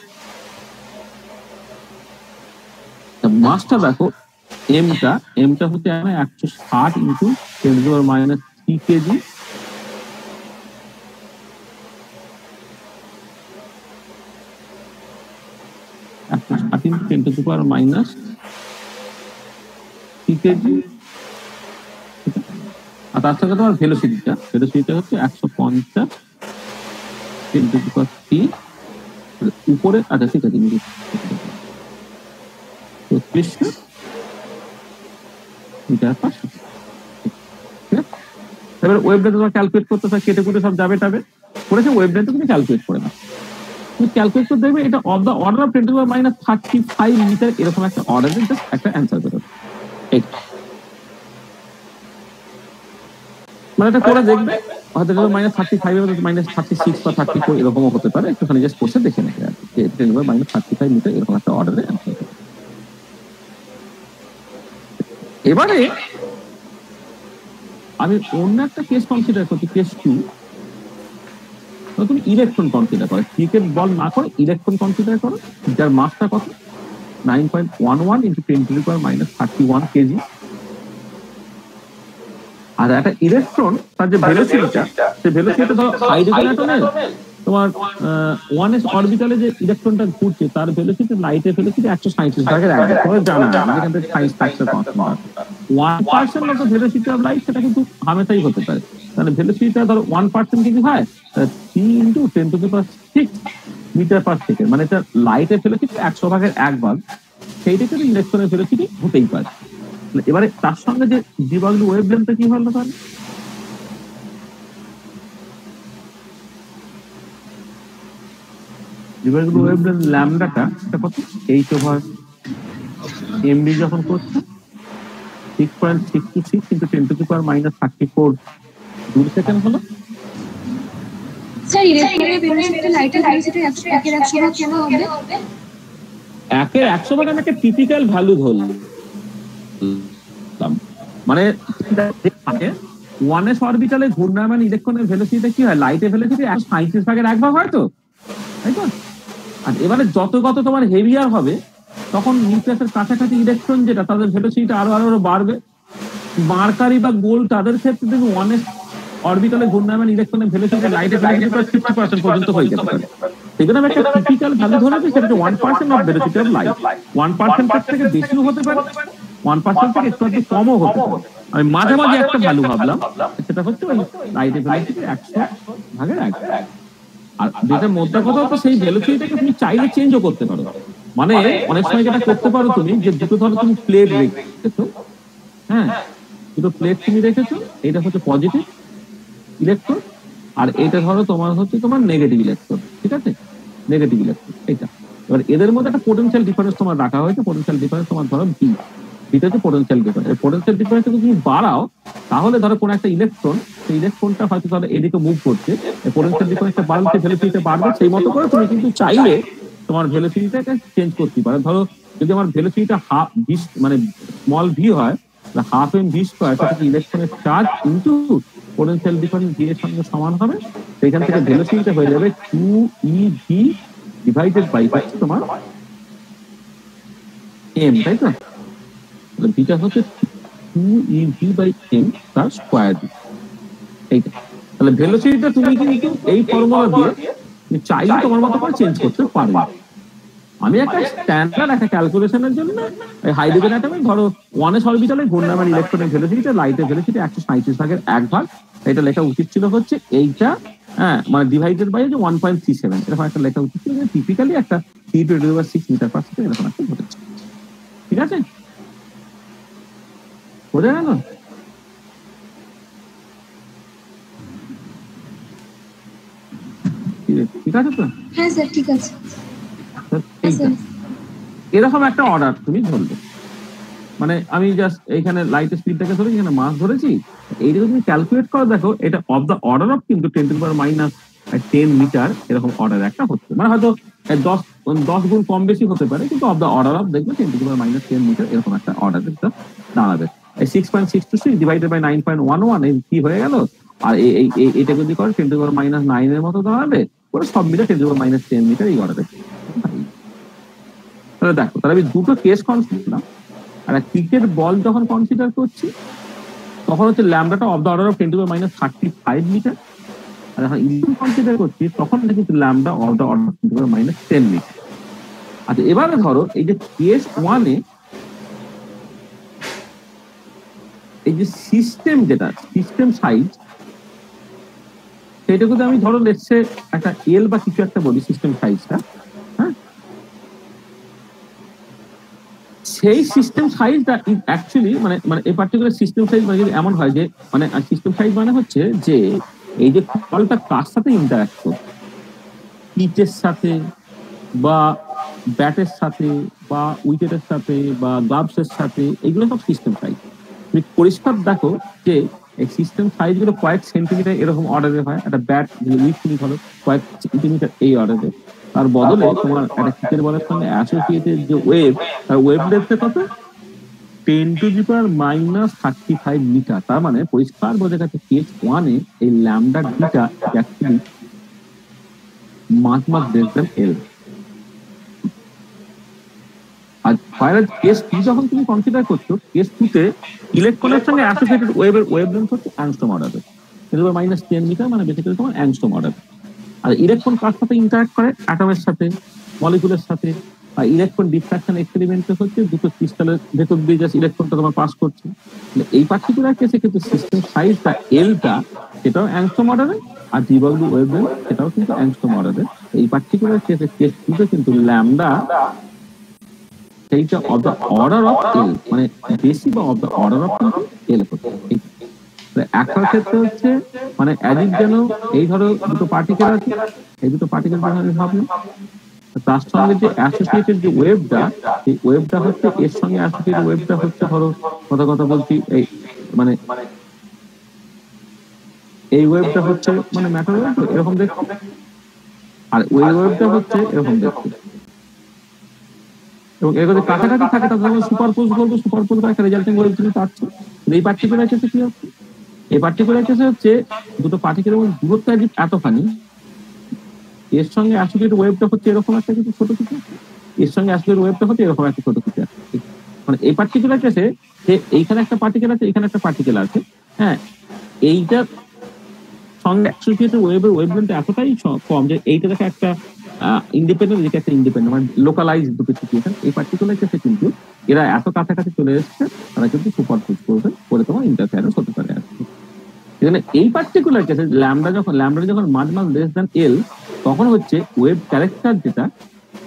মাসটা দেখো এমটা হচ্ছে 160 into 10⁻³ কেজি, into 10⁻³ কেজি। আর তার সঙ্গে তোমার ভেলোসিটিটা হচ্ছে 150 10⁻³ উপরে। আচ্ছা ঠিক আছে, 3600 মিটার পার সেকেন্ড। এবার ওয়েভলেন্থ তোমার ক্যালকুলেট করতে হয়, কেটে কুটে সব যাবে করেছে, ওয়েভলেন্থ তুমি ক্যালকুলেট করে নাও। তুমি ক্যালকুলেট করে দেখবে এটা of the order of 10⁻35 metre, এরকম একটা অর্ডারের জাস্ট একটা অ্যান্সার বেরোবে। মানে এটা করে দেখবে, হয়তো -35 -36 বা 34 এরকমও হতে পারে, একটুখানি জাস্ট কোর্সে দেখে নেবে আর কি, 10⁻35 মিটার এরকম একটা অর্ডারে অ্যান্সার। এবারে আমি অন্য একটা কেস কনসিডার করছি, কেস 2। তুমি ইলেকট্রন কনসিডার করো, ক্রিকেট বল না করে ইলেকট্রন কনসিডার করো, যার মাসটা কত 9.11 into 10 to the power minus 31 kg। আর একটা ইলেকট্রন তার যে ভেলোসিটিটা, সেই ভেলোসিটিটা ধরো হাইড্রোজেন অ্যাটমের তোমার 1s অরবিটালে যে ইলেকট্রনটা ঘুরছে তার ভেলোসিটি লাইটের ভেলোসিটি 137 ভাগের 1 তোমরা জানো যেখান থেকে science factor constant 1% of the velocity of light, সেটা কিন্তু হামেশাই হতে পারে। তাহলে ভেলোসিটিটা ধরো 1% কি হয় 3 into 10 to the power 6 metre per second, মানে এটা লাইটের ভেলোসিটি 100 ভাগের 1 ভাগ, সেইটাকে ইলেকট্রনের ভেলোসিটি হতেই পারে। এবারে তার সঙ্গে যে ডিভাগলি ওয়েভলেন্থটা কি হলো তাহলে ডিভাগলি ওয়েভলেন্থ ল্যামডাটা এটা কত 8/mv যখন করছে 6.626 into 10 to the power minus 34 joule second হলো। স্যার ইলেকট্রনের ভেলোসিটি লাইটের ভেলোসিটি 100 ভাগ কেন হবে? 1/100 ভাগ আমি একটা টিপিক্যাল ভ্যালু ধরলাম, মানে 1s অরবিটালে ঘূর্ণায়মান ইলেকট্রনের ভেলোসিটি কি হয় লাইটের ভেলোসিটি 137 ভাগের 1 ভাগ হয় তো, তাই তো? আর এবারে যত তোমার হেভিয়ার হবে তখন নিউক্লিয়াসের কাছাকাছি ইলেকট্রন যেটা তাদের ভেলোসিটি আরো বাড়বে। মার্কারি বা গোল্ড তাদের ক্ষেত্রে দেখুন 1s অরবিটালে ঘূর্ণায়মান ইলেকট্রনের ভেলোসিটি লাইটের ভেলোসিটি 50% পর্যন্ত হয়ে যেতে পারে। সেখানে আমি একটা টিপিক্যাল ভ্যালু ধরেছি, সেটা 1% অফ ভেলোসিটি অফ লাইট। 1% থেকে বেশিও হতে পারে, 1% থেকে একটু কমও হতে পারে। আমি মাঝামাঝি একটা ভ্যালু ভাবলাম, সেটা হচ্ছে ওই লাইটের ভেলোসিটি 100 ভাগের 1। আর যেটা মোদ্দা কথা তো সেই ভেলোসিটিটাকে তুমি চাইলে চেঞ্জও করতে পারো। মানে অনেক সময় যেটা করতে পারো তুমি, যে দুটো ধরো তুমি প্লেট রেখেছো, হ্যাঁ দুটো প্লেট তুমি রেখেছো, এটা হচ্ছে পজিটিভ ইলেকট্রন আর এটা ধরো তোমার হচ্ছে তোমার নেগেটিভ ইলেকট্রন, ঠিক আছে? নেগেটিভ ইলেকট্রন এটা। এবার এদের মধ্যে একটা পোটেনশিয়াল ডিফারেন্স তোমার রাখা হয়েছে, পোটেনশিয়াল ডিফারেন্স তোমার ধরো ভি, এটা হচ্ছে পোটেনশিয়াল ডিফারেন্স। এই পোটেনশিয়াল ডিফারেন্স যদি তুমি বাড়াও তাহলে ধরো কোনো একটা ইলেকট্রন, সেই ইলেকট্রনটা হয়তো ধরো এদিকে মুভ করছে, এই পোটেনশিয়াল ডিফারেন্সটা বাড়লে ভেলোসিটিটা বাড়বে, সেই মতো করে তুমি কিন্তু চাইলে তোমার ভেলোসিটিটাকে চেঞ্জ করতে পারো। ধরো যদি আমার ভেলোসিটিটা হাফ ভি মানে স্মল ভি হয়, হাফ এম ভি স্কয়ার, সেটা কি ইলেকট্রনের charge into potential difference V এর সঙ্গে সমান হবে। সেখান থেকে ভেলোসিটিটা হয়ে যাবে 2ev ডিভাইডেড বাই তোমার m, তাই তো? ভিটা হচ্ছে 2ev বাই m তার স্কয়ার রুট, এইটা। তাহলে ভেলোসিটিটা তুমি কিন্তু এই ফর্মুলা দিয়ে চাইলে তোমার মতো করে চেঞ্জ করতে পারবে। আমি একটা স্ট্যান্ডার্ড একটা ক্যালকুলেশনের জন্য হাইড্রোজেন অ্যাটমে ধরো 1s অরবিটালে ঘূর্ণায়মান ইলেকট্রনের ভেলোসিটি লাইটের ভেলোসিটি 137 ভাগের 1 ভাগ, এটা লেখা উচিত ছিল হচ্ছে এইটা, হ্যাঁ মানে ডিভাইডেড বাই 1.37, এরকম একটা লেখা উচিত ছিল। টিপিক্যালি একটা 3 × 10⁶ মিটার পার সেকেন্ড এরকম একটা ঘটেছে, ঠিক আছে? বোঝা গেল? ঠিক আছে তো? হ্যাঁ স্যার ঠিক আছে। এরকম একটা অর্ডার তুমি ধরবে, মানে আমি জাস্ট এইখানে লাইটের স্পিডটাকে ধরে এখানে মাস ধরেছি, এইটা তুমি ক্যালকুলেট করো, দেখো এটা অফ দ্য অর্ডার অফ কিন্তু 10 to the power minus 10 metre এরকম অর্ডার একটা হচ্ছে, মানে হয়তো 10 গুণ কম বেশি হতে পারে, কিন্তু অফ দ্য অর্ডার অফ দেখবে 10 to the power minus 10 metre এরকম একটা অর্ডার দাঁড়াবে। এই 6.626 ডিভাইডেড বাই 9.11 এই কি হয়ে গেল, আর এইটা যদি করে 10 to the power minus 9 এর মতো দাঁড়াবে, পুরো সব মিলে 10 to the power minus 10 metre এই অর্ডারে। তাহলে দেখো, তাহলে আমি দুটো কেস কনসিডার করলাম। আর ক্রিকেট বল যখন কনসিডার করছি তখন হচ্ছে ল্যামডাটা of the order of 10 to the power minus 35 metre, আর যখন ইলেকট্রন কনসিডার করছি তখন কিন্তু lambda of the order of 10 to the power minus 10 metre. আচ্ছা এবারে ধরো এই যে কেস 1 এ এই যে সিস্টেম, যেটা সিস্টেম সাইজ, সেটা কিন্তু আমি ধরো লেটস সে একটা এল বা কিছু একটা বলি সিস্টেম সাইজটা, হ্যাঁ সেই সিস্টেম সাইজটা অ্যাকচুয়ালি মানে এই পার্টিকুলার সিস্টেম সাইজ মানে যদি এমন হয় যে মানে সিস্টেম সাইজ মানে হচ্ছে যে এই যে বলটা কার সাথে ইন্টারঅ্যাক্ট করে, পিচের সাথে বা ব্যাটের সাথে বা উইকেটের সাথে বা গ্লাভসের সাথে, এগুলো সব সিস্টেম সাইজ। তুমি পরিষ্কার দেখো যে এই সিস্টেম সাইজ গুলো কয়েক সেন্টিমিটার এরকম অর্ডারে হয়, একটা ব্যাট উইথ ধরো কয়েক সেন্টিমিটার এই অর্ডারে, তার বদলে তোমার একটা ক্রিকেট বলের সঙ্গে অ্যাসোসিয়েটেড যে ওয়েভ, তার ওয়েভ লেন্থটা কত 10 to the power minus 35 metre. তার মানে পরিষ্কার বোঝা গেছে কেস 1 এ এই ল্যামডা ডিটা actually much less than L. আর whereas কেস 2 যখন তুমি কনসিডার করছো, কেস 2 তে ইলেকট্রনের সঙ্গে অ্যাসোসিয়েটেড ওয়েভের ওয়েভলেন্থ হচ্ছে অ্যাংস্ট্রম অর্ডারের, -10 মিটার, মানে বেসিক্যালি তোমার অ্যাংস্ট্রম অর্ডার। আর ইলেকট্রন কার সাথে ইন্টারঅ্যাক্ট করে? অ্যাটমের সাথে, মলিকুলের সাথে। আর ইলেকট্রন ডিফ্রাকশন এক্সপেরিমেন্টে হচ্ছে দুটো ক্রিস্টালের ভেতর দিয়ে জাস্ট ইলেকট্রনটা তোমার পাস করছে। এই পার্টিকুলার কেসে কিন্তু সিস্টেম সাইজটা এলটা সেটাও অ্যাংস্ট্রম অর্ডারে, আর ডিবাগলু ওয়েভলেন্থ সেটাও কিন্তু অ্যাংস্ট্রম অর্ডারে। এই পার্টিকুলার কেসে কেস 2 কিন্তু ল্যামডা সেইটা অফ দ্য অর্ডার অফ এল, মানে বেশি বা অফ দ্য অর্ডার অফ এল হচ্ছে। একটা ক্ষেত্রে হচ্ছে মানে অ্যাজিড যেন এই ধরো দুটো পার্টিকেল আছে, এই দুটো পার্টিকেল আমি ভাবলাম, তার সঙ্গে যে অ্যাসোসিয়েটেড যে ওয়েভটা, এই ওয়েভটা হচ্ছে এর সঙ্গে অ্যাসোসিয়েটেড ওয়েভটা হচ্ছে ধরো কথা বলছি এই মানে এই ওয়েভটা হচ্ছে মানে ম্যাটার ওয়েভ এরকম দেখতে, আর ওই ওয়েভটা হচ্ছে এরকম দেখতে, এবং এর যদি কাছাকাছি থাকে তাহলে সুপারপোজ করবো, সুপারপোজ করে একটা রেজাল্টিং ওয়েভ তুমি পাচ্ছ। এই পার্টিকুলার কেসে কি হচ্ছে? এই পার্টিকুলার কেসে হচ্ছে দুটো পার্টিকেলের মধ্যে দূরত্ব এতখানি, এর সঙ্গে অ্যাসোসিয়েটেড ওয়েভটা হচ্ছে এরকম একটা কিছু ছোট কিছু, এর সঙ্গে অ্যাসোসিয়েটেড ওয়েভটা হচ্ছে এরকম একটা ছোট কিছু। মানে এই পার্টিকুলার কেসে যে এইখানে একটা পার্টিকেল আছে, এখানে একটা পার্টিকেল আছে, হ্যাঁ, এইটার সঙ্গে অ্যাসোসিয়েটেড ওয়েভের ওয়েভলেন্থ এতটাই কম যে এইটা দেখে একটা ইন্ডিপেন্ডেন্ট, যেটা একটা ইন্ডিপেন্ডেন্ট মানে লোকালাইজ দুটো সিচুয়েশন। এই পার্টিকুলার কেসে কিন্তু এরা এত কাছাকাছি চলে এসছে, তারা কিন্তু সুপারপোজ করবে করে তোমার ইন্টারফেয়ারেন্স হতে পারে আর কি। এখানে এই পার্টিকুলার কেসে ল্যামডা যখন মাঝ লেস দ্যান এল, তখন হচ্ছে ওয়েভ ক্যারেক্টার যেটা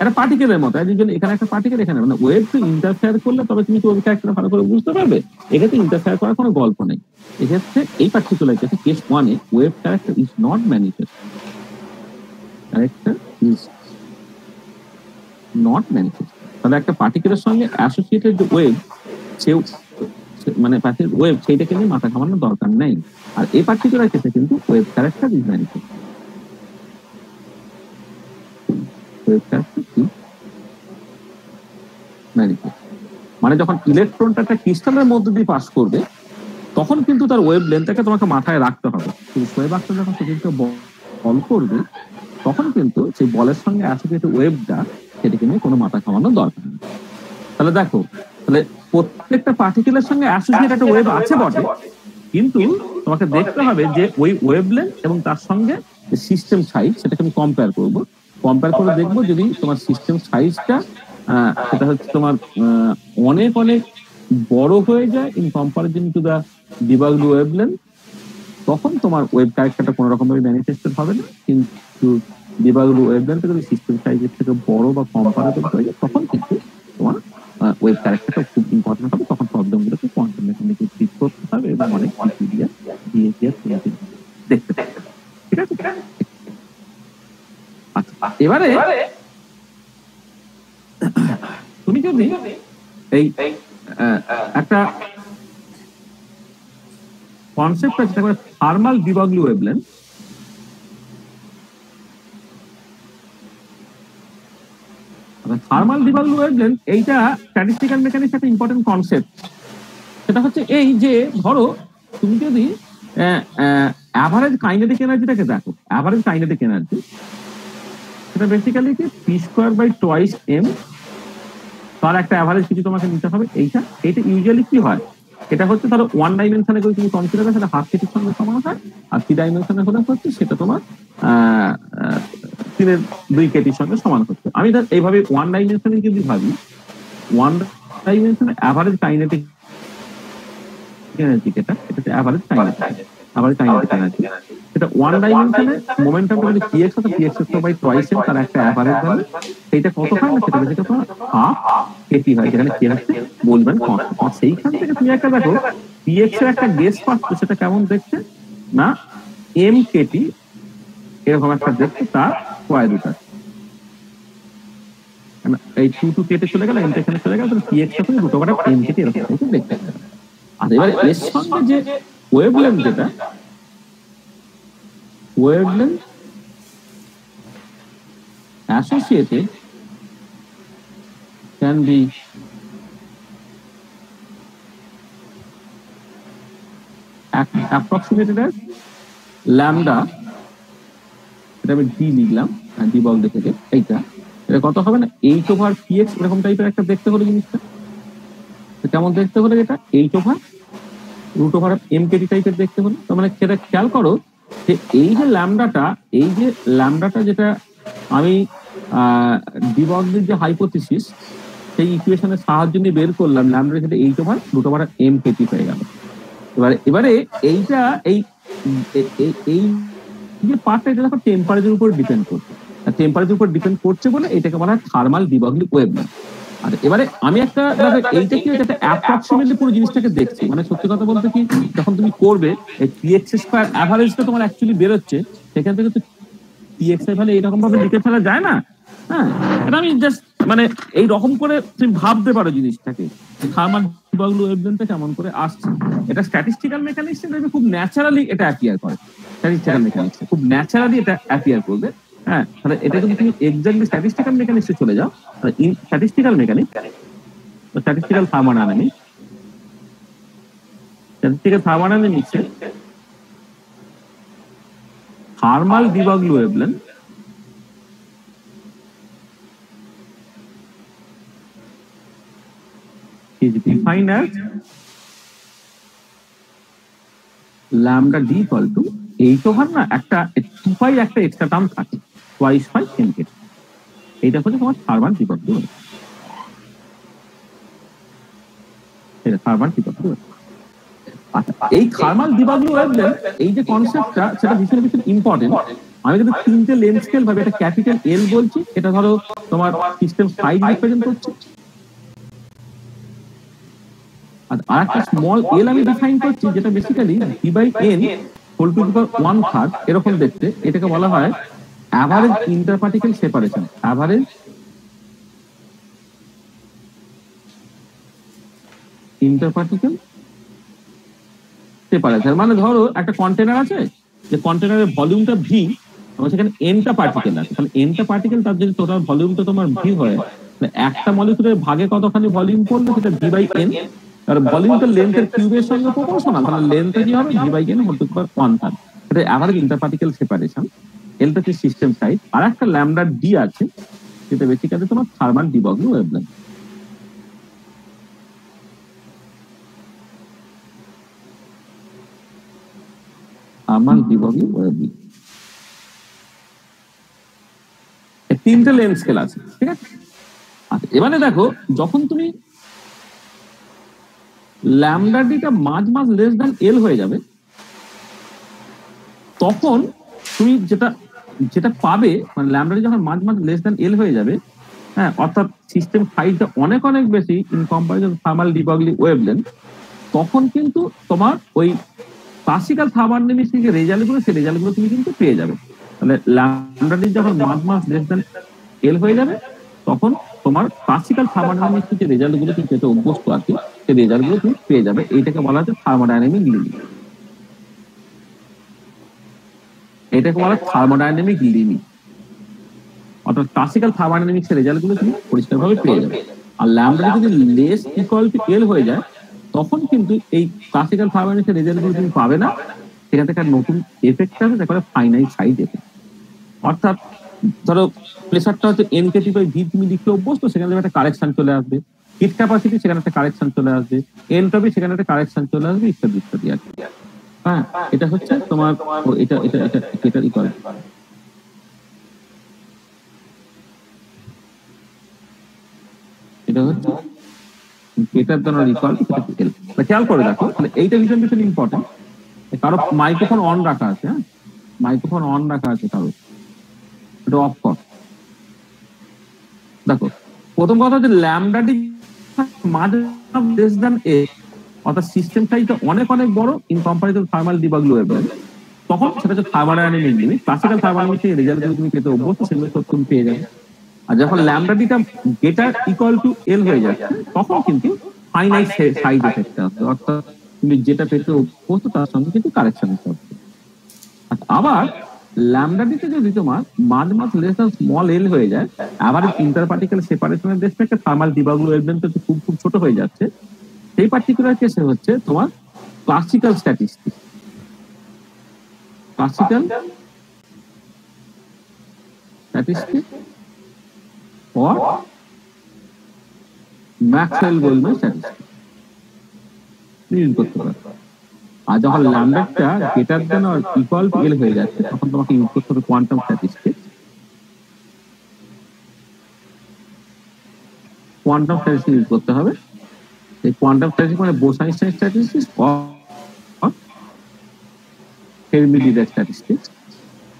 একটা পার্টিকেলের মতো, এখানে একটা পার্টিকেল, এখানে মানে ওয়েভ তো ইন্টারফেয়ার করলে তবে তুমি ওয়েভ ক্যারেক্টার ভালো করে বুঝতে পারবে, এক্ষেত্রে ইন্টারফেয়ার করার কোনো গল্প নেই। এক্ষেত্রে এই পার্টিকুলার কেসে case 1 A wave character is not manifest, character is not manifest. তাহলে একটা পার্টিকেলের সঙ্গে অ্যাসোসিয়েটেড যে ওয়েভ, সে মানে প্যাসিভ ওয়েভ, সেইটাকে নিয়ে মাথা ঘামানোর দরকার নেই। আর এই পার্টিকুলার কেসে কিন্তু wave character is manifest, wave character is manifest. মানে যখন ইলেকট্রনটা একটা ক্রিস্টালের মধ্যে দিয়ে পাস করবে, তখন কিন্তু তার ওয়েভ লেন্থটাকে তোমাকে মাথায় রাখতে হবে। ওয়েভ আক্টার যখন সেদিনকে বল করবে, তখন কিন্তু সেই বলের সঙ্গে অ্যাসোসিয়েটেড ওয়েভটা সেটাকে নিয়ে কোনো মাথা ঘামানোর দরকার নেই। তাহলে দেখো, তাহলে প্রত্যেকটা পার্টিকেলের সঙ্গে অ্যাসোসিয়েটেড ওয়েভ আছে বটে, কিন্তু তোমাকে দেখতে হবে যে ওই ওয়েভলেন্থ এবং তার সঙ্গে সিস্টেম সাইজ, সেটাকে আমি কম্পেয়ার করব। কম্পেয়ার করে দেখবো যদি তোমার সিস্টেম সাইজটা সেটা হচ্ছে তোমার অনেক অনেক বড় হয়ে যায় in comparison to the de Broglie wavelength, তখন তোমার ওয়েভ ক্যারেক্টারটা কোনো রকম ভাবে ম্যানিফেস্টেড হবে না। কিন্তু ডিবাগলু ওয়েভলেন্থ যদি সিস্টেম সাইজের থেকে বড় বা কম্পারেবল হয়ে যায়, তখন কিন্তু তোমার ওয়েভ ক্যারেক্টারটা খুব ইম্পর্টেন্ট হবে। তখন প্রবলেমগুলোকে কোয়ান্টাম মেকানিক্যাল ট্রিট করতে হবে এবং অনেক ক্রাইটেরিয়া দেখতে পাবে। ঠিক আছে? আচ্ছা, এবারে তুমি যদি এই একটা কনসেপ্ট আছে থার্মাল ডিবাগলু ওয়েভলেন্থ, থার্মাল ডিবাগলু ওয়েভলেন্থ এইটা স্ট্যাটিস্টিক্যাল মেকানিক্স একটা ইম্পর্টেন্ট কনসেপ্ট। সেটা হচ্ছে এই যে ধরো তুমি যদি অ্যাভারেজ কাইনেটিক এনার্জিটাকে দেখো, অ্যাভারেজ কাইনেটিক এনার্জি সেটা বেসিক্যালি কি p²/2m, তার একটা অ্যাভারেজ কিছু তোমাকে নিতে হবে। এইটা ইউজুয়ালি কি হয়, এটা হচ্ছে ধরো 1 ডাইমেনশনে করে তুমি কনসিডার করো, সেটা হাফ কেটির সঙ্গে সমান হয়। আর 3 ডাইমেনশনে হলে হচ্ছে সেটা তোমার 3/2 কেটির সঙ্গে সমান হচ্ছে। আমি ধর এইভাবে 1 ডাইমেনশনে যদি ভাবি, 1 ডাইমেনশনে অ্যাভারেজ কাইনেটিক এনার্জি, এটা অ্যাভারেজ কাইনেটিক এনার্জি, সেটা 1 ডাইমেনশনে মোমেন্টামটা যদি px অথবা px²/2m, তার একটা অ্যাভারেজ ভ্যালু, সেইটা কত হয় না, সেটা বেশি তোমার হাফ কেটি হয়, যেখানে কি হচ্ছে বলবেন কনস্ট্যান্ট। সেইখান থেকে তুমি একটা দেখো px এর একটা গেস পাচ্ছ, সেটা কেমন দেখতে না m কেটি এরকম একটা দেখতে, তার স্কয়ার রুট আছে। এই 2 কেটে চলে গেল, m এখানে চলে গেল, তাহলে px টা তুমি √m কেটি এরকম দেখতে পাবে। আর এবার এর সঙ্গে যে ওয়েভলেন্থ, যেটা wavelength associated can be approximated as lambda, এটা আমি d লিখলাম, d বল দেখে এইটা এটা কত হবে না h/px এরকম টাইপের একটা দেখতে হলো জিনিসটা। কেমন দেখতে হলো এটা h/√m/kt টাইপের দেখতে হলো। তার মানে সেটা খেয়াল করো যে এই যে ল্যামডাটা যেটা আমি ডি ব্রগলির যে হাইপোথিসিস সেই ইকুয়েশনের সাহায্য নিয়ে বের করলাম, ল্যামডার ক্ষেত্রে h/√m/kt হয়ে গেল। এবারে এইটা এই যে পার্টটা এটা দেখো টেম্পারেচারের উপর ডিপেন্ড করছে, টেম্পারেচার উপর ডিপেন্ড করছে বলে এটাকে বলা হয় থার্মাল ডি ব্রগলি ওয়েভলেন্থ। আর এবারে আমি একটা এইটা কি একটা অ্যাপ্রক্সিমেটলি পুরো জিনিসটাকে দেখছি, মানে সত্যি কথা বলতে কি যখন তুমি করবে এই px² অ্যাভারেজটা তোমার অ্যাকচুয়ালি বেরোচ্ছে, সেখান থেকে তো px এর ভ্যালু এইরকম ভাবে লিখে ফেলা যায় না। হ্যাঁ, এটা আমি জাস্ট মানে এই রকম করে তুমি ভাবতে পারো জিনিসটাকে থার্মাল ডি ব্রগলি ওয়েভলেন্থটা কেমন করে আসছে। এটা স্ট্যাটিস্টিক্যাল মেকানিক্সে খুব ন্যাচারালি এটা অ্যাপিয়ার করে, স্ট্যাটিস্টিক্যাল মেকানিক্সে খুব ন্যাচারালি এটা অ্যাপিয়ার করবে। হ্যাঁ, তাহলে এটা যদি তুমি এক্স্যাক্টলি স্ট্যাটিস্টিক্যাল মেকানিক্সে চলে যাও, ইন স্ট্যাটিস্টিক্যাল মেকানিক্স স্ট্যাটিস্টিক্যাল থার্মোডাইনামিক্সে thermal de Broglie wavelength is defined as lambda d equal to h/, না একটা 2π একটা এক্সট্রা টার্ম থাকে twice by mkt। এইটা হচ্ছে তোমার থার্মাল ডি ব্রগলি ওয়েভলেন্থ। এটা থার্মাল ডি ব্রগলি ওয়েভলেন্থ। আচ্ছা, এই থার্মাল ডি ব্রগলি ওয়েভলেন্থ এই যে কনসেপ্টটা সেটা ভীষণ ইম্পর্টেন্ট। আমি কিন্তু তিনটে লেন্থ স্কেল ভাবে এটা ক্যাপিটাল এল বলছি, এটা ধরো তোমার সিস্টেম সাইজ রিপ্রেজেন্ট করছে, আর একটা স্মল এল আমি ডিফাইন করছি যেটা বেসিক্যালি d/n^1/3 এরকম দেখতে। এটাকে বলা হয় অ্যাভারেজ ইন্টারপার্টিকেল সেপারেশন। অ্যাভারেজ ইন্টারপার্টিকেল সেপারেশন মানে ধরো একটা কন্টেনার আছে, যে কন্টেনারের ভলিউমটা ভি, সেখানে এনটা পার্টিকেল আছে, তাহলে এনটা পার্টিকেল তার যদি টোটাল ভলিউমটা তোমার ভি হয়, একটা মলিকুলের ভাগে কতখানি ভলিউম পড়লে সেটা v/n, আর ভলিউমটা লেন্থের কিউবের সঙ্গে প্রপোর্শনাল, তাহলে লেন্থটা কি হবে v/n/1/3। এটা অ্যাভারেজ ইন্টারপার্টিকেল সেপারেশন। এলটা হচ্ছে সিস্টেম সাইজ। আর একটা ল্যামডা ডি আছে, যেটা বেসিক্যালি তোমার thermal de Broglie wavelength. Thermal de Broglie wavelength তিনটে লেন্থ স্কেল আছে, ঠিক আছে। আচ্ছা, এবারে দেখো যখন তুমি ল্যামডা ডিটা মাঝ লেস দ্যান এল হয়ে যাবে, তখন তুমি যেটা পাবে, মানে ল্যামডা ডি যখন মাঝ লেস দ্যান এল হয়ে যাবে, হ্যাঁ, অর্থাৎ সিস্টেম সাইজটা অনেক বেশি in comparison thermal de Broglie wavelength, তখন কিন্তু তোমার ওই ক্লাসিক্যাল থার্মোডাইনামিক্স যে রেজাল্টগুলো, সেই রেজাল্টগুলো তুমি কিন্তু পেয়ে যাবে। তাহলে ল্যামডা ডি যখন মাঝ লেস দ্যান এল হয়ে যাবে, তখন তোমার ক্লাসিক্যাল থার্মোডাইনামিক্স যে রেজাল্টগুলো তুমি পেতে অভ্যস্ত আছি, সেই রেজাল্টগুলো তুমি পেয়ে যাবে। এইটাকে বলা হচ্ছে থার্মোডাইনামিক লিমিট। এটাকে বলা হয় থার্মোডাইনামিক লিমিট, অর্থাৎ ক্লাসিক্যাল থার্মোডাইনামিক্স এর রেজাল্টগুলো তুমি পরিষ্কারভাবে পেয়ে যাবে। আর ল্যামডা যদি লেস ইকুয়াল টু এল হয়ে যায়, তখন কিন্তু এই ক্লাসিক্যাল থার্মোডাইনামিক্স এর রেজাল্টগুলো তুমি পাবে না। সেখান থেকে নতুন এফেক্ট আছে, যেটা বলে ফাইনাইট সাইজ এফেক্ট। অর্থাৎ ধরো প্রেসারটা হচ্ছে mkt/v তুমি লিখতে অভ্যস্ত, সেখানে একটা কারেকশন চলে আসবে। হিট ক্যাপাসিটি, সেখানে একটা কারেকশন চলে আসবে। এনট্রপি, সেখানে একটা কারেকশন চলে আসবে, ইত্যাদি আর কি। হ্যাঁ, এটা হচ্ছে তোমার এটা ইকুয়াল। এটা হচ্ছে এটার জন্য ইকুয়াল টু এল। খেয়াল করে দেখো, তাহলে এইটা ভীষণ ইম্পর্টেন্ট। কারো মাইক্রোফোন অন রাখা আছে, হ্যাঁ, মাইক্রোফোন অন রাখা আছে কারো, এটা অফ কর। দেখো, প্রথম কথা হচ্ছে ল্যামডা ডি মাঝ লেস দ্যান এ, অর্থাৎ সিস্টেম সাইজটা অনেক বড় in comparison thermal de Broglie wavelength, তখন সেটা হচ্ছে থার্মোডাইনামিক লিমিট। ক্লাসিক্যাল থার্মোডাইনামিক্স এর রেজাল্টগুলো তুমি পেতে অভ্যস্ত, সেগুলো সব তুমি পেয়ে যাবে। আর যখন lambda ডিটা greater equal to L হয়ে যাচ্ছে, তখন কিন্তু ফাইনাইট সাইজ এফেক্ট আসবে, অর্থাৎ তুমি যেটা পেতে অভ্যস্ত তার সঙ্গে কিন্তু কারেকশন করবে। আবার ল্যামডা ডিতে যদি তোমার মাঝ লেস দ্যান স্মল এল হয়ে যায়, আবার ইন্টারপার্টিকেল সেপারেশনের রেসপেক্টে থার্মাল ডি ব্রগলি ওয়েভলেন্থ খুব ছোট হয়ে যাচ্ছে, সেই পার্টিকুলার কেসে হচ্ছে তোমার classical statistics. or Maxwell-Goldman statistics use করতে পারো। আর যখন ল্যামডাটা greater than or equal to L হয়ে যাচ্ছে তখন তোমাকে ইউজ করতে হবে quantum statistics. Quantum statistics use করতে হবে। এই কোয়ান্টাম স্ট্যাটিস্টিক্স মানে Bose Einstein statistics or Fermi Dirac statistics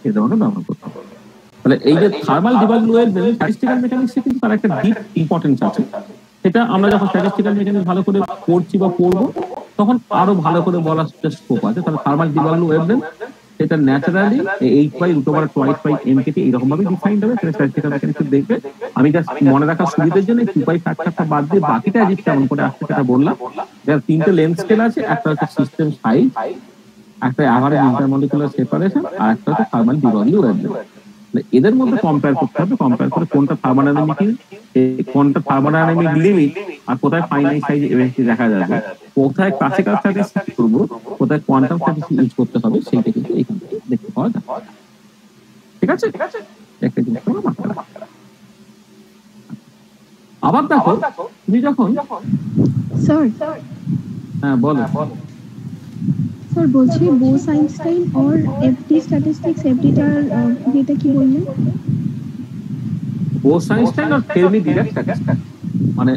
এটা আমাকে ব্যবহার করতে হবে। তাহলে এই যে থার্মাল ডিবাগল ওয়েভলেন্থ স্ট্যাটিস্টিক্যাল মেকানিক্সে কিন্তু তার একটা ডিপ ইম্পর্টেন্স আছে। সেটা আমরা যখন স্ট্যাটিস্টিক্যাল মেকানিক্স ভালো করে পড়ছি বা পড়বো তখন আরো ভালো করে বলার স্কোপ আছে। তাহলে থার্মাল ডিবাগল ওয়েভলেন্থ সেটা ন্যাচারালি 8/√2/m এইরকম ভাবে ডিফাইন্ড হবে। সেটা স্ট্যাটিস্টিক্যাল মেকানিক্স দেখবে। আমি জাস্ট মনে রাখার সুবিধার জন্য 2π ফ্যাক্টরটা বাদ দিয়ে বাকিটা অ্যাজিভ কেমন করে আসছে সেটা বললাম। যার 3টে লেন্থ স্কেল আছে, একটা হচ্ছে সিস্টেম সাইজ, একটা অ্যাভারেজ ইন্টারমলিকুলার সেপারেশন, আর একটা হচ্ছে থার্মাল ডিবাগল ওয়েভলেন্থ। এদের মধ্যে কম্পেয়ার করতে হবে, কম্পেয়ার করে কোনটা থার্মোডাইনামিক কোনটা থার্মোডাইনামিক লিমিট আর কোথায় ফাইনাইট সাইজ এফএসটি দেখা যাবে, কোথায় ক্লাসিক্যাল স্ট্যাটিস্টিক্স করব, কোথায় কোয়ান্টাম স্ট্যাটিস্টিক্স ইউজ করতে হবে সেইটা কিন্তু এখান থেকে দেখতে পাওয়া যায়। ঠিক আছে, একটা জিনিস তোমরা মাথায় রাখো। আবার দেখো তুমি যখন স্যার হ্যাঁ বলো স্যার বলছি বোস-আইনস্টাইন और এফডি স্ট্যাটিস্টিক্স এফডিটার এটা কি বললেন? বোস-আইনস্টাইন আর ফেরমি-ডিরাক স্ট্যাটিস্টিক্স মানে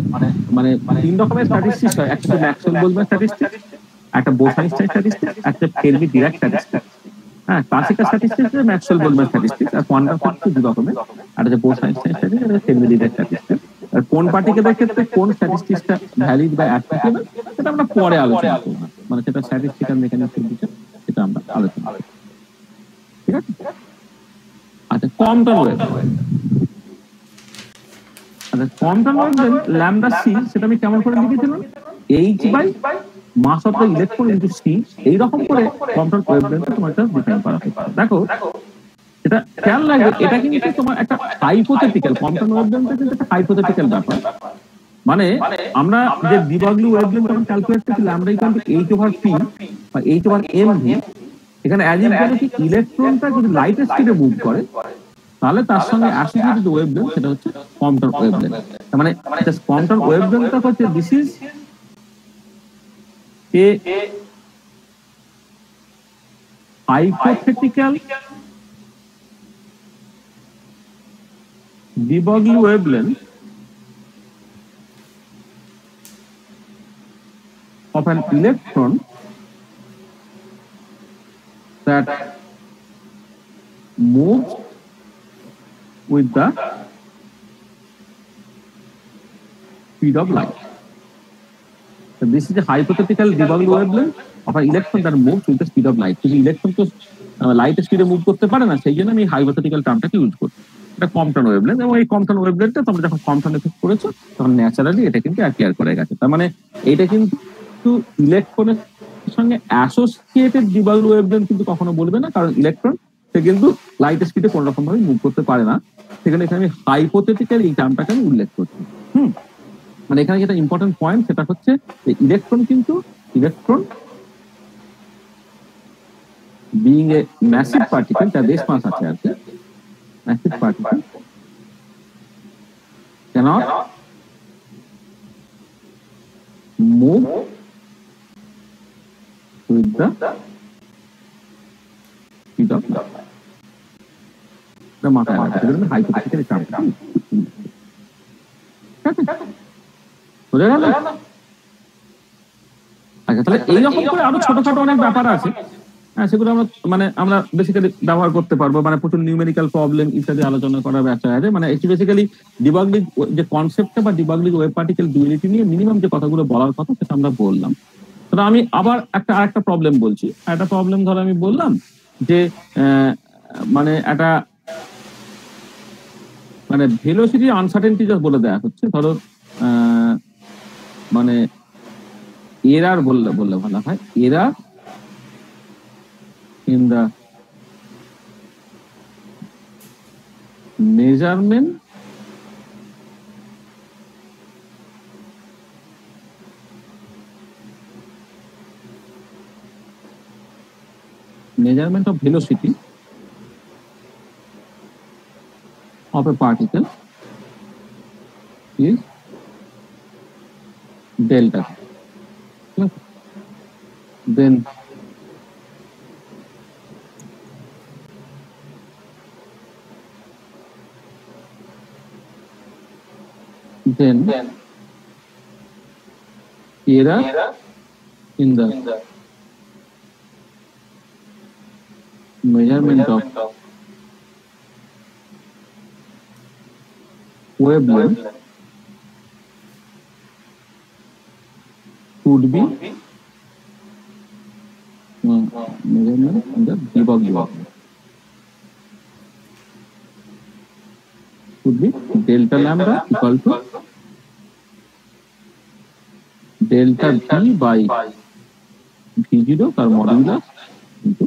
মানে তিন রকমের স্ট্যাটিস্টিক্স হয়। একটা ম্যাক্সওয়েল-গোল্ডম্যান স্ট্যাটিস্টিক্স, একটা বোস-আইনস্টাইন স্ট্যাটিস্টিক্স, একটা ফেরমি-ডিরাক স্ট্যাটিস্টিক্স। হ্যাঁ, ক্লাসিক্যাল স্ট্যাটিস্টিক্স ম্যাক্সওয়েল-গোল্ডম্যান স্ট্যাটিস্টিক্স, আর কোয়ান্টাম স্ট্যাটিস্টিক্স দুই রকমের। আর যে বোস-আইনস্টাইন স্ট্যাটিস্টিক্স আর ফেরমি-ডিরাক স্ট্যাটিস্টিক্স। আর কোন পার্টিকেলের ক্ষেত্রে কোন স্ট্যাটিস্টিক্সটা ভ্যালিড বা অ্যাপ্লিকেবল সেটা আমরা পরে আলোচনা করব। মানে সেটা স্ট্যাটিস্টিক্যাল মেকানিক্সের বিষয়, সেটা আমরা আলোচনা করব। ঠিক আছে। আচ্ছা, কোয়ান্টাম ওয়েভলেন্থ। আচ্ছা, কোয়ান্টাম ওয়েভলেন্থ ল্যামডা সি সেটা আমি কেমন করে লিখেছিলাম? h/মাস of the electron into C, এইরকম করে কোয়ান্টাম ওয়েভলেন্থ তোমাকে ডিফাইন করা হয়েছে। দেখো এটা খেয়াল রাখবে, এটা কিন্তু তোমার একটা হাইপোথেটিক্যাল, কোয়ান্টাম ওয়েভলেন্থ কিন্তু একটা হাইপোথেটিক্যাল ব্যাপার। মানে আমরা যে ডিবাগলি ওয়েভলেন্থ যখন ক্যালকুলেট করছি ল্যামডা ইকুয়াল টু h/p বা h/mv, এখানে অ্যাজ ইফ কি ইলেকট্রনটা যদি লাইটের স্পিডে মুভ করে তাহলে তার সঙ্গে অ্যাসোসিয়েটেড ওয়েভলেন্থ সেটা হচ্ছে কোয়ান্টাম ওয়েভলেন্থ। তার মানে কোয়ান্টাম ওয়েভলেন্থটা হচ্ছে this is a hypothetical de Broglie wavelength of an electron that moves with the speed of light. So this is a hypothetical de Broglie wavelength of an electron that moves with the speed of light. কিন্তু electron তো light স্পিডে move করতে পারে না, সেই জন্য আমি hypothetical টার্মটাকে use করি। এটা কম্পটন ওয়েভলেন্থ, এবং এই কম্পটন ওয়েভলেন্থটা তোমরা যখন কম্পটন এফেক্ট করেছো তখন ন্যাচারালি এটা কিন্তু অ্যাপিয়ার করে গেছে। তার মানে এটা কিন্তু ইলেকট্রনের সঙ্গে অ্যাসোসিয়েটেড ডি ব্রগলি ওয়েভলেন্থ কিন্তু কখনো বলবে না, কারণ ইলেকট্রন সে কিন্তু লাইট স্পিডে কোনো রকম ভাবে মুভ করতে পারে না। সেখানে এখানে আমি হাইপোথেটিক্যাল এই টার্মটাকে আমি উল্লেখ করছি। মানে এখানে যেটা ইম্পর্টেন্ট পয়েন্ট সেটা হচ্ছে যে electron being a massive particle, যার বেশ মাস আছে আর কি, massive particle cannot move with the speed of light. মাথায় রাখতে হবে হাইপোথেটিক্যাল টার্মটা। বুঝা গেল? আচ্ছা, তাহলে এইরকম করে আরো ছোটখাটো অনেক ব্যাপার আছে, হ্যাঁ, সেগুলো আমরা বেসিক্যালি ব্যবহার করতে পারবো। মানে প্রচুর নিউমেরিক্যাল প্রবলেম ইত্যাদি আলোচনা করার ব্যাপার আছে। মানে বেসিক্যালি ডি ব্রগলি যে কনসেপ্টটা বা de Broglie wave particle duality নিয়ে মিনিমাম যে কথাগুলো বলার কথা সেটা আমরা বললাম। তো আমি আবার আরেকটা প্রবলেম বলছি। একটা প্রবলেম ধরো আমি বললাম যে মানে একটা মানে ভেলোসিটি আনসার্টেনটি জাস্ট বলে দেওয়া হচ্ছে। ধরো মানে এরার বললে ভালো হয়, error in the measurement of velocity of a particle is delta. Then error in the measurement of wavelength could be measurement in the debug could be delta lambda equal to delta v by v0 তার modulus into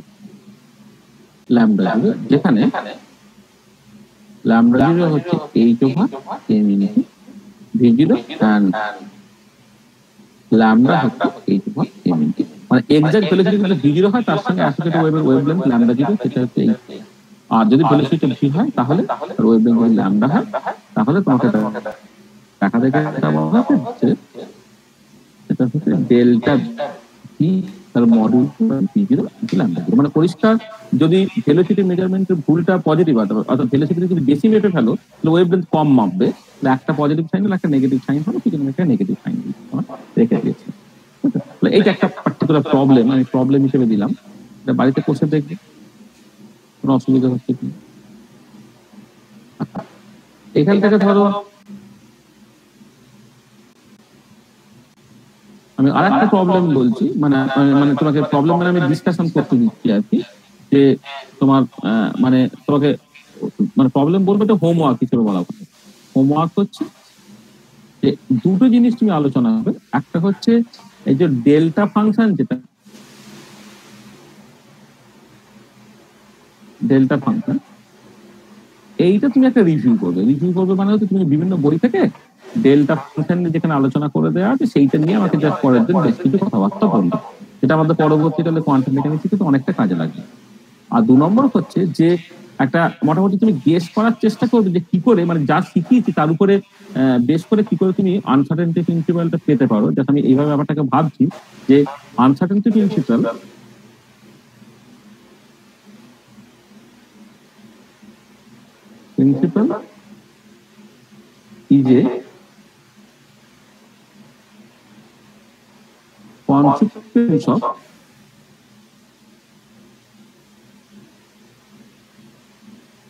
lambda 0, যেখানে lambda 0 হচ্ছে h over m into v0 and lambda হচ্ছে h over m into, মানে exact velocity যদি v0 হয় তার সঙ্গে associated ওয়েভের ওয়েভলেন্থ lambda 0 সেটা হচ্ছে h, আর যদি ভেলোসিটি v হয় তাহলে তার ওয়েভলেন্থ যদি lambda হয় তাহলে তোমাকে দেখা দেখে এটা বলা হচ্ছে এটা হচ্ছে ডেল্টা ভি তার মডুল v0 into lambda 0। মানে পরিষ্কার যদি ভেলোসিটি মেজারমেন্টের ভুলটা পজিটিভ হয় অর্থাৎ ভেলোসিটি যদি বেশি মেপে ফেলো তাহলে ওয়েভলেন্থ কম মাপবে, একটা পজিটিভ সাইন হলে একটা নেগেটিভ সাইন হবে, সেখানে একটা নেগেটিভ সাইন রেখে দিয়েছে। এইটা একটা পার্টিকুলার প্রবলেম, আমি প্রবলেম হিসেবে দিলাম, এটা বাড়িতে কোর্সে দেখবে, কোনো অসুবিধা হচ্ছে কি। এখান থেকে ধরো আমি আর একটা প্রবলেম বলছি, মানে মানে তোমাকে প্রবলেম মানে আমি ডিসকাশন করতে দিচ্ছি আর কি, যে তোমার মানে তোমাকে মানে প্রবলেম বলবো এটা হোমওয়ার্ক হিসেবে বলা হবে। হোমওয়ার্ক হচ্ছে যে দুটো জিনিস তুমি আলোচনা হবে, একটা হচ্ছে এই যে ডেল্টা ফাংশন, যেটা ডেল্টা ফাংশন এইটা তুমি একটা রিভিউ করবে মানে হচ্ছে তুমি বিভিন্ন বই থেকে ডেল্টা ফাংশন যেখানে আলোচনা করে দেওয়া আছে সেইটা নিয়ে আমাকে জাস্ট পরের দিন বেশ কিছু কথাবার্তা বলবে, যেটা আমাদের পরবর্তীকালে কোয়ান্টাম মেকানিক্সে কিন্তু অনেকটা কাজে লাগবে। আর 2 নম্বর হচ্ছে যে একটা মোটামুটি তুমি গেস করার চেষ্টা করবে যে কি করে, মানে যা শিখিয়েছি তার উপরে বেশ করে কি করে তুমি আনসার্টেনটি প্রিন্সিপালটা পেতে পারো। যাতে আমি এইভাবে ব্যাপারটাকে ভাবছি যে uncertainty principal is a consequence of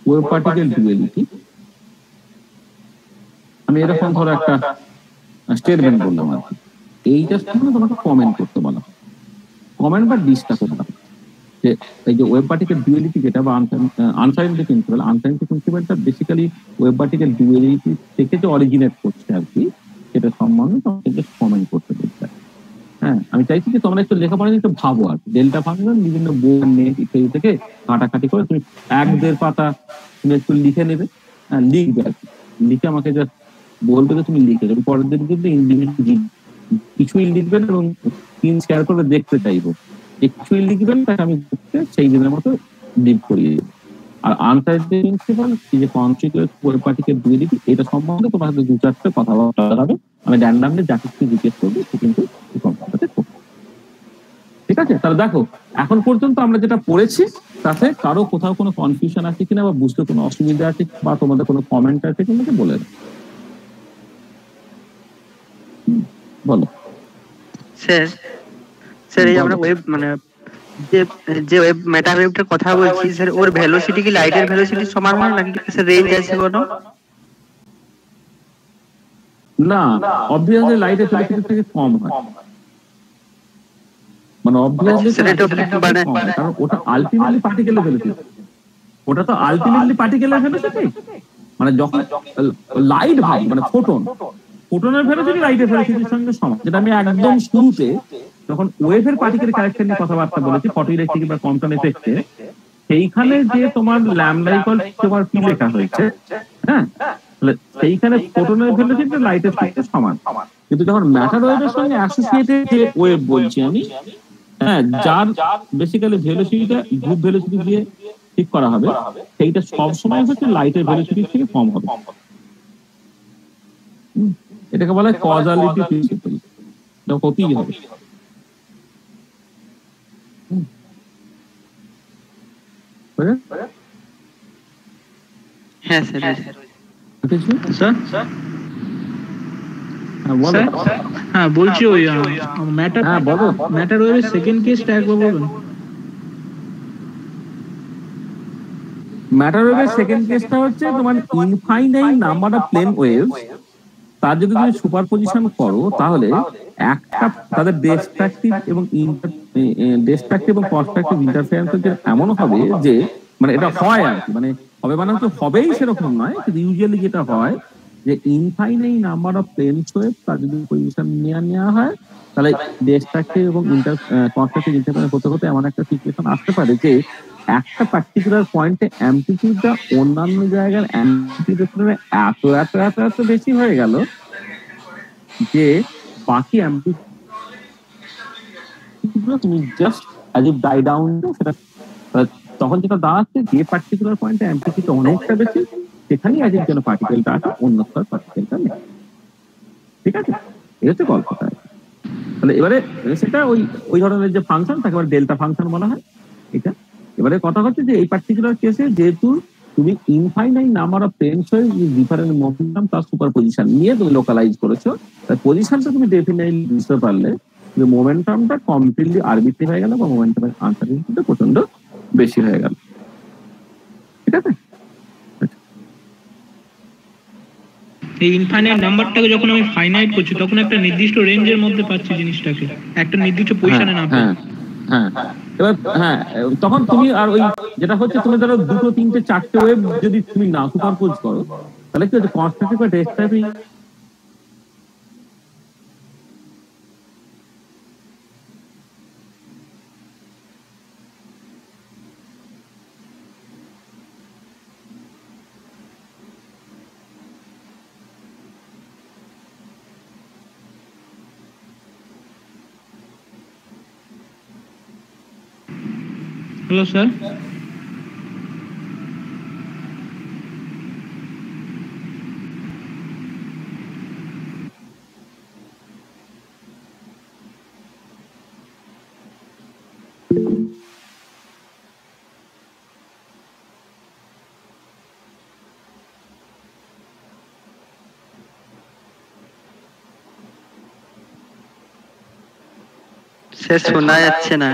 wave particle duality। আমি এরকম ধরো একটা স্টেটমেন্ট বললাম আর কি, এইটার সামনে তোমাকে কমেন্ট করতে বলা, কমেন্ট বা ডিসকাস করতে হবে যে এই যে ওয়েভ পার্টিকেল ডুয়ালিটি যেটা বা আনসার্টেনটি প্রিন্সিপালটা বেসিক্যালি ওয়েভ পার্টিকেল ডুয়ালিটি থেকে যে অরিজিনেট করছে আর কি, সেটা সম্বন্ধে তোমাকে জাস্ট কমেন্ট করতে বলতে। হ্যাঁ, আমি চাইছি যে তোমরা একটু লেখাপড়া নিয়ে একটু ভাবো আর কি, ডেল্টা ফাংশন বিভিন্ন বই নেট ইত্যাদি থেকে ঘাটাঘাটি করে তুমি 1-1.5 পাতা তুমি একটু লিখে নেবে, হ্যাঁ লিখবে আর কি, লিখে আমাকে জাস্ট বলবে যে তুমি লিখে যাবে, পরের দিন কিন্তু ইন্ডিভিজুয়াল কিছুই লিখবেন এবং স্ক্রিন শেয়ার করে দেখতে চাইবো, কিছুই লিখবেন তাকে আমি সেই দিনের মতো লিভ করিয়ে দেবো। আর আনসার্টেনটি প্রিন্সিপাল এই যে কনসিকুয়েন্স ওয়েভ পার্টিকেল ডুয়ালিটি এটা সম্বন্ধে তোমার সাথে 2-4টা কথাবার্তা হবে, আমি র্যান্ডামলি যা কিছু জিজ্ঞেস করবো সে কিন্তু ঠিক আছে। তাহলে দেখো এখন পর্যন্ত আমরা যেটা পড়েছি তাতে কারো কোথাও কোনো কনফিউশন আছে কিনা বা বুঝতে কোনো অসুবিধা আছে বা তোমাদের কোনো কমেন্ট আছে কিনা বলে দাও। বলো স্যার এই আমরা ওয়েভ মানে যে ওয়েভ মেটা ওয়েভটার কথা বলছি স্যার, ওর ভেলোসিটি কি লাইটের ভেলোসিটির সমান হয় নাকি স্যার রেঞ্জ আছে কোনো? না, অবভিয়াসলি লাইটের ভেলোসিটি থেকে কম হয়, মানে অবভিয়াসলি কারণ ওটা আলটিমেটলি পার্টিকেলের ভেলোসিটি, ওটা তো আলটিমেটলি পার্টিকেলের ভেলোসিটি, মানে যখন লাইট ভাব মানে ফোটনের ভেলোসিটি লাইটের ভেলোসিটির সঙ্গে সমান, যেটা আমি একদম শুরুতে যখন ওয়েভের পার্টিকেল ক্যারেক্টার নিয়ে কথাবার্তা বলেছি ফটোইলেকট্রিক বা কোয়ান্টাম এফেক্টে, সেইখানে যে তোমার ল্যামডা ইকুয়াল তোমার কি লেখা হয়েছে, হ্যাঁ সেইখানে ফোটনের ভেলোসিটি লাইটের সাথে সমান, কিন্তু যখন ম্যাটার ওয়েভের সঙ্গে অ্যাসোসিয়েটেড যে ওয়েভ বলছি আমি, হ্যাঁ যার বেসিক্যালি ভেলোসিটিটা গ্রুপ ভেলোসিটি দিয়ে ঠিক করা হবে, সেইটা সব সময় হচ্ছে লাইটের ভেলোসিটি থেকে কম হবে। এটাকে বলা হয় কজালিটি প্রিন্সিপল, এটা হতেই হবে। হ্যাঁ স্যার, কিছু স্যার হ্যাঁ বলো। হ্যাঁ বলছি ওই ম্যাটার হ্যাঁ বলো। ম্যাটার ওয়েভের সেকেন্ড কেসটা একবার বলবেন। ম্যাটার ওয়েভের সেকেন্ড কেসটা হচ্ছে তোমার infinite number of plane waves, তার যদি তুমি সুপারপজিশন করো তাহলে একটা তাদের ডেস্ট্রাকটিভ এবং ডেস্ট্রাকটিভ এবং কনস্ট্রাকটিভ ইন্টারফারেন্স এমন হবে যে মানে এটা হয় আর কি, মানে হবে মানে হচ্ছে হবেই সেরকম নয়, কিন্তু ইউজুয়ালি যেটা হয় যে infinite number of plane wave তার যদি পজিশন নেওয়া হয় তাহলে ডেস্ট্রাকটিভ এবং কনস্ট্রাকটিভ ইন্টারফারেন্স হতে হতে এমন একটা সিচুয়েশন আসতে পারে যে একটা পার্টিকুলার পয়েন্টে অ্যামপ্লিটিউডটা অন্যান্য জায়গার অ্যামপ্লিটিউডের তুলনায় এত এত এত এত বেশি হয়ে গেল যে বাকি অ্যামপ্লিটিউডগুলো তুমি just as if die down, সেটা তখন যেটা দাঁড়াচ্ছে যে পার্টিকুলার পয়েন্টে অ্যামপ্লিটিউড অনেকটা বেশি সেখানেই অ্যাজ ইফ যেন পার্টিকেলটা আছে, অন্য পার্টিকেলটা নেই। ঠিক আছে, এই হচ্ছে গল্পটা। তাহলে এবারে সেটা ওই ধরনের যে ফাংশন তাকে এবার ডেল্টা ফাংশন বলা হয়। এটা এবারে কথা হচ্ছে যে এই পার্টিকুলার কেসে যেহেতু তুমি ইনফাইনাইট নাম্বার অফ প্লেনস হয়ে ডিফারেন্ট মোমেন্টাম তার সুপারপজিশন নিয়ে তুমি লোকালাইজ করেছো, তাই পজিশনটা তুমি ডেফিনেটলি বুঝতে পারলে যে মোমেন্টামটা কমপ্লিটলি আরবিট্রারি হয়ে গেল বা মোমেন্টামের আনসার্টেনিটিটা প্রচন্ড বেশি হয়ে গেল। ঠিক আছে, এই ইনফাইনাইট নাম্বারটাকে যখন আমি ফাইনাইট করছি তখন একটা নির্দিষ্ট রেঞ্জের মধ্যে পাচ্ছি জিনিসটাকে, একটা নির্দিষ্ট পজিশনে না পাই। হ্যাঁ এবার হ্যাঁ তখন তুমি আর ওই যেটা হচ্ছে তুমি ধরো দুটো তিনটে চারটে ওয়েভ যদি তুমি না সুপারপোজ করো তাহলে কি হচ্ছে কনস্ট্রাকটিভ বা ডেস্ট্রাকটিভ হ্যালো স্যার। স্যার শোনা যাচ্ছে না।